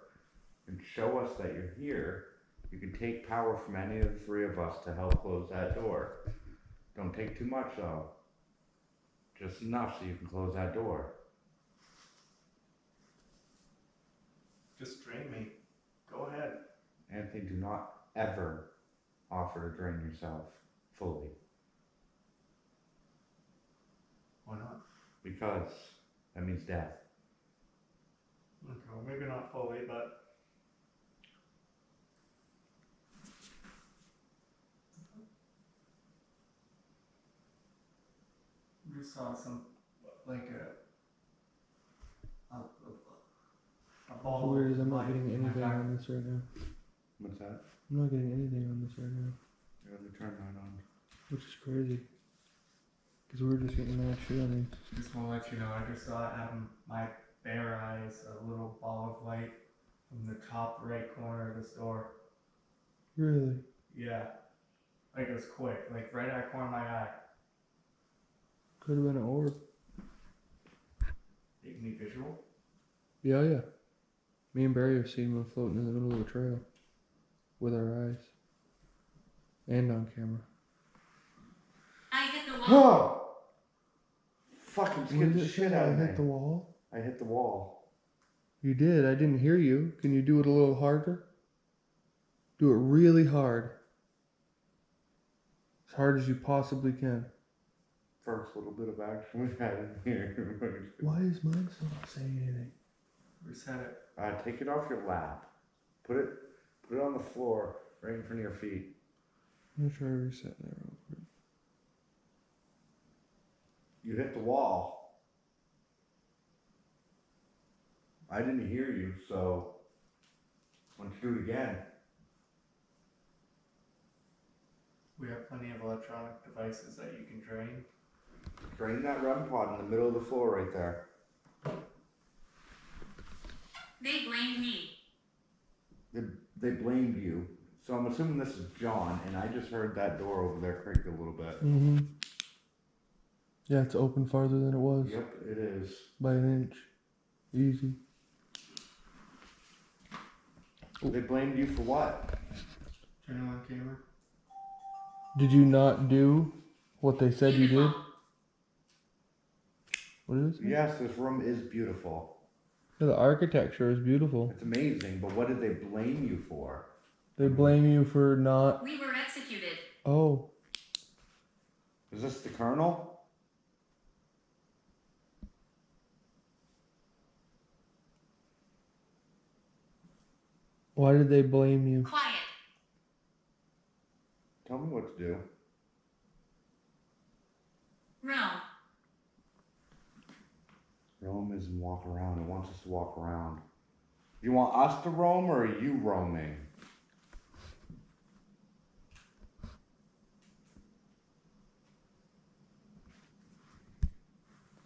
and show us that you're here, you can take power from any of the three of us to help close that door. Don't take too much though. Just enough so you can close that door. Just drain me. Go ahead. Anthony, do not ever offer to drain yourself fully. Why not? Because that means death. Okay, well, maybe not fully, but we saw some, like a ball. Weird is I'm of not light getting in my anything back. on this right now. What's that? I'm not getting anything on this right now, Let me turn that on. which is crazy. Because we were just getting mad shit on me. Just want to let you know, I just saw out of my bare eyes a little ball of light from the top right corner of the store. Really? Yeah. Like it was quick, like right out of the corner of my eye. Could have been an orb. Gave me visual. Yeah, yeah. Me and Barry have seen one floating in the middle of the trail. With our eyes. And on camera. I hit the wall. Oh! Fucking What scared did the it shit say? out I of me. hit the wall? I hit the wall. You did. I didn't hear you. Can you do it a little harder? Do it really hard. As hard as you possibly can. First little bit of action we've had in here. Why is mine still not saying anything? Reset it. Take it off your lap. Put it on the floor, right in front of your feet. I'm gonna try resetting that real quick. You hit the wall. I didn't hear you, so why don't you do it again? We have plenty of electronic devices that you can drain. Drain that REM pod in the middle of the floor right there. They blamed me. They blamed you. So I'm assuming this is John, and I just heard that door over there creak a little bit. Mm-hmm. Yeah, it's open farther than it was. Yep, it is. By an inch. Easy. They blamed you for what? Turn on camera. Did you not do what they said you did? What is it? Yes, this room is beautiful. Yeah, the architecture is beautiful. It's amazing, but what did they blame you for? They blame you for not... We were executed. Oh. Is this the Colonel? Why did they blame you? Quiet. Tell me what to do. Roam. Roam isn't walk around. It wants us to walk around. You want us to roam, or are you roaming?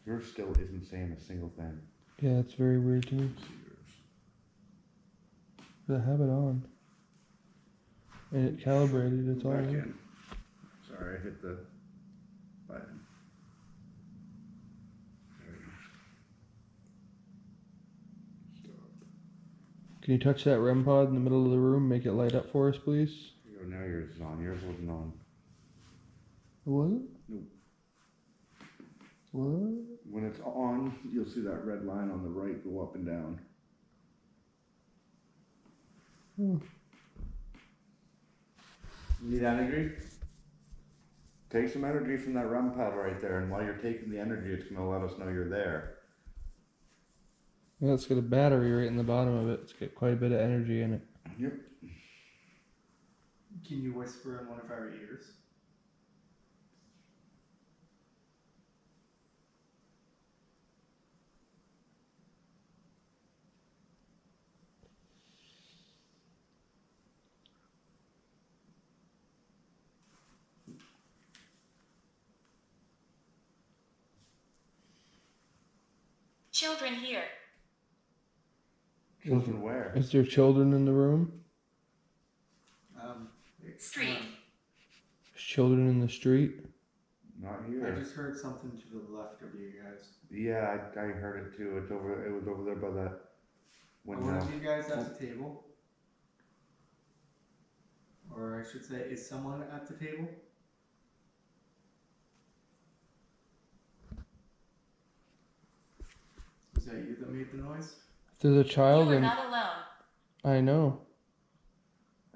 Yours still isn't saying a single thing. Yeah, it's very weird to me. I have it on. And it calibrated, it's all Back right. in. Sorry, I hit the button. There we go. Stop. Can you touch that REM pod in the middle of the room, make it light up for us, please? Here we go, now yours is on. Yours wasn't on. It wasn't? Nope. What? When it's on, you'll see that red line on the right go up and down. Hmm. Need energy? Take some energy from that REM pad right there, and while you're taking the energy, it's going to let us know you're there. Yeah, it's got a battery right in the bottom of it. It's got quite a bit of energy in it. Yep. Can you whisper in one of our ears? Children here. Children where? Is there children in the room? Street. There's children in the street? Not I here. just heard something to the left of you guys. Yeah, I heard it too. It was over there by that Are window. one of you guys at the table? Or I should say, is someone at the table? Was that you that made the noise? If there's a child, You are then not alone. I know.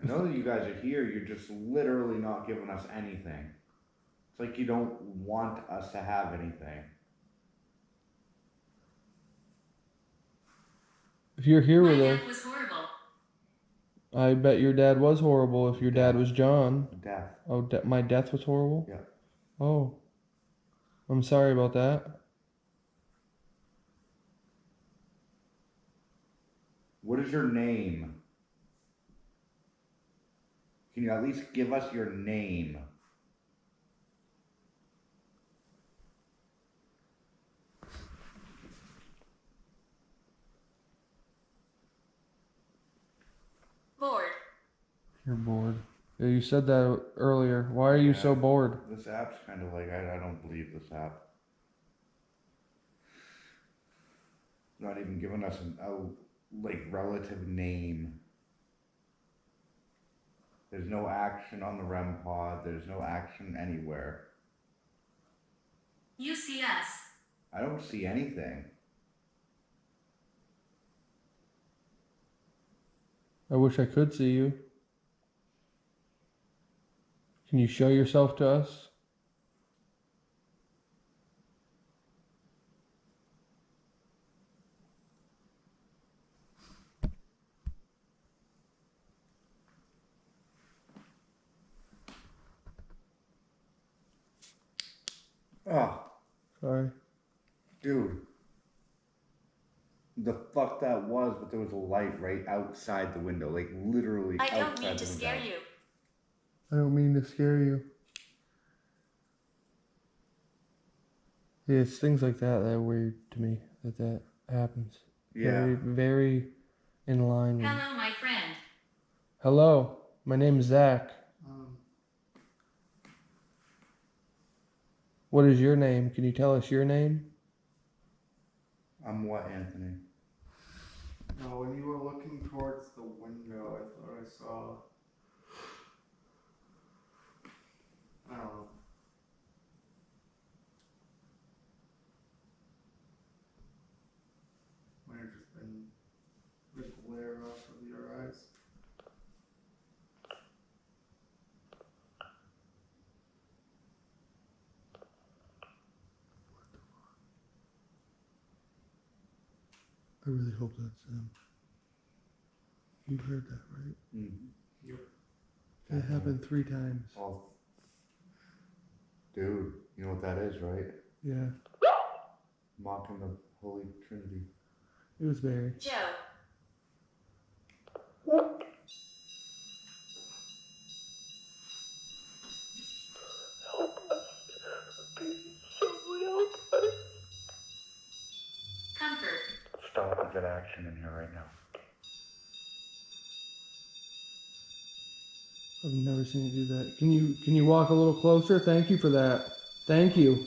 I know that you guys are here. You're just literally not giving us anything. It's like you don't want us to have anything. If you're here My with us, death was horrible. I bet your dad was horrible if your dad was John. Death. Oh, my death was horrible? Yeah. Oh. I'm sorry about that. What is your name? Can you at least give us your name? Bored. You're bored. Yeah, you said that earlier. Why are you so bored? This app's kind of like, I don't believe this app. Not even giving us a relative name. There's no action on the REM pod. There's no action anywhere. You see us. I don't see anything. I wish I could see you. Can you show yourself to us? Oh, Sorry. dude. The fuck that was, but there was a light right outside the window, like literally I outside don't mean to the scare window. you. I don't mean to scare you. Yeah, it's things like that that are weird to me that happens. Yeah. Very, very in line with. Hello, my friend. Hello, my name is Zach. What is your name? Can you tell us your name? I'm what, Anthony? No, when you were looking towards the window, I thought I saw. I don't know. Might have just been the glare off of your eyes. I really hope that's them. You heard that, right? Mm-hmm. Yep. It happened 3 times. Oh, dude, you know what that is, right? Yeah, Mocking the Holy Trinity. it was Barry. Joe. Comfort. Stop and get action in here right now. I've never seen you do that. Can you walk a little closer? Thank you for that. Thank you.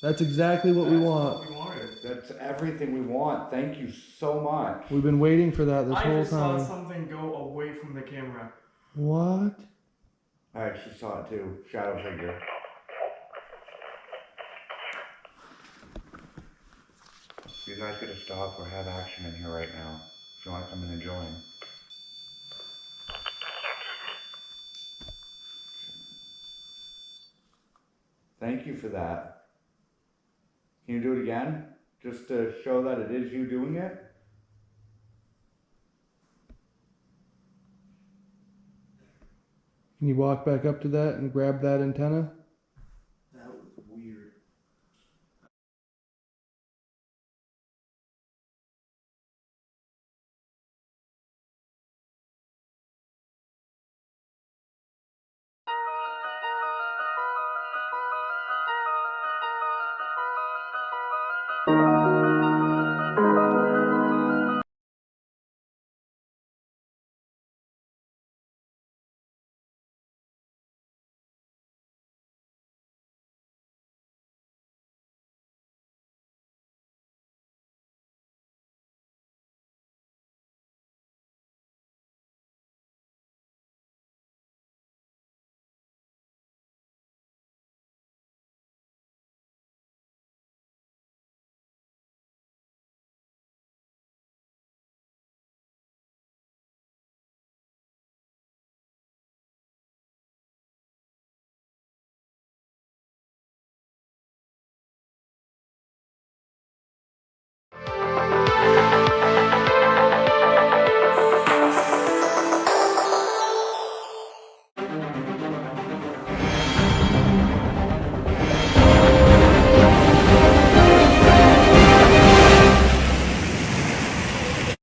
That's exactly what we want. What we wanted. That's everything we want. Thank you so much. We've been waiting for that this I whole just saw time. something go away from the camera. What? I actually saw it too. Shadow figure. You guys gotta stop or have action in here right now. If you wanna come in and join. Thank you for that. Can you do it again? Just to show that it is you doing it? Can you walk back up to that and grab that antenna?